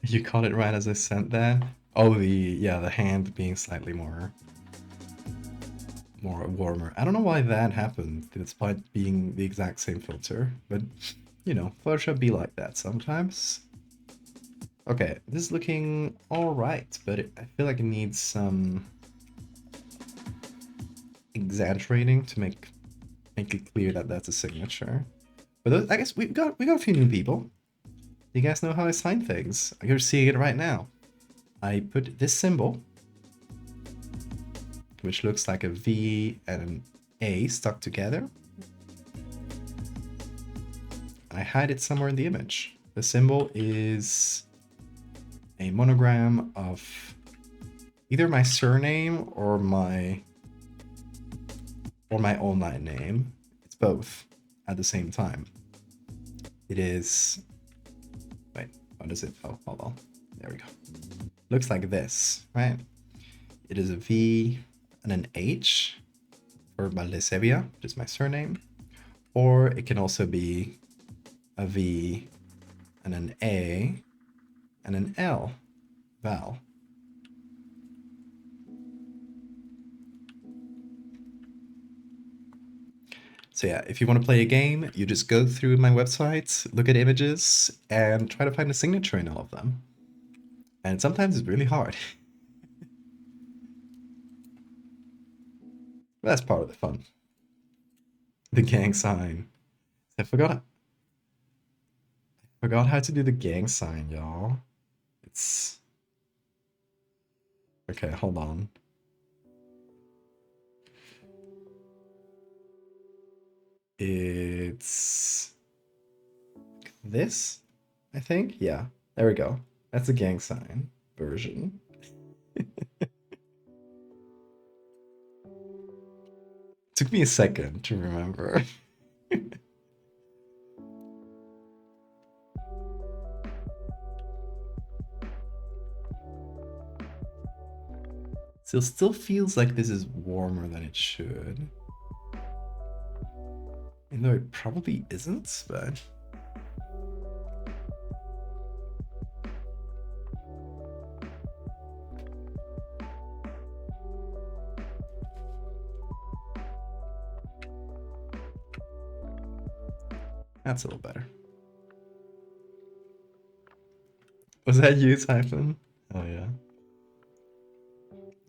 [SPEAKER 1] You caught it right as I sent that? Oh, the hand being slightly more warmer. I don't know why that happened, despite being the exact same filter, but you know, Photoshop be like that sometimes. Okay, this is looking alright, but I feel like it needs some exaggerating to make it clear that that's a signature. But I guess we got a few new people. You guys know how I sign things. You're seeing it right now. I put this symbol, which looks like a V and an A stuck together. I hide it somewhere in the image. The symbol is a monogram of either my surname or my online name. It's both at the same time. It is, wait, what is it? Oh, hold on. There we go. Looks like this, right? It is a V and an H for Valdevia, which is my surname. Or it can also be a V and an A and an L, Val. So yeah, if you want to play a game, you just go through my website, look at images, and try to find a signature in all of them. And sometimes it's really hard. That's part of the fun. The gang sign. I forgot how to do the gang sign, y'all. It's... Okay, hold on. It's this, I think. Yeah, there we go. That's a gang sign version. Took me a second to remember. So it still feels like this is warmer than it should. Even though it probably isn't, but... That's a little better. Was that you, Typhon? Oh yeah.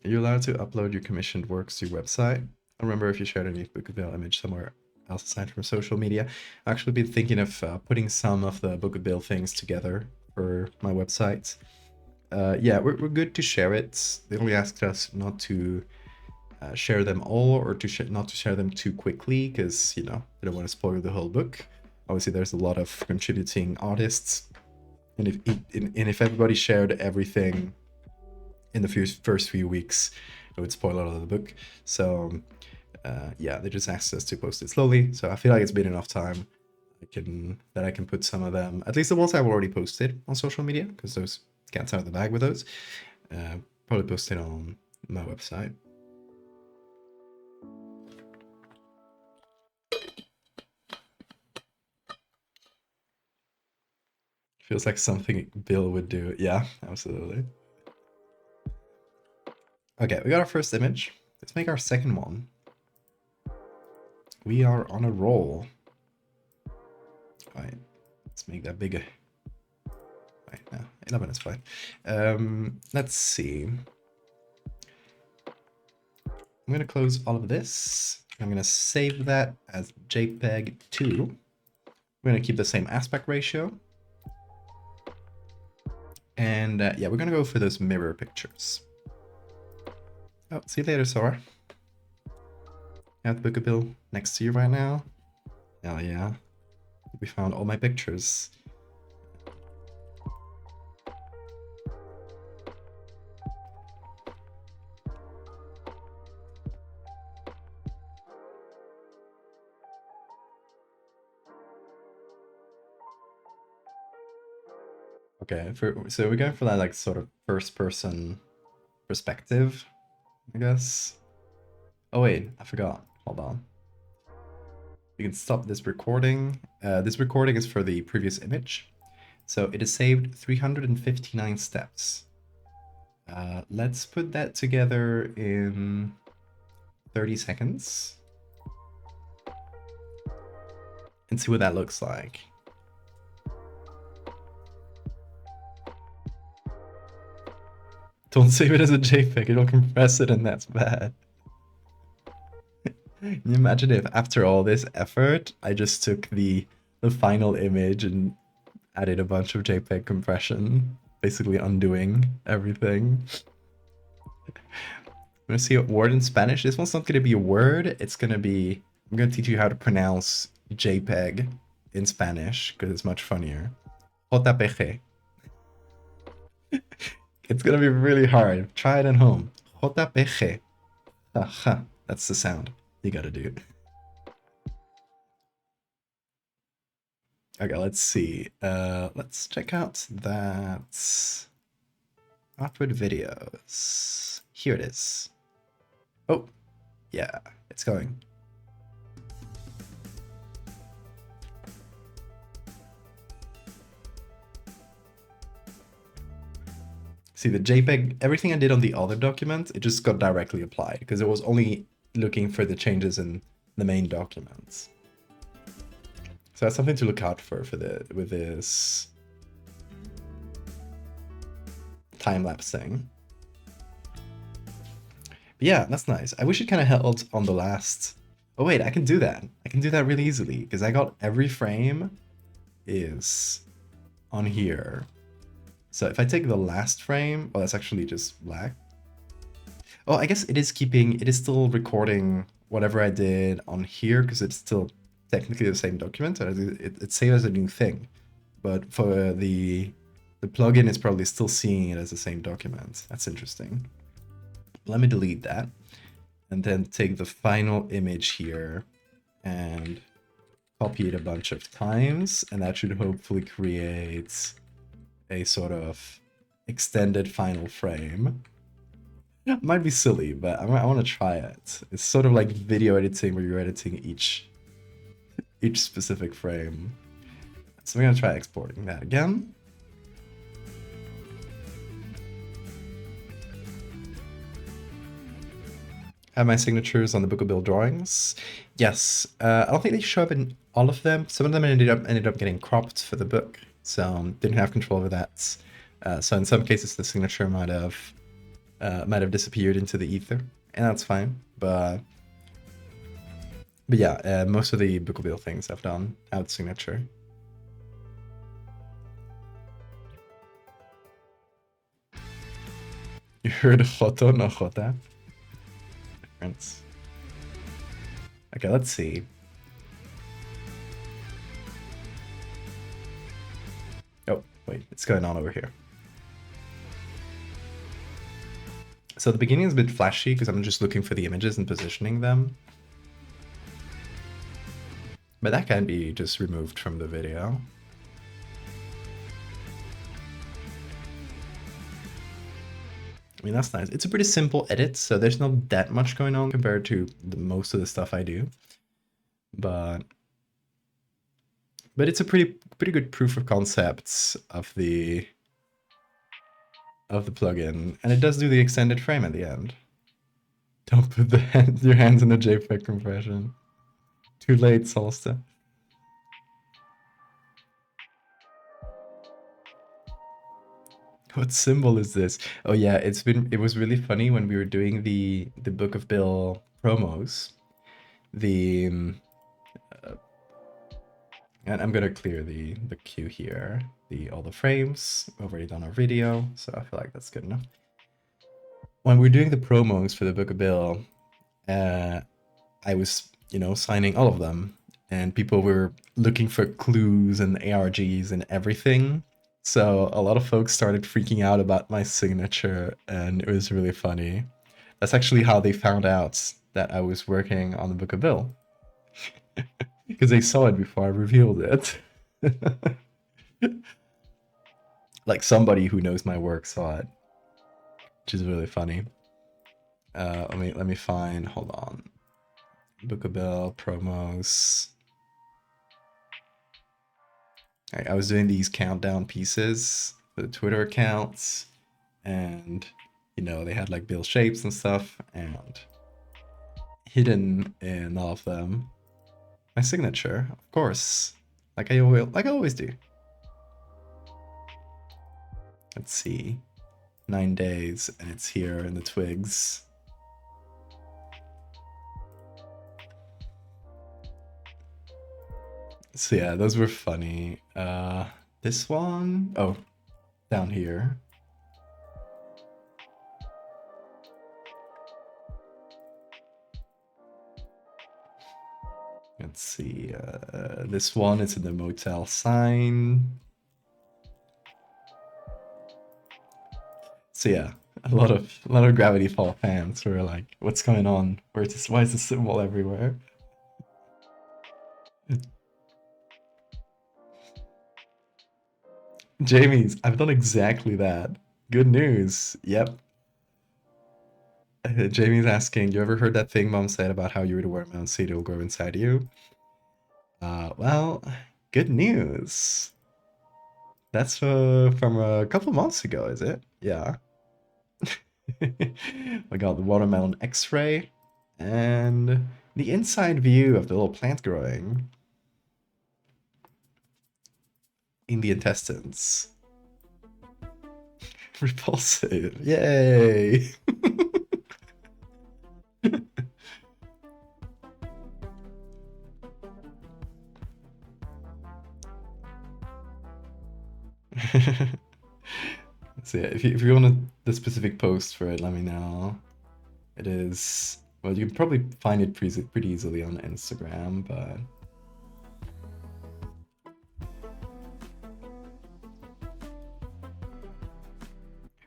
[SPEAKER 1] Are you allowed to upload your commissioned works to your website? I remember if you shared any Book of Bill image somewhere else aside from social media. I've actually been thinking of putting some of the Book of Bill things together for my website. Yeah, we're good to share it. They only asked us not to share them all, or to not to share them too quickly, because, you know, they don't want to spoil the whole book. Obviously, there's a lot of contributing artists, and if everybody shared everything in the first few weeks, it would spoil a lot of the book. So yeah, they just asked us to post it slowly. So I feel like it's been enough time that I can put some of them, at least the ones I've already posted, on social media, because those cat's out of the bag with those. Probably post it on my website. Feels like something Bill would do. Yeah, absolutely. Okay, we got our first image. Let's make our second one. We are on a roll. Right, let's make that bigger. Right, no, 11 is fine. Let's see. I'm gonna close all of this. I'm gonna save that as JPEG 2. We're gonna keep the same aspect ratio. And yeah, we're gonna go for those mirror pictures. Oh, see you later, Sora. I have the Book of Bill next to you right now. Hell yeah. We found all my pictures. Okay, so we're going for that like sort of first person perspective, I guess. Oh wait, I forgot. Hold on. We can stop this recording. This recording is for the previous image. So it is saved 359 steps. Let's put that together in 30 seconds. And see what that looks like. Don't save it as a JPEG, it'll compress it and that's bad. Can you imagine if after all this effort, I just took the final image and added a bunch of JPEG compression, basically undoing everything. I'm gonna see a word in Spanish. This one's not gonna be a word. It's gonna be, I'm gonna teach you how to pronounce JPEG in Spanish because it's much funnier. JPG. It's gonna be really hard. Try it at home. JPG. Aha, that's the sound you gotta do. Okay, let's see. Let's check out that output videos. Here it is. Oh, yeah, it's going. See, the JPEG, everything I did on the other document, it just got directly applied because it was only looking for the changes in the main documents. So that's something to look out for with this time-lapse thing. But yeah, that's nice. I wish it kind of held on the last... Oh wait, I can do that. I can do that really easily because I got every frame is on here. So if I take the last frame, well, that's actually just black. Oh, I guess it is still recording whatever I did on here because it's still technically the same document. It's saved as a new thing, but for the plugin, it's probably still seeing it as the same document. That's interesting. Let me delete that and then take the final image here and copy it a bunch of times, and that should hopefully create a sort of extended final frame. Might be silly, but I want to try it. It's sort of like video editing where you're editing each specific frame. So we're gonna try exporting that again. Have my signatures on the Book of Bill drawings. Yes, I don't think they show up in all of them. Some of them ended up getting cropped for the book, so didn't have control over that. So in some cases, the signature might have disappeared into the ether, and that's fine. But yeah, most of the Book of Bill things I've done out signature. You heard Joto, no Jota. Difference. Okay, let's see. Oh, wait, it's going on over here. So the beginning is a bit flashy because I'm just looking for the images and positioning them. But that can be just removed from the video. I mean, that's nice. It's a pretty simple edit, so there's not that much going on compared to most of the stuff I do. But it's a pretty good proof of concepts of the plugin, and it does do the extended frame at the end. Don't put your hands in the JPEG compression. Too late, Solsta. What symbol is this? Oh yeah, it was really funny when we were doing the Book of Bill promos. And I'm gonna clear the queue here. All the frames. We've already done our video, so I feel like that's good enough. When we're doing the promos for the Book of Bill, I was, signing all of them, and people were looking for clues and ARGs and everything. So a lot of folks started freaking out about my signature, and it was really funny. That's actually how they found out that I was working on the Book of Bill. Because they saw it before I revealed it. Like somebody who knows my work saw it, which is really funny. Let me find, hold on. Book of Bill promos. I was doing these countdown pieces for the Twitter accounts, and they had like Bill shapes and stuff, and hidden in all of them, my signature, of course, like I always do. Let's see, 9 days, and it's here in the twigs. So yeah, those were funny. This one? Oh, down here. Let's see. This one is in the motel sign. So yeah, a lot of Gravity Fall fans who are like, "What's going on? Why is this symbol everywhere?" Jamie's, I've done exactly that. Good news. Yep. Jamie's asking, you ever heard that thing Mom said about how you were the watermelon seed will grow inside you? Well, good news. That's from a couple of months ago, is it? Yeah. I got the watermelon X-ray and the inside view of the little plant growing in the intestines. Repulsive. Yay! So yeah, if you want the specific post for it, let me know. It is, well, you can probably find it pretty easily on Instagram, but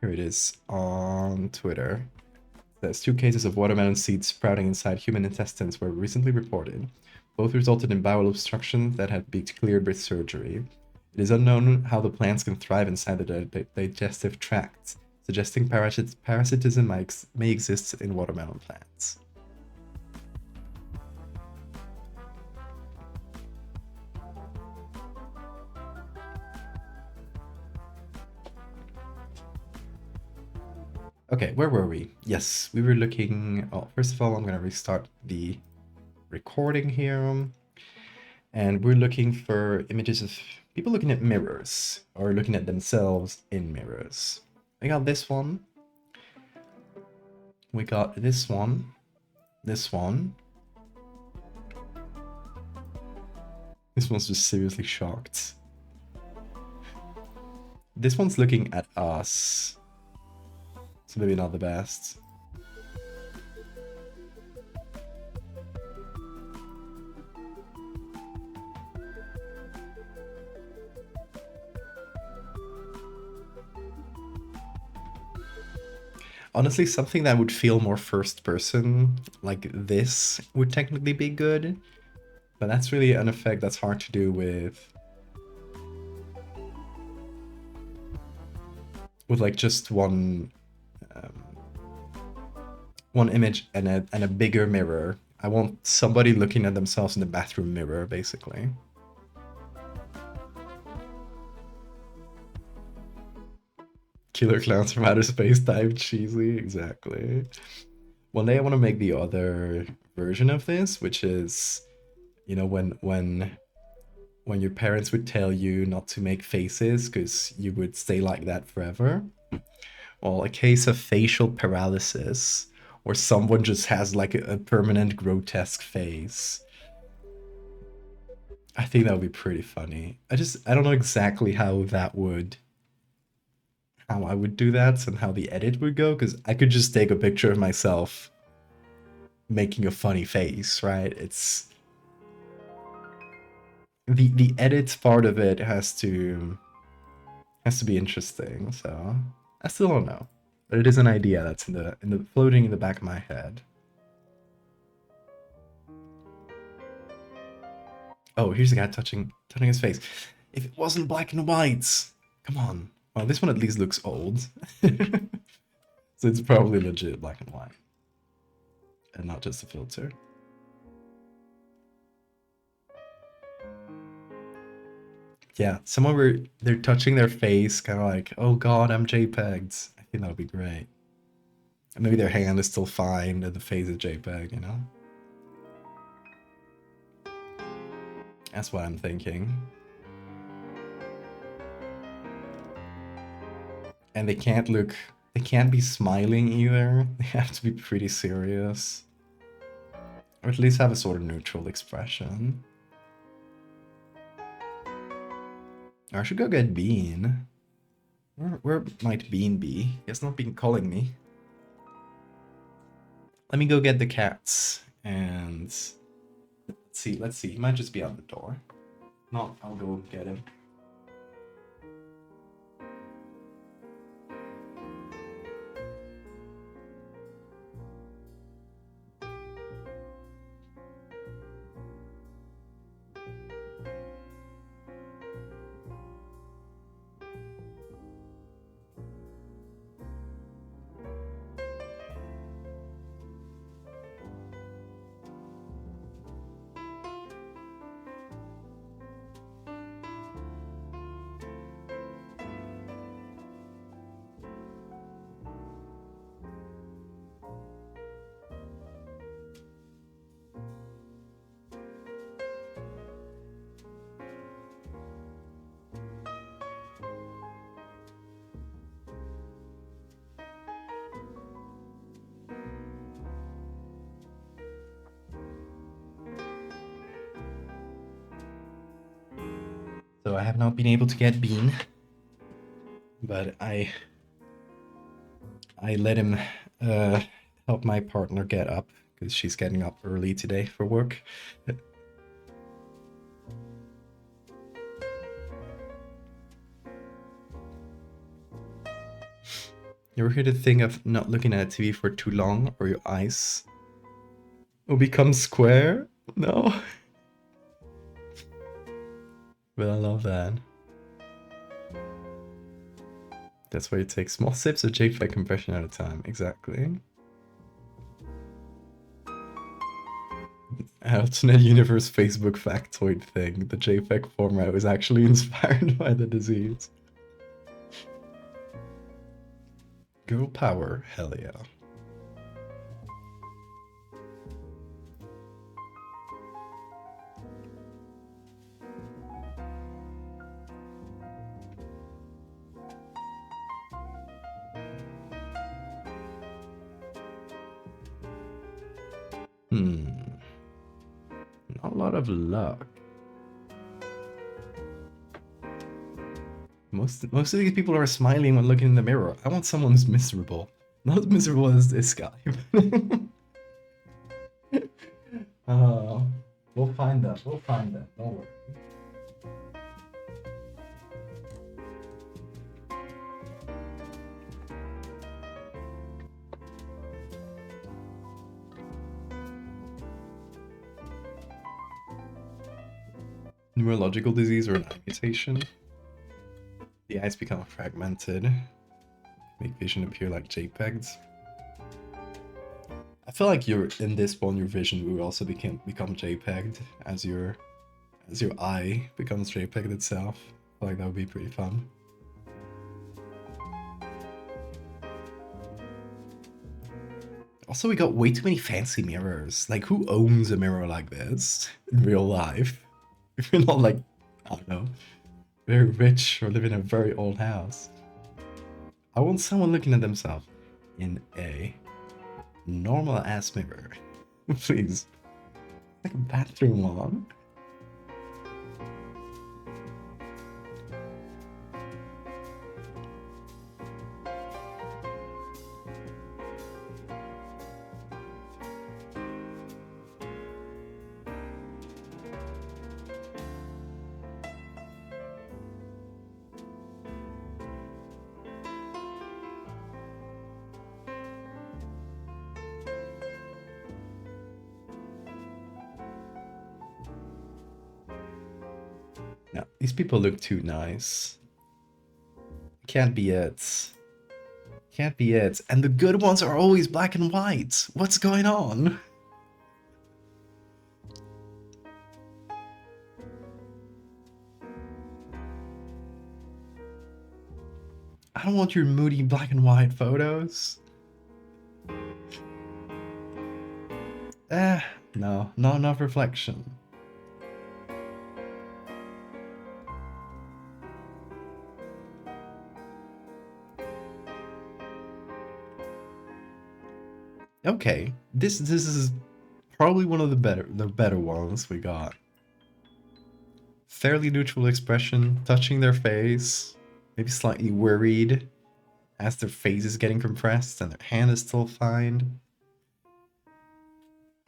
[SPEAKER 1] here it is on Twitter. There's 2 cases of watermelon seeds sprouting inside human intestines were recently reported. Both resulted in bowel obstruction that had to be cleared with surgery. It is unknown how the plants can thrive inside the digestive tract, suggesting parasitism may exist in watermelon plants. Okay, where were we? Yes, we were looking... Oh, first of all, I'm going to restart the recording here. And we're looking for images of people looking at mirrors or looking at themselves in mirrors. I got this one. We got this one. This one. This one's just seriously shocked. This one's looking at us. So maybe not the best. Honestly, something that would feel more first person, like this, would technically be good. But that's really an effect that's hard to do with like just one image and a bigger mirror. I want somebody looking at themselves in the bathroom mirror, basically. Killer clowns from outer space type cheesy, exactly. One day I want to make the other version of this, which is, you know, when your parents would tell you not to make faces because you would stay like that forever. Well, a case of facial paralysis, or someone just has like a permanent grotesque face. I think that would be pretty funny. I don't know exactly how I would do that and how the edit would go, because I could just take a picture of myself making a funny face, right? It's the edit part of it has to be interesting, so I still don't know. But it is an idea that's in the floating in the back of my head. Oh, here's a guy touching his face. If it wasn't black and white, come on. Well, this one at least looks old. So it's probably legit black and white. And not just a filter. Yeah, someone where they're touching their face, kind of like, oh god, I'm JPEGs. I think that would be great. And maybe their hand is still fine and the face is JPEG, you know? That's what I'm thinking. And they can't be smiling either. They have to be pretty serious. Or at least have a sort of neutral expression. I should go get Bean. Where might Bean be? He has not been calling me. Let me go get the cats and let's see. He might just be out the door. No, I'll go get him. So I have not been able to get Bean, but I let him help my partner get up because she's getting up early today for work. You ever hear the thing of not looking at a TV for too long or your eyes will become square? No. But I love that. That's why you take small sips of JPEG compression at a time. Exactly. Alternate universe Facebook factoid thing. The JPEG format was actually inspired by the disease. Girl power, hell yeah. Not a lot of luck. Most of these people are smiling when looking in the mirror. I want someone who's miserable. Not as miserable as this guy. We'll find that. We'll find that. Don't worry. Neurological disease or an eye mutation. The eyes become fragmented, make vision appear like JPEGs. I feel like in this one, your vision will also become JPEG'd as your eye becomes JPEG'd itself. I feel like that would be pretty fun. Also, we got way too many fancy mirrors. Like, who owns a mirror like this in real life? If you're not like, I don't know, very rich or live in a very old house. I want someone looking at themselves in a normal ass mirror. Please. Like a bathroom one. No, these people look too nice. Can't be it. Can't be it. And the good ones are always black and white. What's going on? I don't want your moody black and white photos. No, not enough reflection. Okay, this is probably one of the better ones we got. fairly neutral expression, touching their face, maybe slightly worried as their face is getting compressed and their hand is still fine.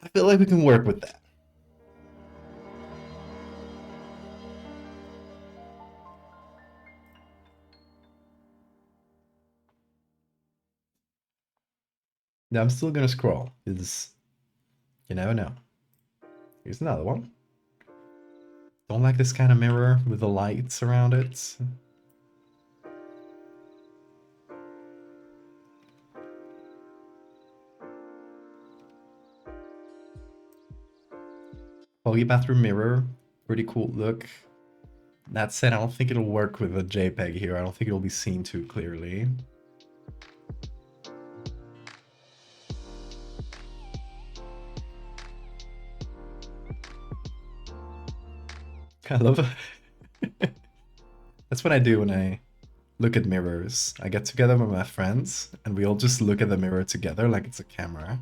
[SPEAKER 1] I feel like we can work with that. Now I'm still gonna scroll, because you never know. Here's another one. Don't like this kind of mirror with the lights around it. Foggy bathroom mirror, pretty cool look. That said, I don't think it'll work with a JPEG here. I don't think it'll be seen too clearly. I love it. That's what I do when I look at mirrors. I get together with my friends and we all just look at the mirror together like it's a camera.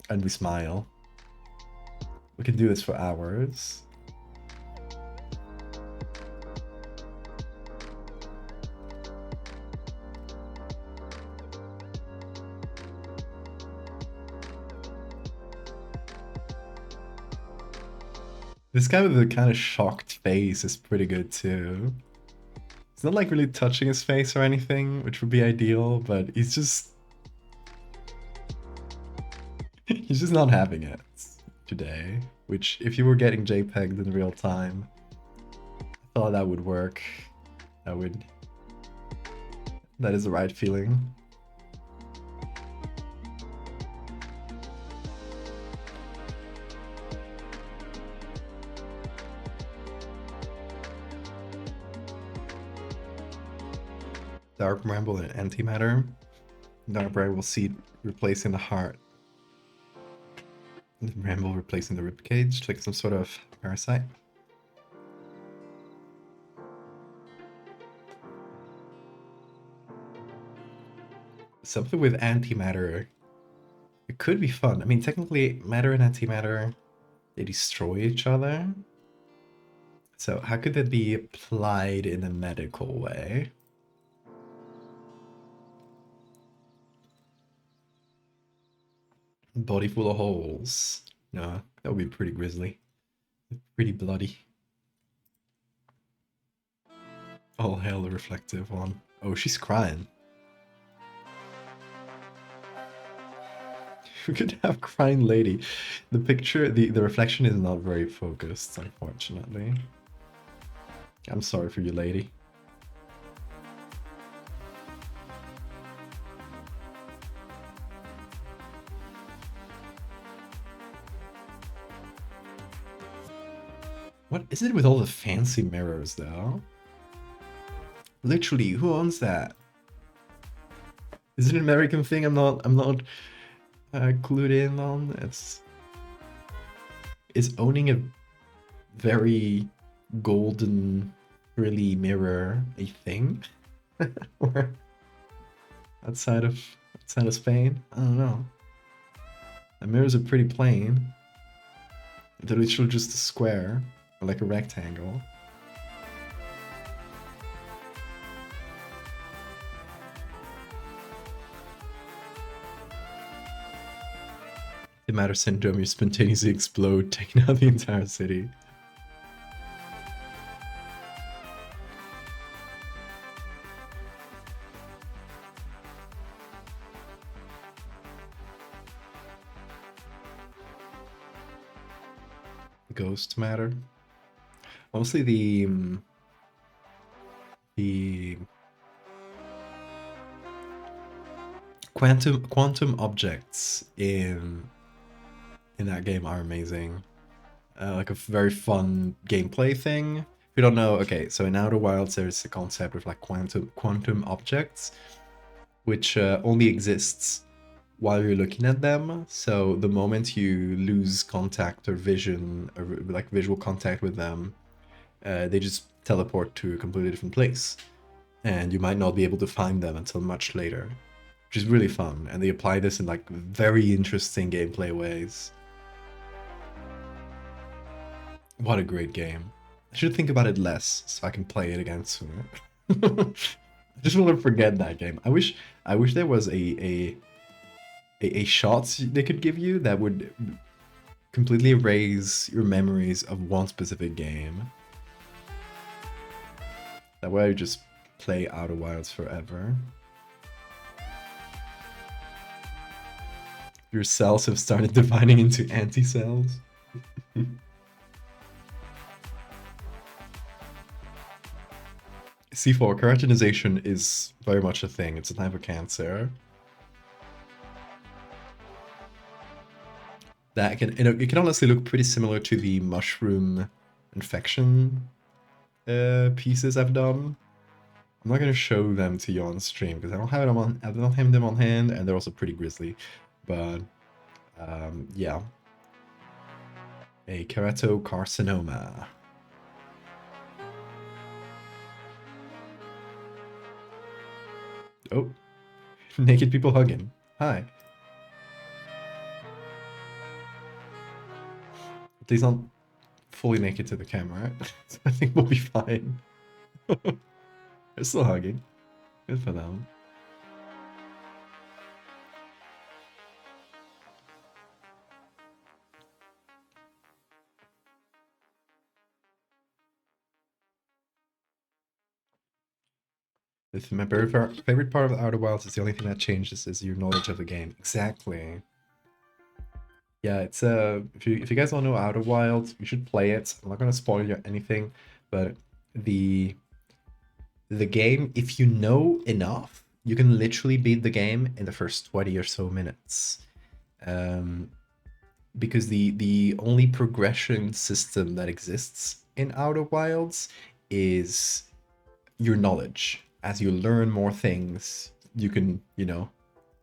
[SPEAKER 1] And we smile. We can do this for hours. This guy with the kind of shocked face is pretty good too. He's not like really touching his face or anything, which would be ideal, but he's just... he's just not having it today, which if you were getting JPEG'd in real time, I thought that would work. That is the right feeling. Dark Bramble and Antimatter. Dark Bramble seed replacing the heart. The Bramble replacing the ribcage, like some sort of parasite. Something with antimatter. It could be fun. I mean, technically, matter and antimatter, they destroy each other. So how could that be applied in a medical way? Body full of holes. No, that would be pretty grisly. Pretty bloody. All hail the reflective one. Oh, she's crying. We could have crying lady. The picture, the reflection is not very focused, unfortunately. I'm sorry for you, lady. What is it with all the fancy mirrors, though? Literally, who owns that? Is it an American thing? I'm not clued in on. Is owning a very golden, frilly mirror a thing? Or outside of Spain? I don't know. The mirrors are pretty plain. They're literally just a square, or like a rectangle. The matter syndrome, you spontaneously explode, taking out the entire city. Ghost matter. Mostly the quantum objects in that game are amazing. Like a very fun gameplay thing. If you don't know, okay, so in Outer Wilds there's a concept of like quantum objects, which only exists while you're looking at them. So the moment you lose contact or vision, or like visual contact with them, they just teleport to a completely different place. And you might not be able to find them until much later. which is really fun, and they apply this in like very interesting gameplay ways. What a great game. I should think about it less so I can play it again sooner. I just want to forget that game. I wish there was a shot they could give you that would completely erase your memories of one specific game. That way you just play Outer Wilds forever. Your cells have started dividing into anti-cells. C4, keratinization is very much a thing. It's a type of cancer. That can, it can honestly look pretty similar to the mushroom infection pieces I've done. I'm not gonna show them to you on stream because I don't have them on hand, and they're also pretty grisly. But yeah, a keratocarcinoma. Oh, naked people hugging. Hi. Please don't fully naked to the camera. So I think we'll be fine. They're still hugging. Good for them. My favorite part of the Outer Wilds is the only thing that changes is your knowledge of the game. Exactly. Yeah, it's if you guys don't know Outer Wilds, you should play it. I'm not gonna spoil you anything, but the game, if you know enough, you can literally beat the game in the first 20 or so minutes. Because the only progression system that exists in Outer Wilds is your knowledge. As you learn more things, you can, you know,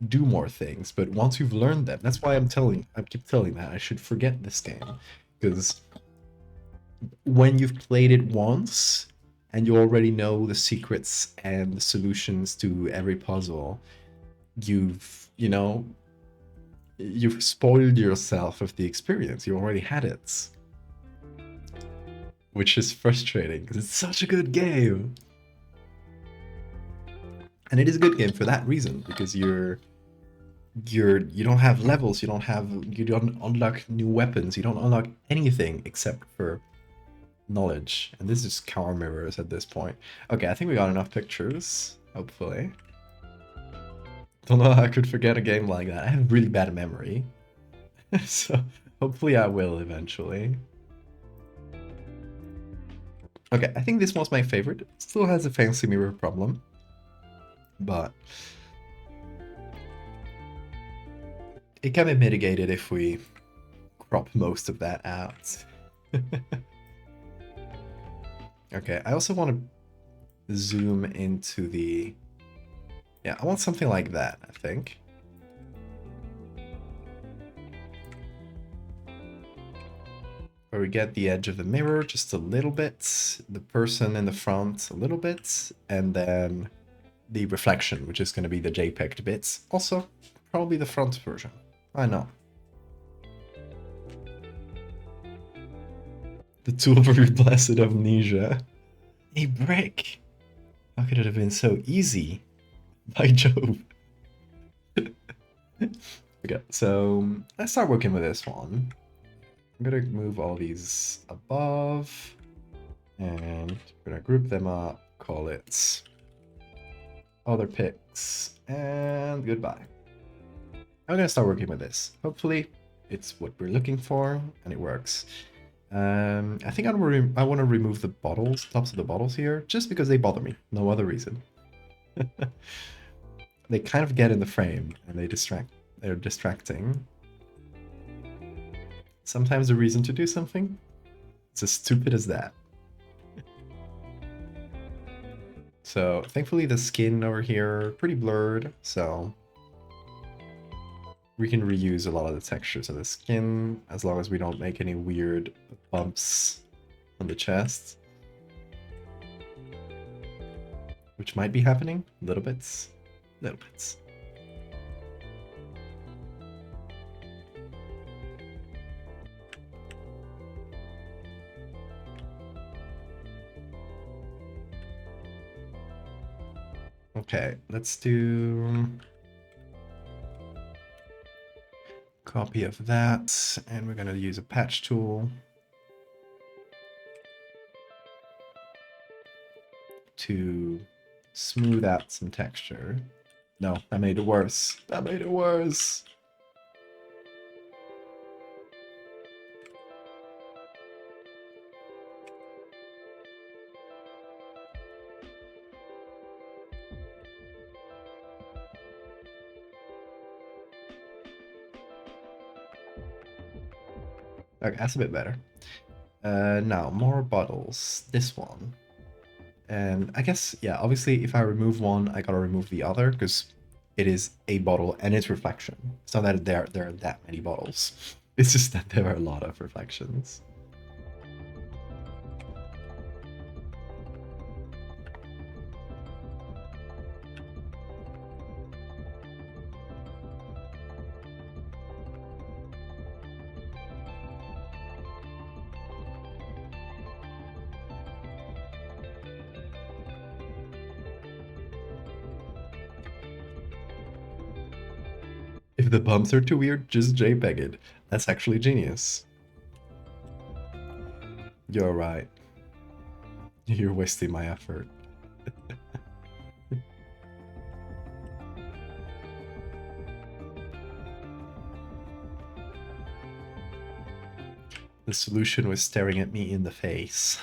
[SPEAKER 1] do more things. But once you've learned them, that's why I keep telling that I should forget this game. Because when you've played it once and you already know the secrets and the solutions to every puzzle, you've spoiled yourself of the experience. You already had it. Which is frustrating because it's such a good game. And it is a good game for that reason, because you don't have levels, you don't unlock new weapons, you don't unlock anything except for knowledge. And this is car mirrors at this point. Okay, I think we got enough pictures, hopefully. Don't know how I could forget a game like that. I have really bad memory. So hopefully I will eventually. Okay, I think this was my favorite. It still has a fancy mirror problem, but it can be mitigated if we crop most of that out. Okay, I also want to zoom into the... Yeah, I want something like that, I think. Where we get the edge of the mirror just a little bit, the person in the front a little bit, and then the reflection, which is going to be the JPEG bits. Also, probably the front version. I know. The tool for your blessed amnesia. A brick! How could it have been so easy? By Jove. Okay, so let's start working with this one. I'm gonna move all these above, and we're gonna group them up, call it other picks, and goodbye. I'm gonna start working with this. Hopefully it's what we're looking for, and it works. I think I want to remove the bottles, tops of the bottles here, just because they bother me. No other reason. They kind of get in the frame, and they're distracting. Sometimes a reason to do something, it's as stupid as that. So thankfully the skin over here, pretty blurred, so we can reuse a lot of the textures of the skin, as long as we don't make any weird bumps on the chest. Which might be happening, little bits. Okay, let's do copy of that, and we're gonna use a patch tool to smooth out some texture. No, that made it worse. That made it worse. Okay, that's a bit better. Now, more bottles. This one. And I guess, yeah, obviously if I remove one, I gotta remove the other, because it is a bottle and its reflection. It's not that there are that many bottles. It's just that there are a lot of reflections. If the bumps are too weird, just JPEG it. That's actually genius. You're right. You're wasting my effort. The solution was staring at me in the face.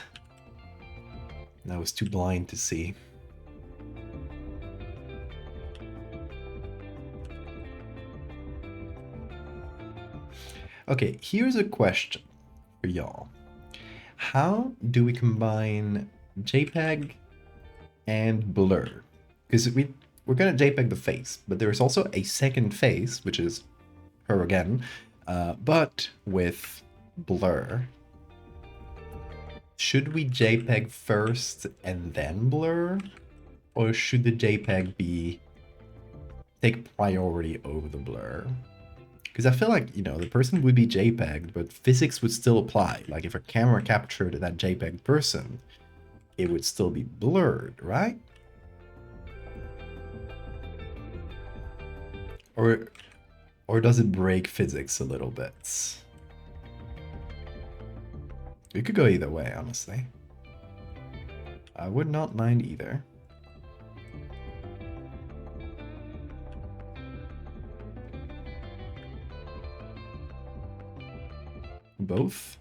[SPEAKER 1] And I was too blind to see. Okay, here's a question for y'all. How do we combine JPEG and blur? Because we're gonna JPEG the face, but there's also a second face, which is her again, but with blur. Should we JPEG first and then blur? Or should the JPEG take priority over the blur? Because I feel like, the person would be JPEG'd, but physics would still apply. Like if a camera captured that JPEG person, it would still be blurred, right? Or does it break physics a little bit? It could go either way, honestly. I would not mind either. Both?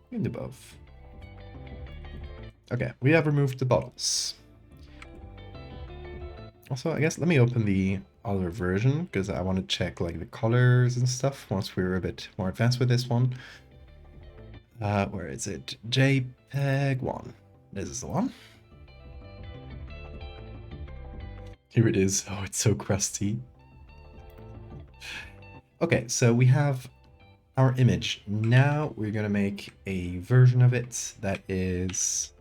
[SPEAKER 1] We can do both. Okay, we have removed the bottles. Also, I guess let me open the other version because I want to check like the colors and stuff once we're a bit more advanced with this one. Where is it? JPEG 1. This is the one. Here it is. Oh, it's so crusty. Okay, so we have our image. Now we're gonna make a version of it that is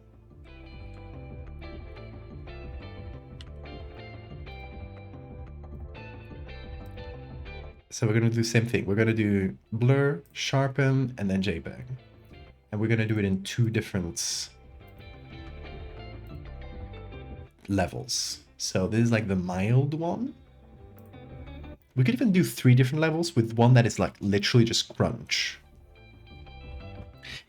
[SPEAKER 1] so we're gonna do the same thing. We're gonna do blur, sharpen, and then JPEG. And we're gonna do it in 2 different levels. So this is like the mild one. We could even do 3 different levels with one that is like literally just crunch.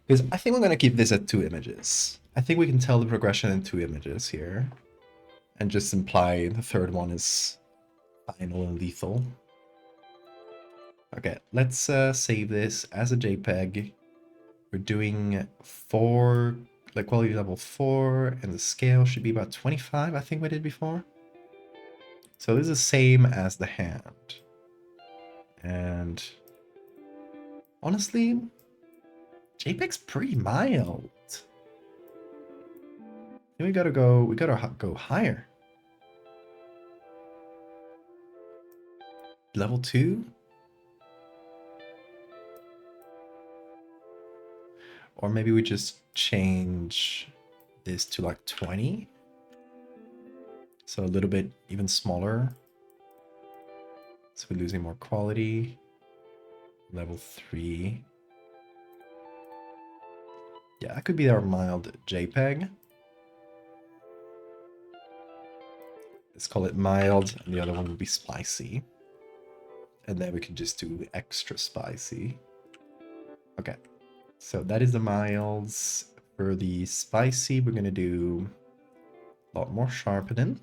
[SPEAKER 1] Because I think we're gonna keep this at 2 images. I think we can tell the progression in 2 images here. And just imply the third one is final and lethal. Okay, let's save this as a JPEG. We're doing 4, like quality level 4, and the scale should be about 25, I think we did before. So this is the same as the hand. And honestly, JPEG's pretty mild. Then we gotta go higher. Level 2? Or maybe we just change this to like 20. So a little bit even smaller. So we're losing more quality. Level 3. Yeah, that could be our mild JPEG. let's call it mild, and the other one would be spicy. And then we can just do extra spicy. Okay, so that is the milds. For the spicy, we're gonna do a lot more sharpening.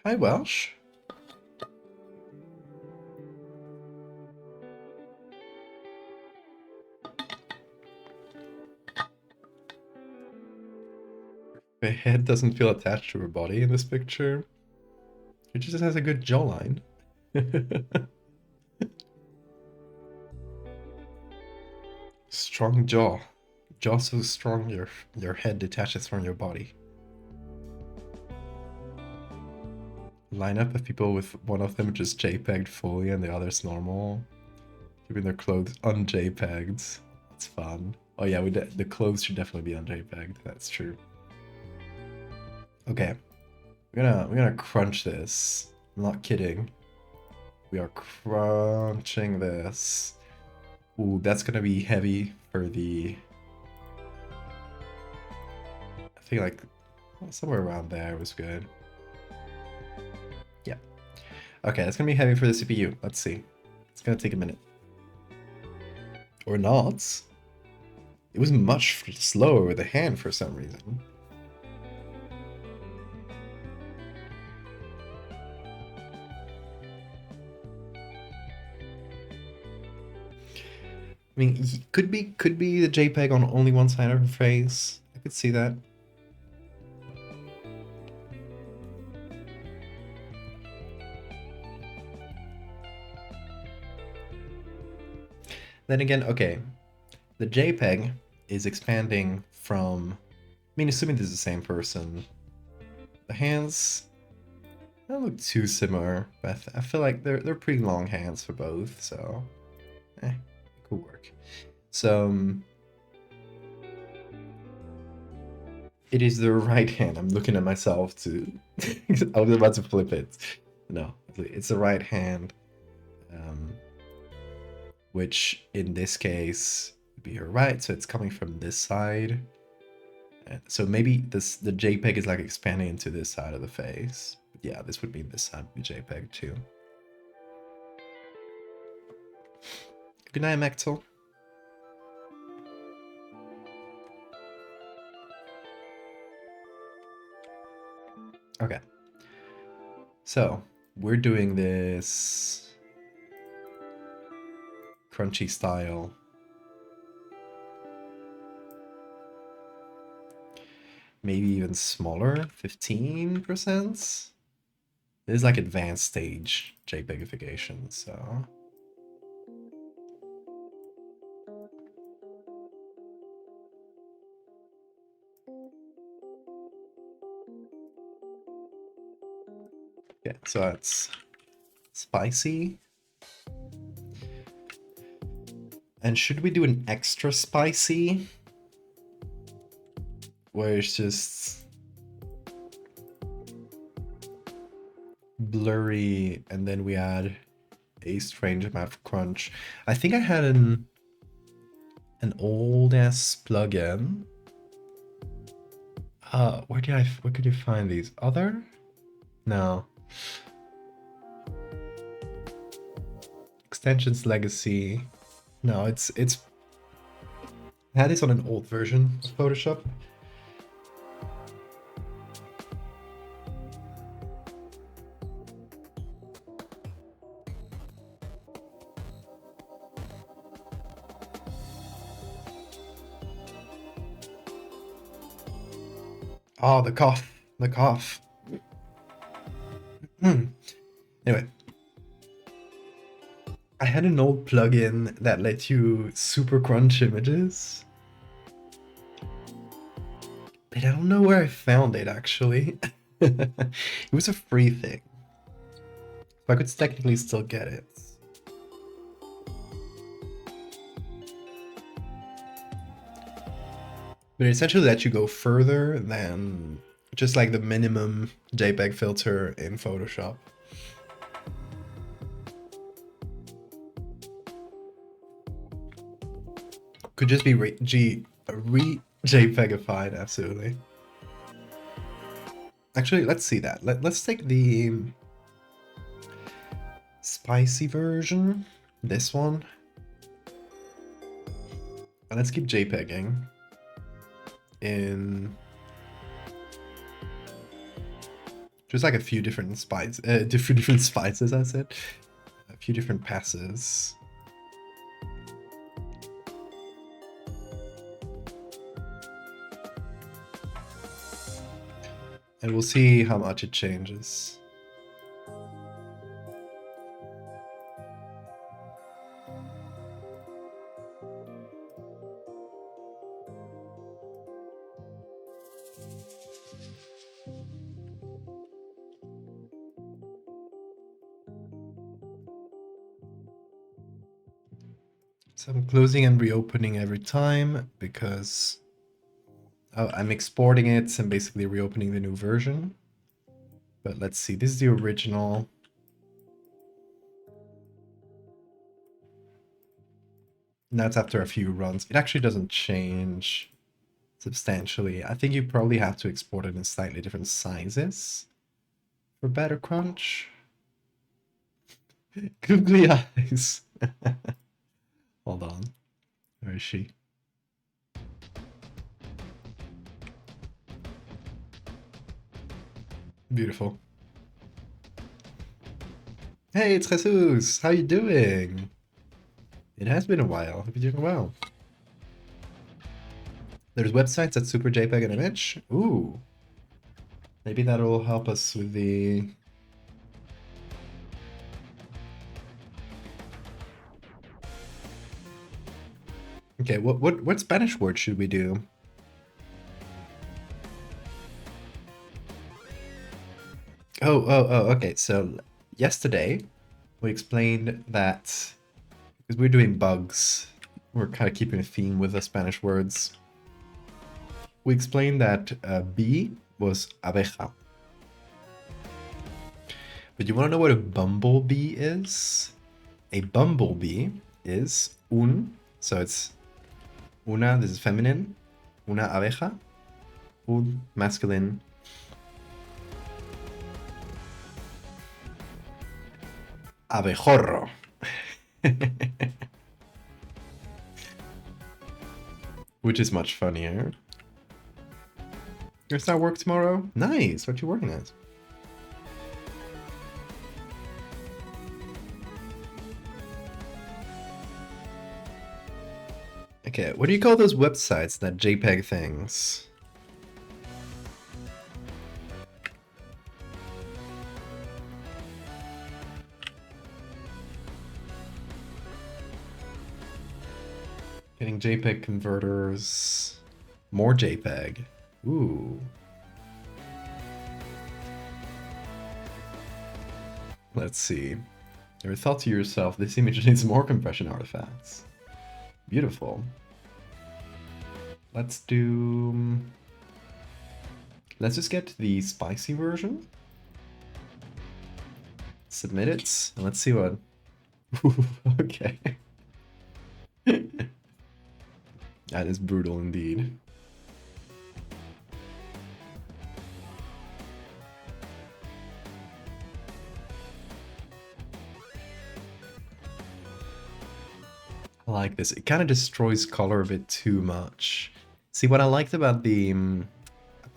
[SPEAKER 1] Hi, Welsh. Her head doesn't feel attached to her body in this picture. It just has a good jawline. Strong jaw. Jaw so strong your head detaches from your body. Line up of people with one of them just JPEG'd fully and the other's normal. Keeping their clothes un-JPEG'd. That's fun. Oh yeah, the clothes should definitely be un-JPEG'd. That's true. Okay, we're gonna crunch this. I'm not kidding. We are crunching this. Ooh, that's gonna be heavy for the. I think like somewhere around there was good. Yeah. Okay, that's gonna be heavy for the CPU. Let's see. It's gonna take a minute. Or not. It was much slower with the hand for some reason. I mean, could be the JPEG on only one side of her face. I could see that. Then again, okay, the JPEG is expanding from. I mean, assuming this is the same person, the hands don't look too similar, but I feel like they're pretty long hands for both, so it could work. So it is the right hand. I'm looking at myself to. I was about to flip it. No, it's the right hand, which in this case would be her right. So it's coming from this side. So maybe the JPEG is like expanding into this side of the face. But yeah, this would be this side of the JPEG too. Good night, Mechtel. Okay. So we're doing this crunchy style. Maybe even smaller, 15%. This is like advanced stage Jpegification, so. Yeah, so that's spicy. And should we do an extra spicy? Where it's just blurry and then we add a strange amount of crunch. I think I had an old ass plugin. Where could you find these? Other? No. Extensions Legacy. No, it's I had this on an old version of Photoshop. Oh, the cough. The cough. Anyway. I had an old plugin that let you super crunch images. But I don't know where I found it, actually. It was a free thing. So I could technically still get it. But it essentially lets you go further than just like the minimum JPEG filter in Photoshop. Could just be Jpegified, absolutely. Actually, let's see that. Let's take the spicy version, this one, and let's keep JPEGing in just like a few different different spices, I said. A few different passes. And we'll see how much it changes. So I'm closing and reopening every time because I'm exporting it and basically reopening the new version. But let's see, this is the original. And that's after a few runs. It actually doesn't change substantially. I think you probably have to export it in slightly different sizes for better crunch. Googly eyes. Hold on. Where is she? Beautiful. Hey, it's Jesus. How you doing? It has been a while. Hope you're doing well. There's websites that super JPEG an image. Ooh. Maybe that'll help us with the... Okay, what Spanish word should we do? Oh, okay. So yesterday we explained that because we're doing bugs, we're kind of keeping a theme with the Spanish words. We explained that bee was abeja. But you want to know what a bumblebee is? A bumblebee is so it's una, this is feminine, una abeja, un masculine, abejorro. Which is much funnier. You're start work tomorrow? Nice, what you working as? Okay, what do you call those websites that JPEG things? Getting JPEG converters. More JPEG. Ooh. Let's see. You ever thought to yourself, this image needs more compression artifacts? Beautiful. Let's just get the spicy version. Submit it, and let's see what... Okay. That is brutal indeed. I like this. It kind of destroys color a bit too much. See, what I liked about the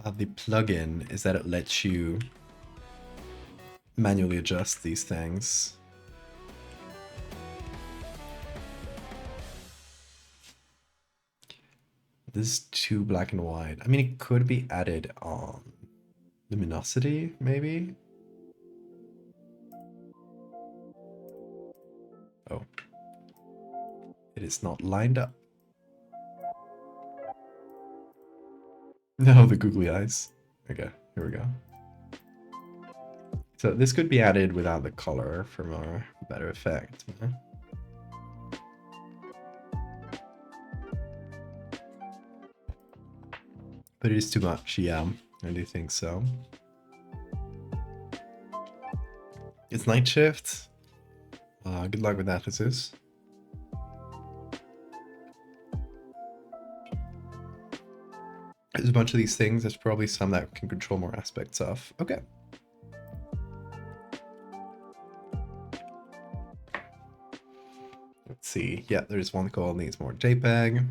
[SPEAKER 1] plugin is that it lets you manually adjust these things. This is too black and white. I mean, it could be added on luminosity, maybe? Oh. It is not lined up. No, the googly eyes. Okay, here we go. So this could be added without the color for more better effect. But it is too much, yeah. I do think so. It's night shift. Good luck with that, Jesus. There's a bunch of these things. There's probably some that can control more aspects of. Okay. Let's see. Yeah, there's one called needs more JPEG.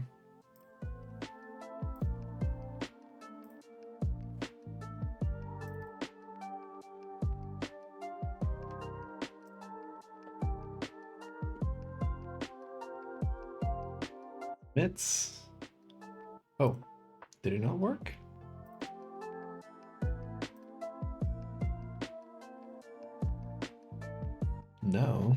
[SPEAKER 1] It's... Oh, did it not work? No.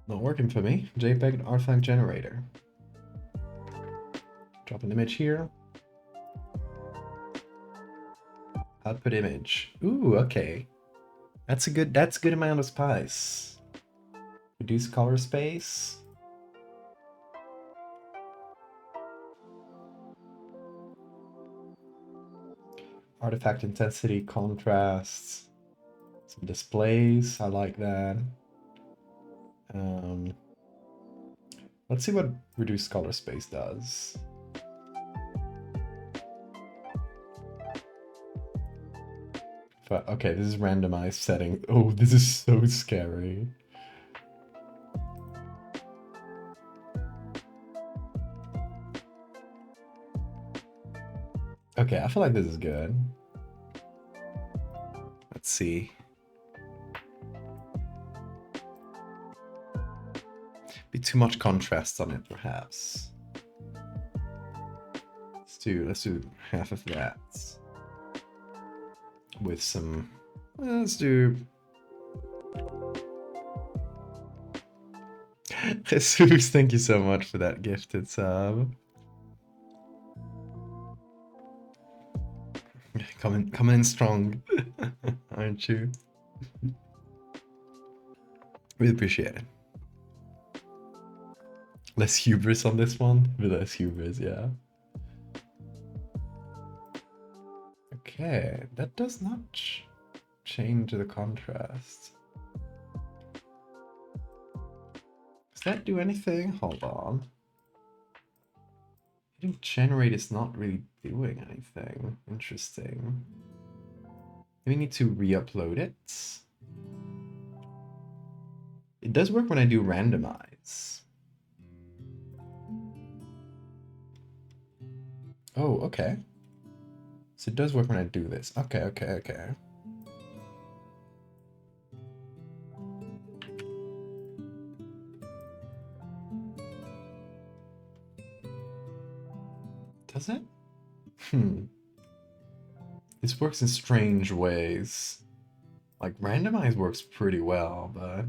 [SPEAKER 1] Not working for me. JPEG artifact generator. Drop an image here. Output image. Ooh, okay. That's a good amount of spice. Reduce color space. Artifact intensity, contrast. Some displays. I like that. Let's see what reduced color space does. Okay, this is randomized setting. Oh, this is so scary. Okay, I feel like this is good. Let's see. Be too much contrast on it, perhaps. Let's do half of that. With some... let's do... Jesus, thank you so much for that gifted sub. Coming in strong, aren't you? Really appreciate it. Less hubris on this one? With less hubris, yeah. Okay, that does not change the contrast. Does that do anything? Hold on. Hitting generate is not really doing anything. Interesting. We need to re-upload it. It does work when I do randomize. Oh, okay. So it does work when I do this. Okay. Does it? This works in strange ways. Like, randomize works pretty well, but...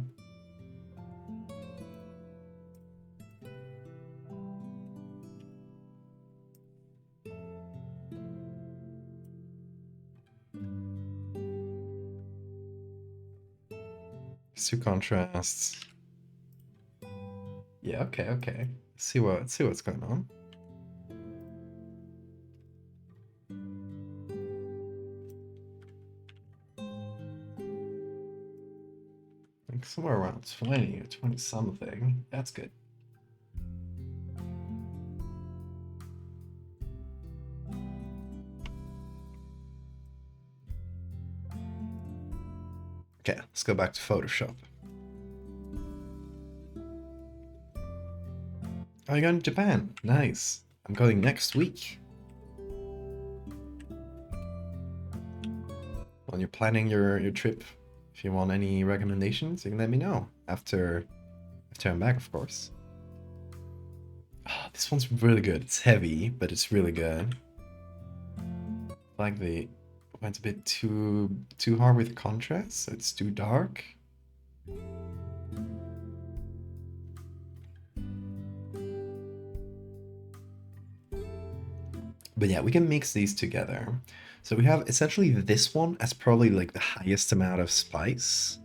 [SPEAKER 1] These two contrasts. Yeah, okay. Let's see what's going on. Like somewhere around 20 or 20 something. That's good. Okay, let's go back to Photoshop. Oh, you're going to Japan. Nice. I'm going next week. When you're planning your trip, if you want any recommendations, you can let me know after I'm back, of course. Oh, this one's really good. It's heavy, but it's really good. Like the went a bit too hard with contrast, so it's too dark. But yeah, we can mix these together. So we have essentially this one as probably like the highest amount of spice.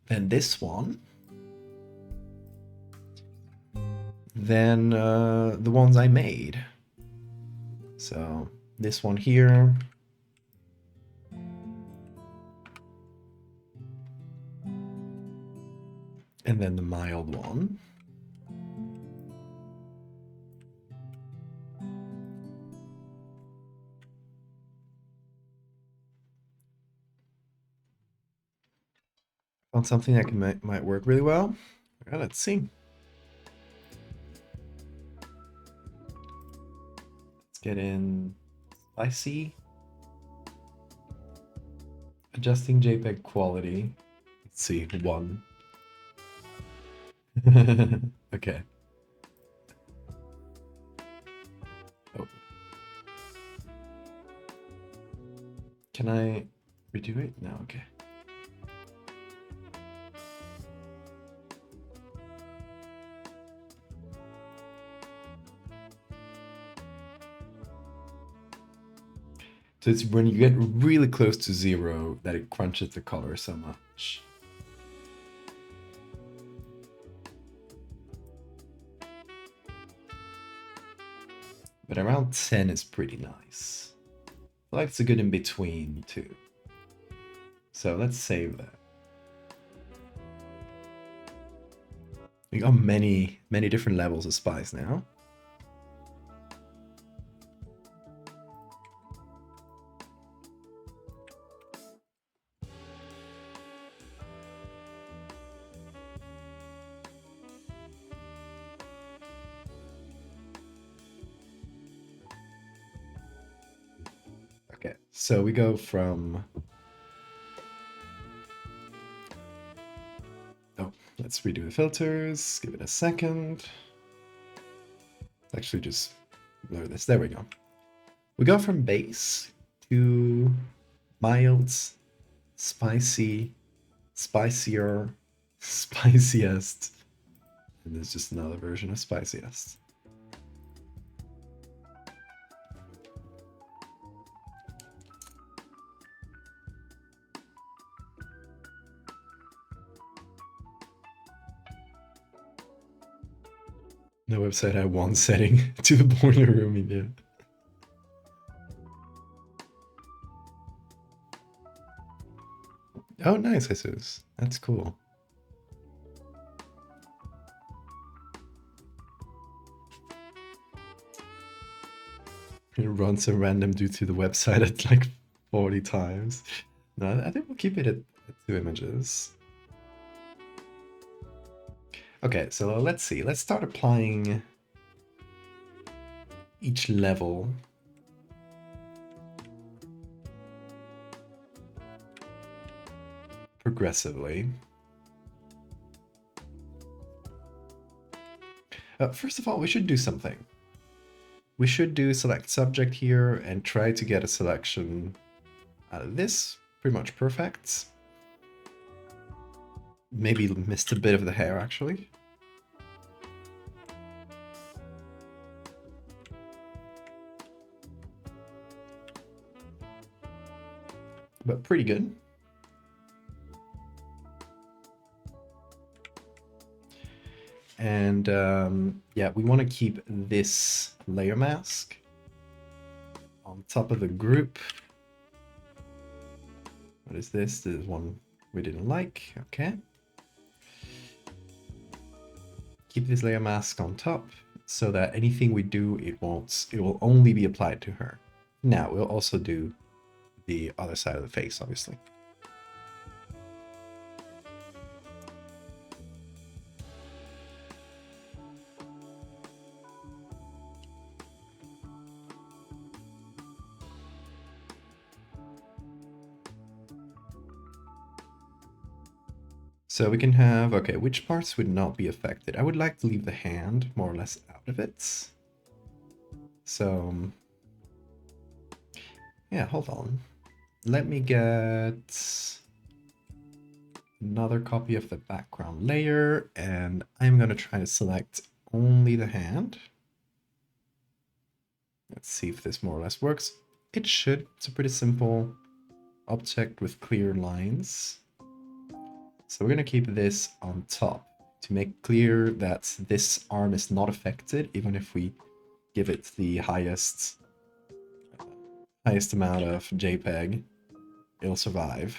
[SPEAKER 1] Then this one. Then the ones I made. So this one here. And then the mild one. Found something that might work really well. Well, let's see. Let's get in spicy. Adjusting JPEG quality. Let's see, 1. Okay. Oh. Can I redo it? No, okay. So it's when you get really close to 0 that it crunches the color so much. But around 10 is pretty nice. I like it's a good in between too. So let's save that. We got many different levels of spice now. Okay, so we go from... Oh, let's redo the filters. Give it a second. Actually, just blur this. There we go. We go from base to mild, spicy, spicier, spiciest, and there's just another version of spiciest. The website had one setting to the boiler room, yeah. Oh, nice, Jesus. That's cool. It runs a random dude to the website at like 40 times. No, I think we'll keep it at 2 images. Okay, so let's see. Let's start applying each level. Progressively. First of all, we should do something. We should do select subject here and try to get a selection out of this. Pretty much perfect. Maybe missed a bit of the hair, actually. But pretty good. And yeah, we want to keep this layer mask on top of the group. What is this? This is one we didn't like. Okay. Keep this layer mask on top so that anything we do, it will only be applied to her. Now we'll also do the other side of the face, obviously. So we can have, okay, which parts would not be affected? I would like to leave the hand more or less out of it. So, yeah, hold on. Let me get another copy of the background layer, and I'm going to try to select only the hand. Let's see if this more or less works. It should. It's a pretty simple object with clear lines. So we're going to keep this on top to make clear that this arm is not affected, even if we give it the highest amount of JPEG, it'll survive.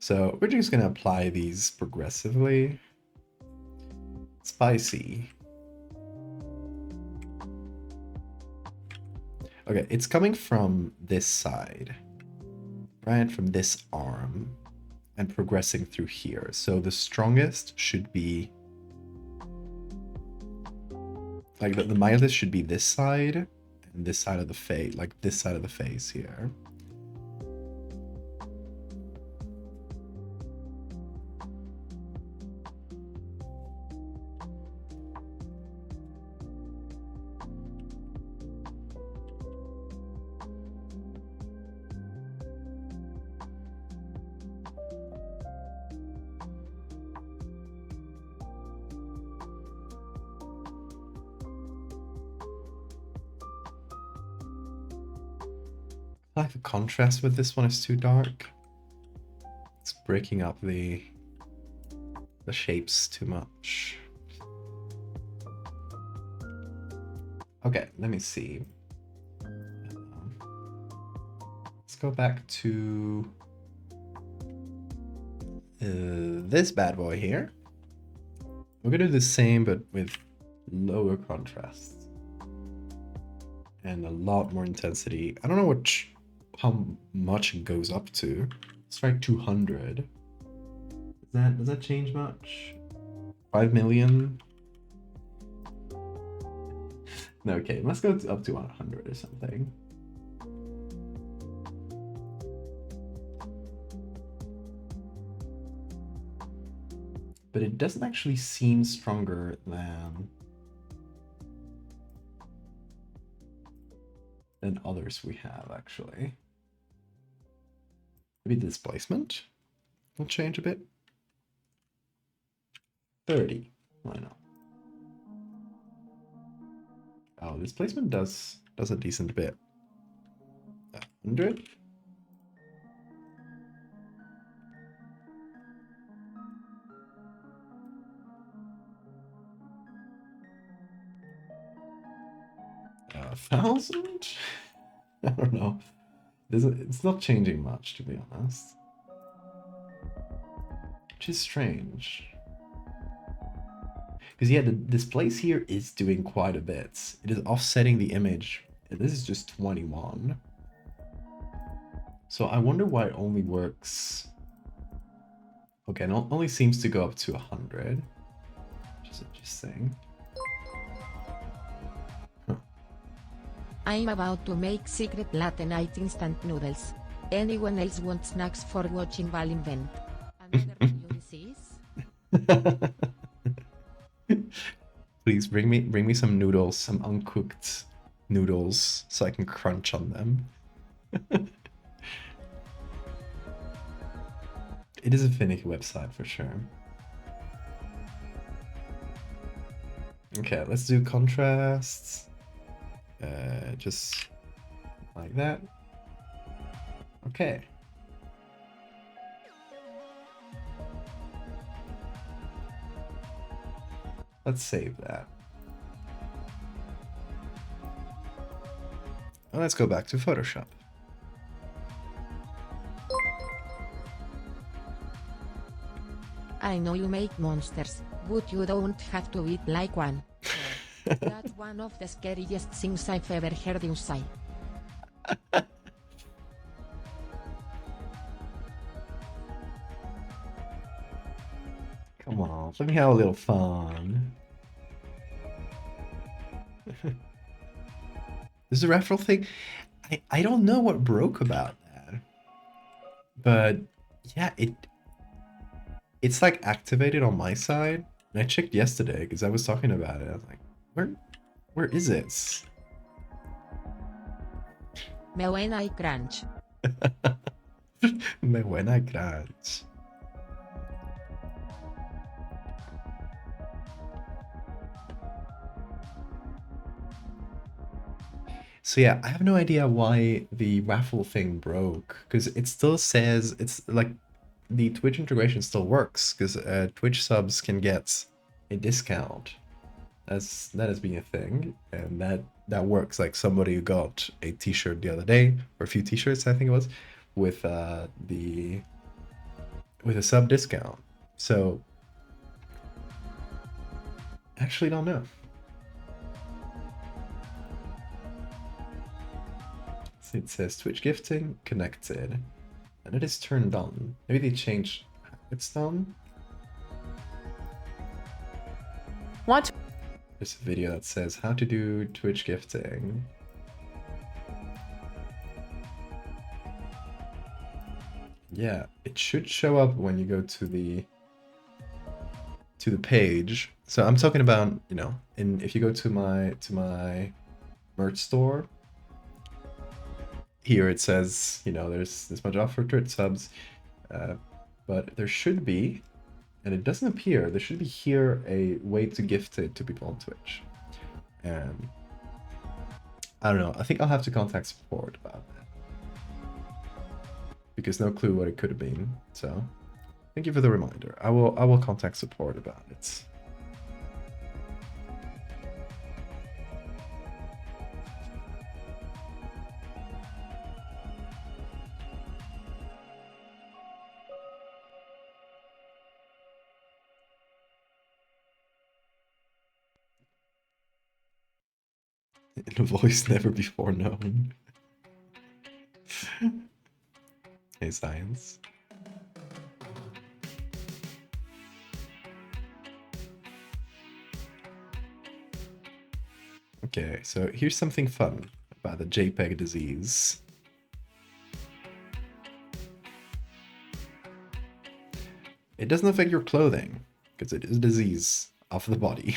[SPEAKER 1] So we're just gonna apply these progressively. Spicy. Okay, it's coming from this side, right? From this arm and progressing through here. So the strongest should be, like the mildest should be this side and this side of the face, like this side of the face here. I like the contrast with this one is too dark. It's breaking up the shapes too much. Okay, let me see. Let's go back to this bad boy here. We're gonna do the same, but with lower contrast and a lot more intensity. I don't know how much it goes up to. Let's try 200. Does that change much? 5 million? No, okay, let's go up to 100 or something. But it doesn't actually seem stronger than others we have, actually. Maybe displacement will change a bit. 30. Why not? Oh, displacement does a decent bit. 100. A 1,000? I don't know. It's not changing much, to be honest. Which is strange. Because yeah, this place here is doing quite a bit. It is offsetting the image. And this is just 21. So I wonder why it only works. Okay, it only seems to go up to 100. Which is interesting. Huh.
[SPEAKER 2] I'm about to make secret late night instant noodles. Anyone else want snacks for watching Val invent? Another Ulysses?
[SPEAKER 1] Please bring me some noodles, some uncooked noodles, so I can crunch on them. It is a finicky website for sure. Okay, let's do contrasts. Just like that. Okay. Let's save that. And let's go back to Photoshop.
[SPEAKER 2] I know you make monsters, but you don't have to eat like one. That's one of the scariest things I've ever heard you say.
[SPEAKER 1] Come on, let me have a little fun. This raffle thing, I don't know what broke about that. But yeah, it's like activated on my side. And I checked yesterday because I was talking about it. I was like, where is it?
[SPEAKER 2] Me when I crunch.
[SPEAKER 1] Me when I crunch. So yeah, I have no idea why the raffle thing broke, because it still says it's like the Twitch integration still works, because Twitch subs can get a discount. That has been a thing, and that works. Like somebody who got a t-shirt the other day, or a few t-shirts I think it was, with the with a sub discount. So, actually don't know. So it says Twitch gifting connected, and it is turned on. Maybe they changed how it's done.
[SPEAKER 3] What?
[SPEAKER 1] There's a video that says how to do Twitch gifting. Yeah, it should show up when you go to the page. So I'm talking about, you know, if you go to my merch store, here it says, you know, there's this much off for Twitch subs, but there should be, and it doesn't appear, there should be here a way to gift it to people on Twitch. And I don't know, I think I'll have to contact support about that. Because no clue what it could have been, so thank you for the reminder. I will contact support about it. In a voice never before known. Hey, science. Okay, so here's something fun about the JPEG disease. It doesn't affect your clothing, because it is a disease of the body.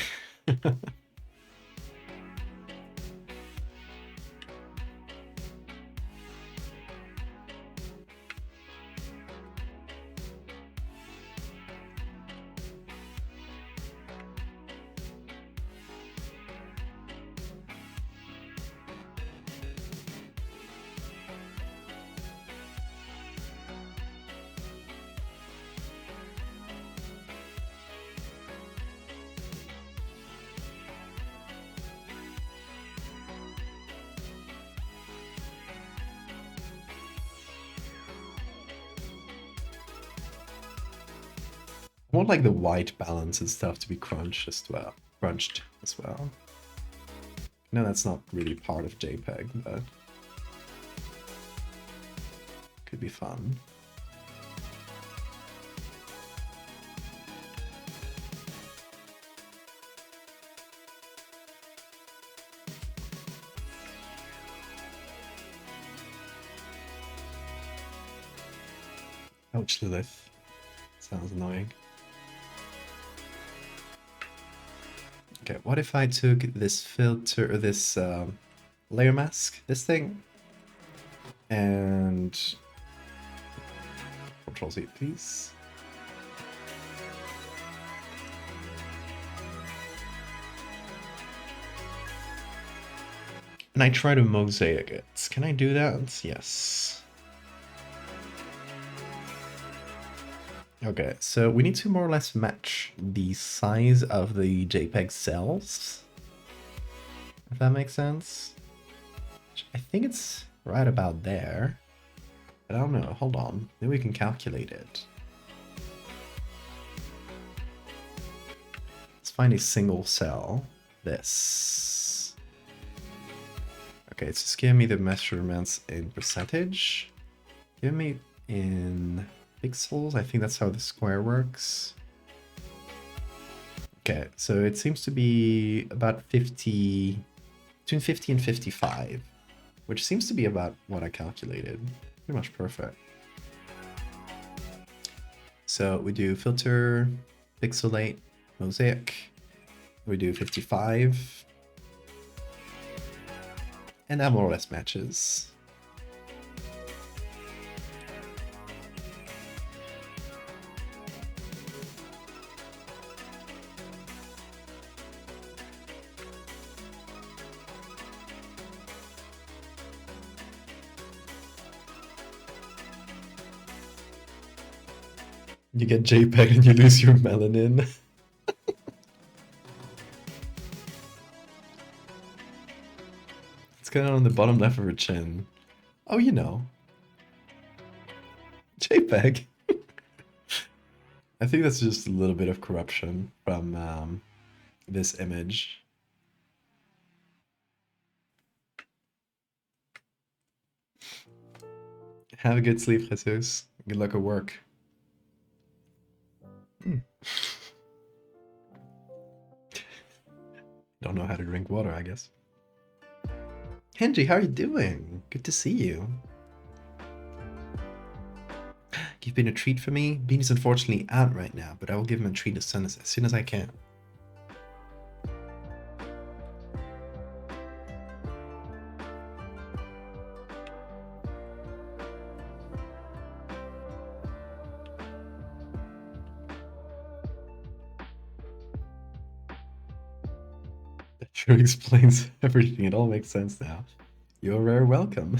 [SPEAKER 1] I want like the white balance and stuff to be crunched as well. No, that's not really part of JPEG, but could be fun. Ouch, Lilith. Sounds annoying. Okay, what if I took this filter, or this layer mask, this thing, and Control Z, please. And I try to mosaic it. Can I do that? Yes. Okay, so we need to more or less match the size of the JPEG cells, if that makes sense. I think it's right about there, but I don't know. Hold on, maybe we can calculate it. Let's find a single cell. This. Okay, it's just giving me the measurements in percentage. Give me in pixels. I think that's how the square works. Okay, so it seems to be about 50, between 50 and 55, which seems to be about what I calculated. Pretty much perfect. So we do filter, pixelate, mosaic. We do 55. And that more or less matches. You get JPEG and you lose your melanin. It's kind of on the bottom left of her chin. Oh, you know. JPEG. I think that's just a little bit of corruption from this image. Have a good sleep, Jesus. Good luck at work. Don't know how to drink water, I guess. Henry, how are you doing? Good to see you. You've been a treat for me. Bean is unfortunately out right now, but I will give him a treat as soon as I can. That sure explains everything. It all makes sense now. You're very welcome.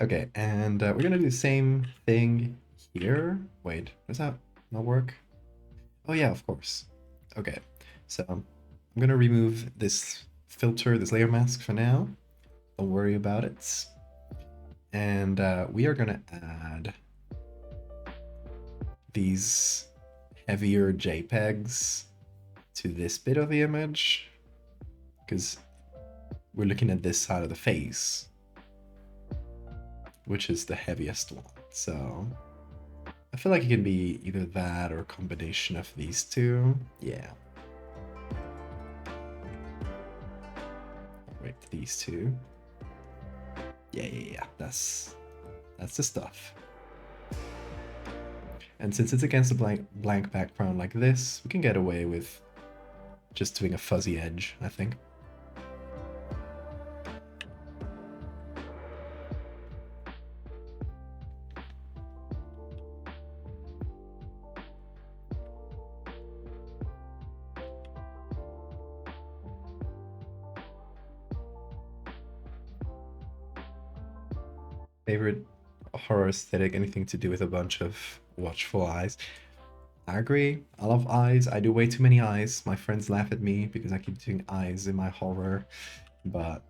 [SPEAKER 1] Okay, and we're gonna do the same thing here. Wait, does that not work? Oh yeah, of course. Okay, so I'm gonna remove this filter, this layer mask for now. Don't worry about it. And we are gonna add these heavier JPEGs to this bit of the image, because we're looking at this side of the face, which is the heaviest one. So I feel like it can be either that or a combination of these two. Yeah. Right, these two. Yeah. That's the stuff. And since it's against a blank background like this, we can get away with just doing a fuzzy edge, I think. Favorite horror aesthetic, anything to do with a bunch of watchful eyes. I agree. I love eyes. I do way too many eyes. My friends laugh at me because I keep doing eyes in my horror. But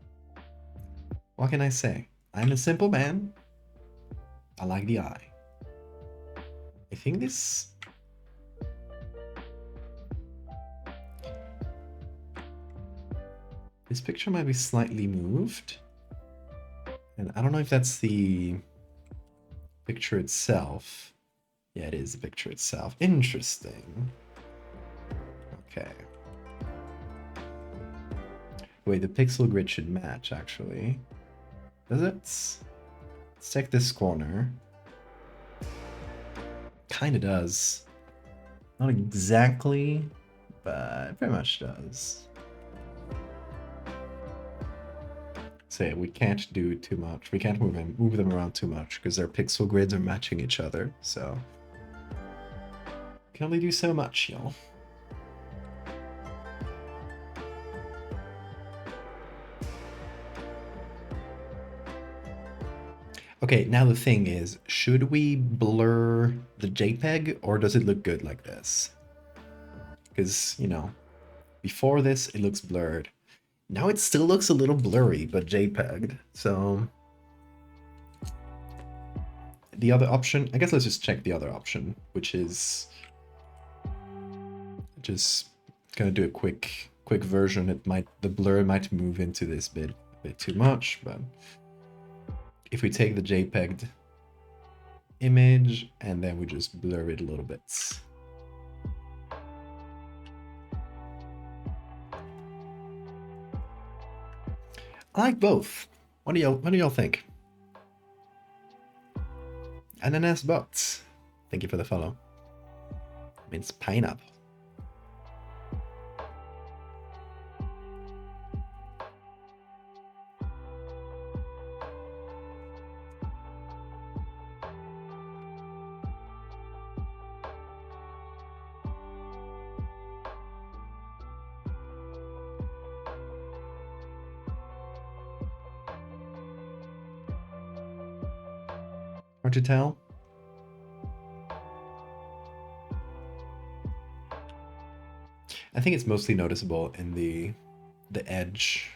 [SPEAKER 1] what can I say? I'm a simple man. I like the eye. I think this... This picture might be slightly moved. And I don't know if that's the picture itself. Yeah, it is the picture itself. Interesting. Okay. Wait, the pixel grid should match, actually. Does it? Let's check this corner. Kinda does. Not exactly, but it very much does. So yeah, we can't do too much. We can't move them around too much because their pixel grids are matching each other. So can only do so much, y'all. Okay, now the thing is, should we blur the JPEG or does it look good like this? Because, you know, before this, it looks blurred. Now it still looks a little blurry, but JPEG'd. So the other option, I guess let's just check the other option, which is just gonna do a quick version. The blur might move into this bit a bit too much, but if we take the JPEG'd image and then we just blur it a little bit. I like both. What do y'all think? Ananas Bots. Thank you for the follow. It means pineapple. Hard to tell. I think it's mostly noticeable in the edge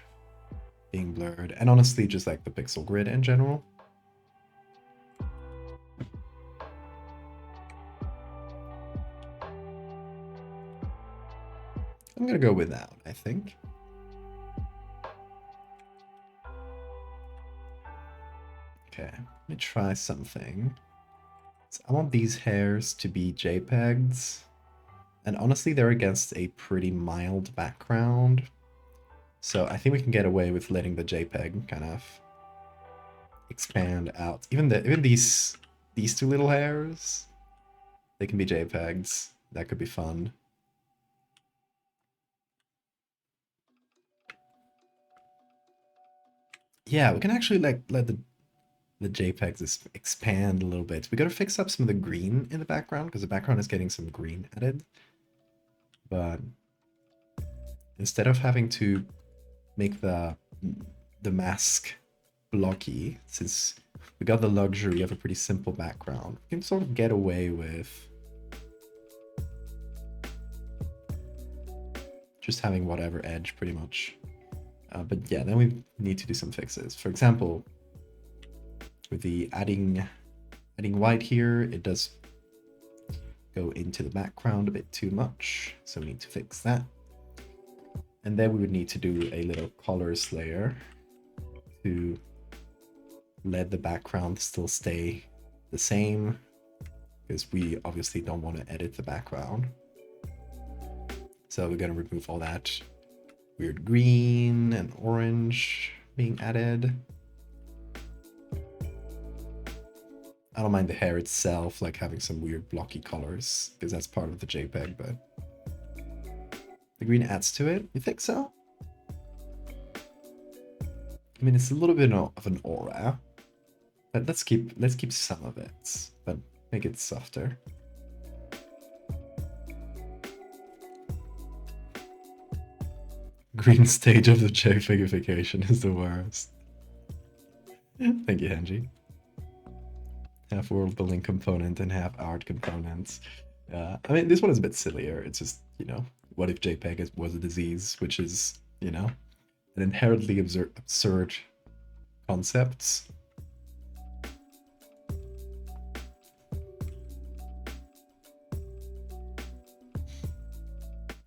[SPEAKER 1] being blurred, and honestly just like the pixel grid in general. I'm gonna go without, I think. Okay, let me try something. So I want these hairs to be JPEGs. And honestly, they're against a pretty mild background. So I think we can get away with letting the JPEG kind of expand out. Even these two little hairs, they can be JPEGs. That could be fun. Yeah, we can actually like let the JPEGs expand a little bit. We gotta fix up some of the green in the background because the background is getting some green added. But instead of having to make the mask blocky, since we got the luxury of a pretty simple background, we can sort of get away with just having whatever edge pretty much. But yeah, then we need to do some fixes. For example, with the adding white here, it does go into the background a bit too much, so we need to fix that. And then we would need to do a little colors layer to let the background still stay the same, because we obviously don't want to edit the background. So we're going to remove all that weird green and orange being added. I don't mind the hair itself, like having some weird blocky colors, because that's part of the JPEG, but the green adds to it. You think so? I mean, it's a little bit of an aura, but let's keep some of it, but make it softer. Green stage of the Jpegification is the worst. Thank you, Henji. Half world building component and half art components. I mean, this one is a bit sillier. It's just, you know, what if JPEG was a disease, which is, you know, an inherently absurd concept.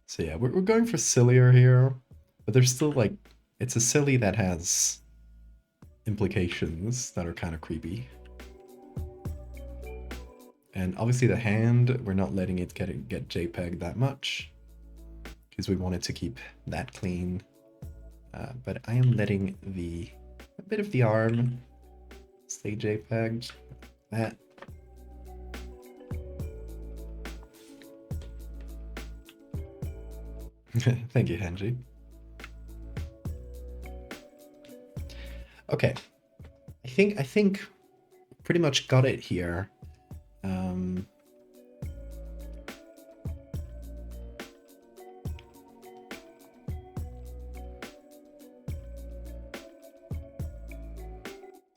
[SPEAKER 1] So yeah, we're going for sillier here, but there's still like, it's a silly that has implications that are kind of creepy. And obviously the hand, we're not letting it get JPEG that much, because we wanted to keep that clean. But I am letting a bit of the arm stay JPEG. That. Thank you, Henji. Okay, I think pretty much got it here.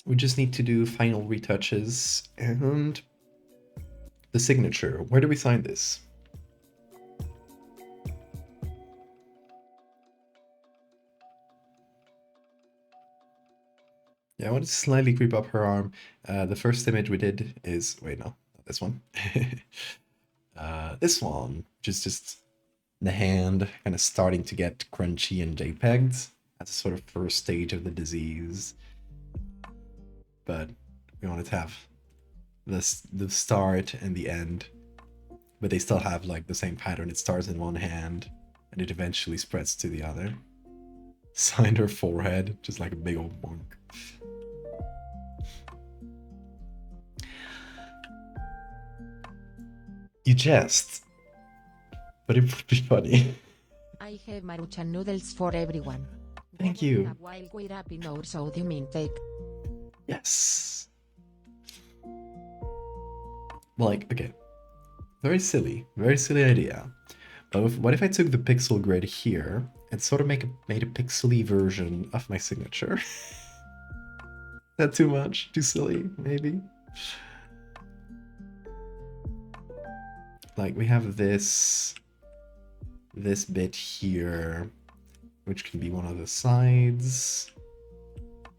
[SPEAKER 1] We just need to do final retouches and the signature. Where do we sign this? Yeah, I want to slightly creep up her arm. The first image we did is, wait, no, not this one. This one, which is just the hand kind of starting to get crunchy and JPEGs. That's a sort of first stage of the disease. But we wanted to have the start and the end, but they still have like the same pattern. It starts in one hand and it eventually spreads to the other. Signed her forehead, just like a big old monk. You jest, but it would be funny.
[SPEAKER 2] I have Maruchan noodles for everyone.
[SPEAKER 1] Thank you.
[SPEAKER 2] While we're wrapping our sodium intake.
[SPEAKER 1] Yes. Like, okay. Very silly idea. But what if I took the pixel grid here and sort of made a pixely version of my signature? Is that too much? Too silly, maybe? Like, we have this bit here, which can be one of the sides.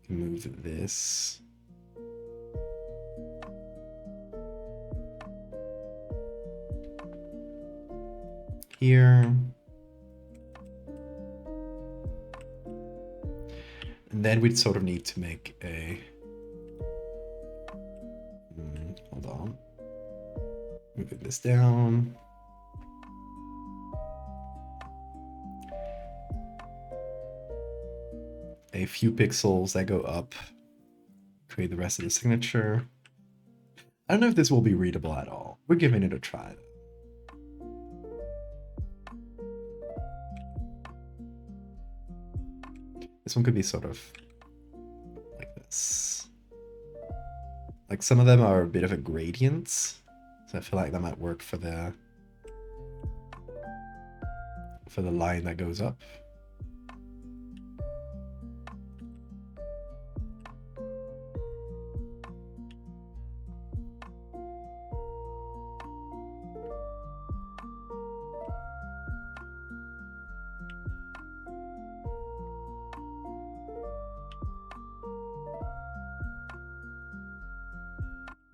[SPEAKER 1] Move this. Here. And then we'd sort of need to make a... hold on. Moving this down. A few pixels that go up. Create the rest of the signature. I don't know if this will be readable at all. We're giving it a try. This one could be sort of like this. Like some of them are a bit of a gradient, so I feel like that might work for the line that goes up.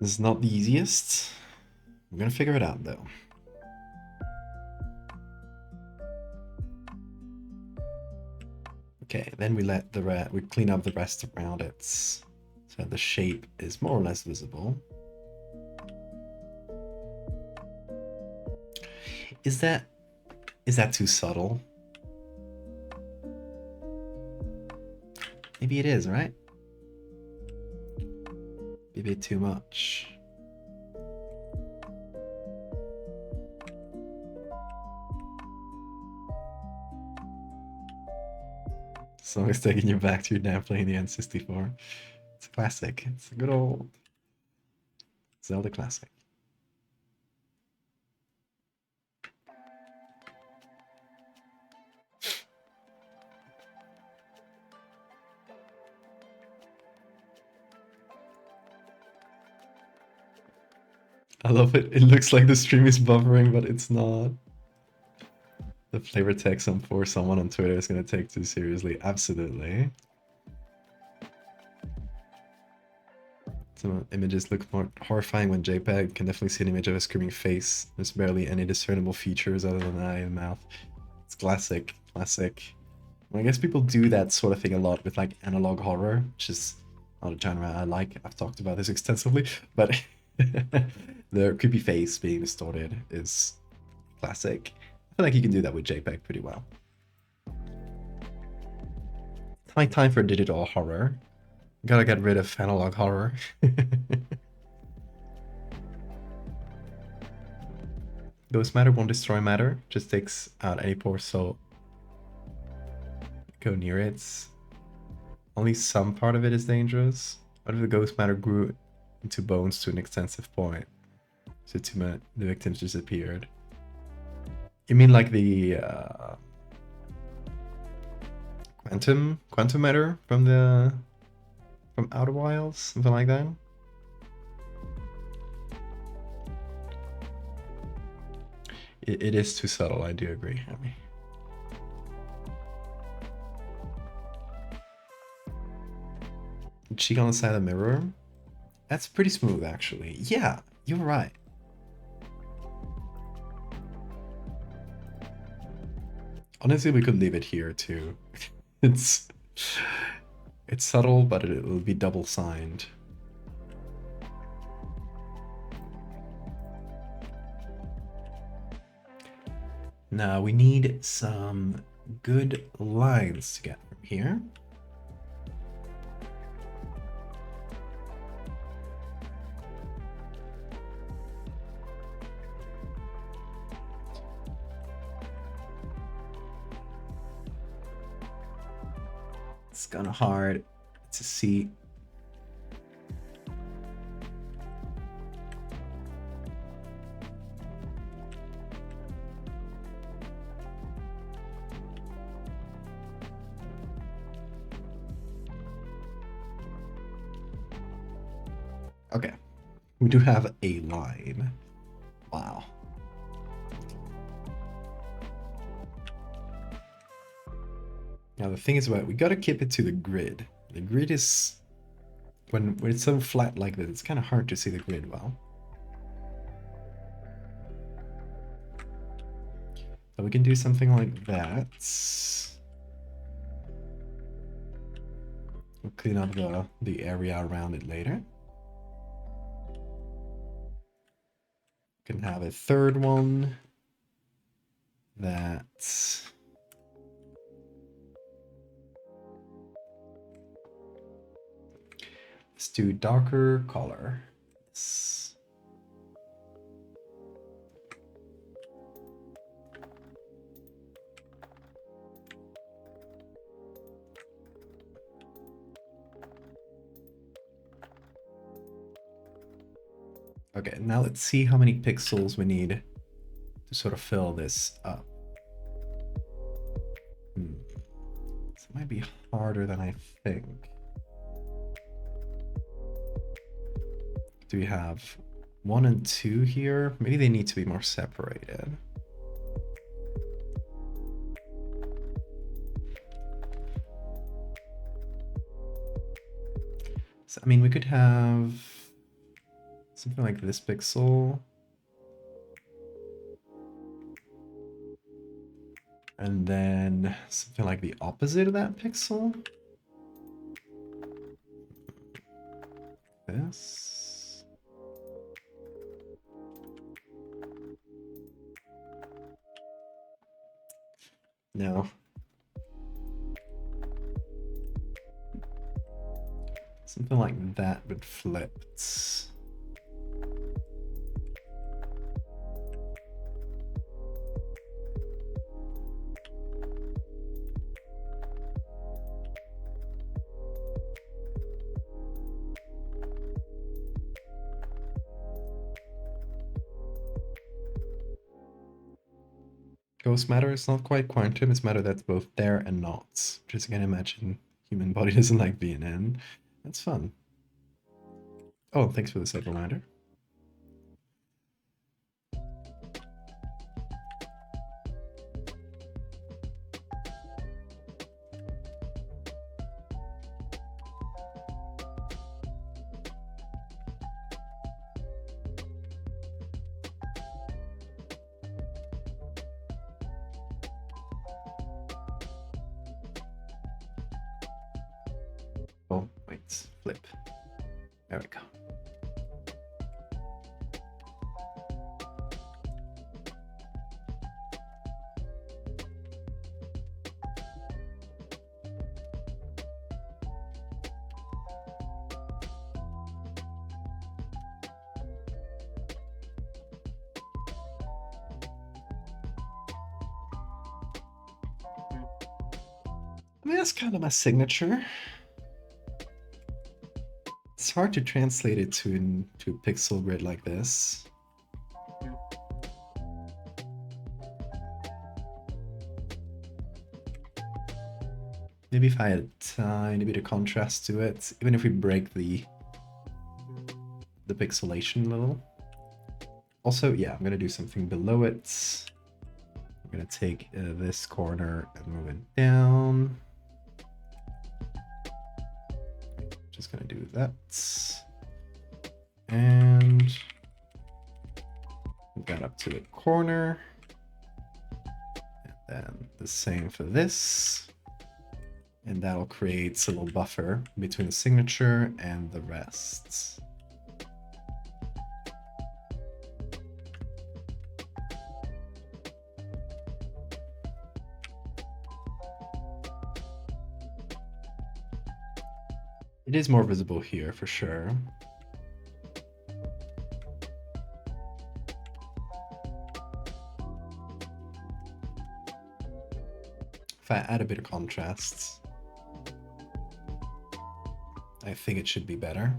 [SPEAKER 1] This is not the easiest. I'm gonna figure it out though. Okay, then we let we clean up the rest around it so the shape is more or less visible. Is that too subtle? Maybe it is, right? A bit too much. So it's taking you back to your dad playing the N64. It's a classic. It's a good old Zelda classic. I love it. It looks like the stream is buffering, but it's not. The flavor text for someone on Twitter is going to take too seriously. Absolutely. Some images look more horrifying when JPEG. Can definitely see an image of a screaming face. There's barely any discernible features other than the eye and mouth. It's classic. Classic. Well, I guess people do that sort of thing a lot with like analog horror, which is not a genre I like. I've talked about this extensively, but the creepy face being distorted is classic. I feel like you can do that with JPEG pretty well. High time for digital horror. Gotta get rid of analog horror. Ghost matter won't destroy matter, just takes out any pore, so go near it. Only some part of it is dangerous. What if the ghost matter grew into bones to an extensive point? So the victims disappeared. You mean like the quantum matter from Outer Wilds, something like that? It is too subtle. I do agree. I mean, cheek on the side of the mirror. That's pretty smooth, actually. Yeah, you're right. Honestly, we could leave it here too. It's subtle, but it will be double signed. Now we need some good lines to get from here. It's kind of hard to see. Okay, we do have a line. Wow. Now the thing is, we gotta keep it to the grid. The grid is, when it's so flat like this, it's kind of hard to see the grid well. So we can do something like that. We'll clean up the area around it later. Can have a third one that's let's do darker color. Okay, now let's see how many pixels we need to sort of fill this up. This might be harder than I think. Do we have 1 and 2 here? Maybe they need to be more separated. So, I mean, we could have something like this pixel. And then something like the opposite of that pixel. This. No. Something like that, but flipped. Ghost matter is not quite quantum, it's matter that's both there and not. Which is, again, imagine human body doesn't like being in. That's fun. Oh, thanks for the sub reminder. Oh, wait, flip. There we go. I mean, that's kind of my signature. It's hard to translate it to a pixel grid like this. Maybe if I had a tiny bit of contrast to it, even if we break the pixelation a little. Also, yeah, I'm gonna do something below it. I'm gonna take this corner and move it down. Just gonna do that. And move that up to the corner. And then the same for this. And that'll create a little buffer between the signature and the rest. It is more visible here for sure. If I add a bit of contrast, I think it should be better.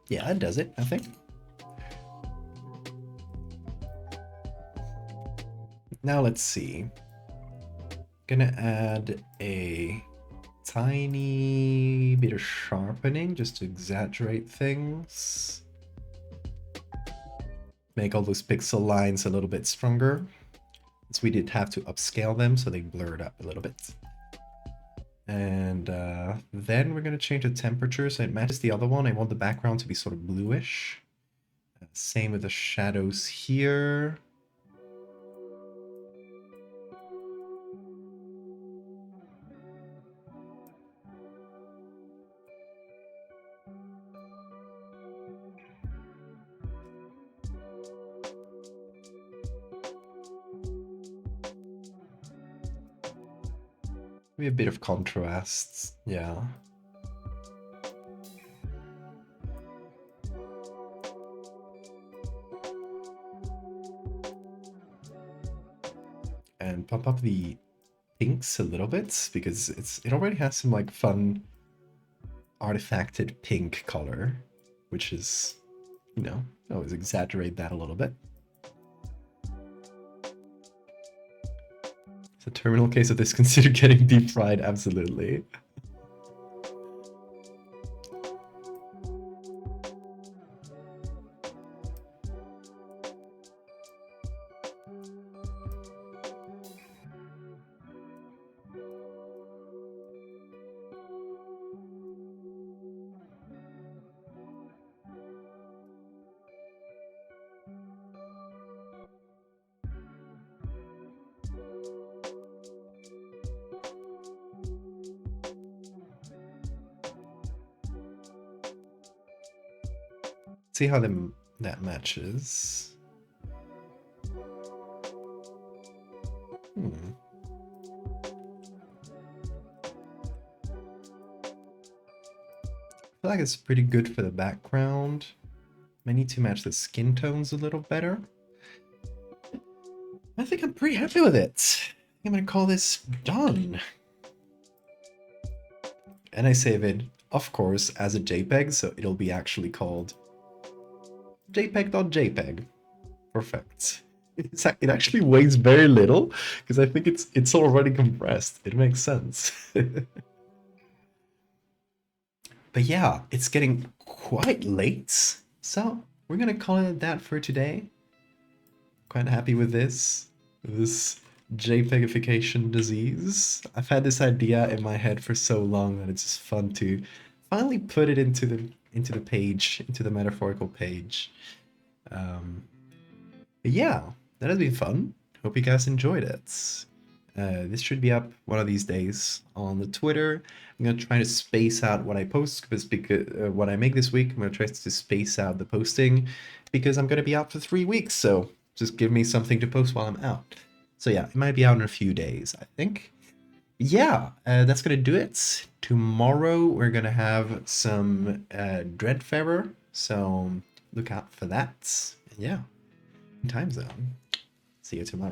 [SPEAKER 1] Yeah, that does it, I think. Now let's see. Gonna add a tiny bit of sharpening just to exaggerate things. Make all those pixel lines a little bit stronger. So we did have to upscale them, so they blurred up a little bit. And then we're going to change the temperature so it matches the other one. I want the background to be sort of bluish. Same with the shadows here. Maybe a bit of contrast, yeah. And pump up the pinks a little bit because it already has some like fun artifacted pink color, which is, you know, always exaggerate that a little bit. It's a terminal case of this. Consider getting deep fried, absolutely. See how that matches. I feel like it's pretty good for the background. I need to match the skin tones a little better. I think I'm pretty happy with it. I'm gonna call this done. And I save it, of course, as a JPEG, so it'll be actually called jpeg.jpg. Perfect. It actually weighs very little because I think it's already compressed. It makes sense. But yeah, it's getting quite late, so we're gonna call it that for today. Quite happy with this Jpegification disease. I've had this idea in my head for so long that it's just fun to finally put it into the page, into the metaphorical page. But yeah, that has been fun. Hope you guys enjoyed it. This should be up one of these days on the Twitter. I'm gonna try to space out what I post because what I make this week, I'm gonna try to space out the posting because I'm gonna be out for 3 weeks. So just give me something to post while I'm out. So yeah, it might be out in a few days, I think. Yeah, that's gonna do it. Tomorrow we're gonna have some Dreadfarer, so look out for that. And yeah, time zone. See you tomorrow.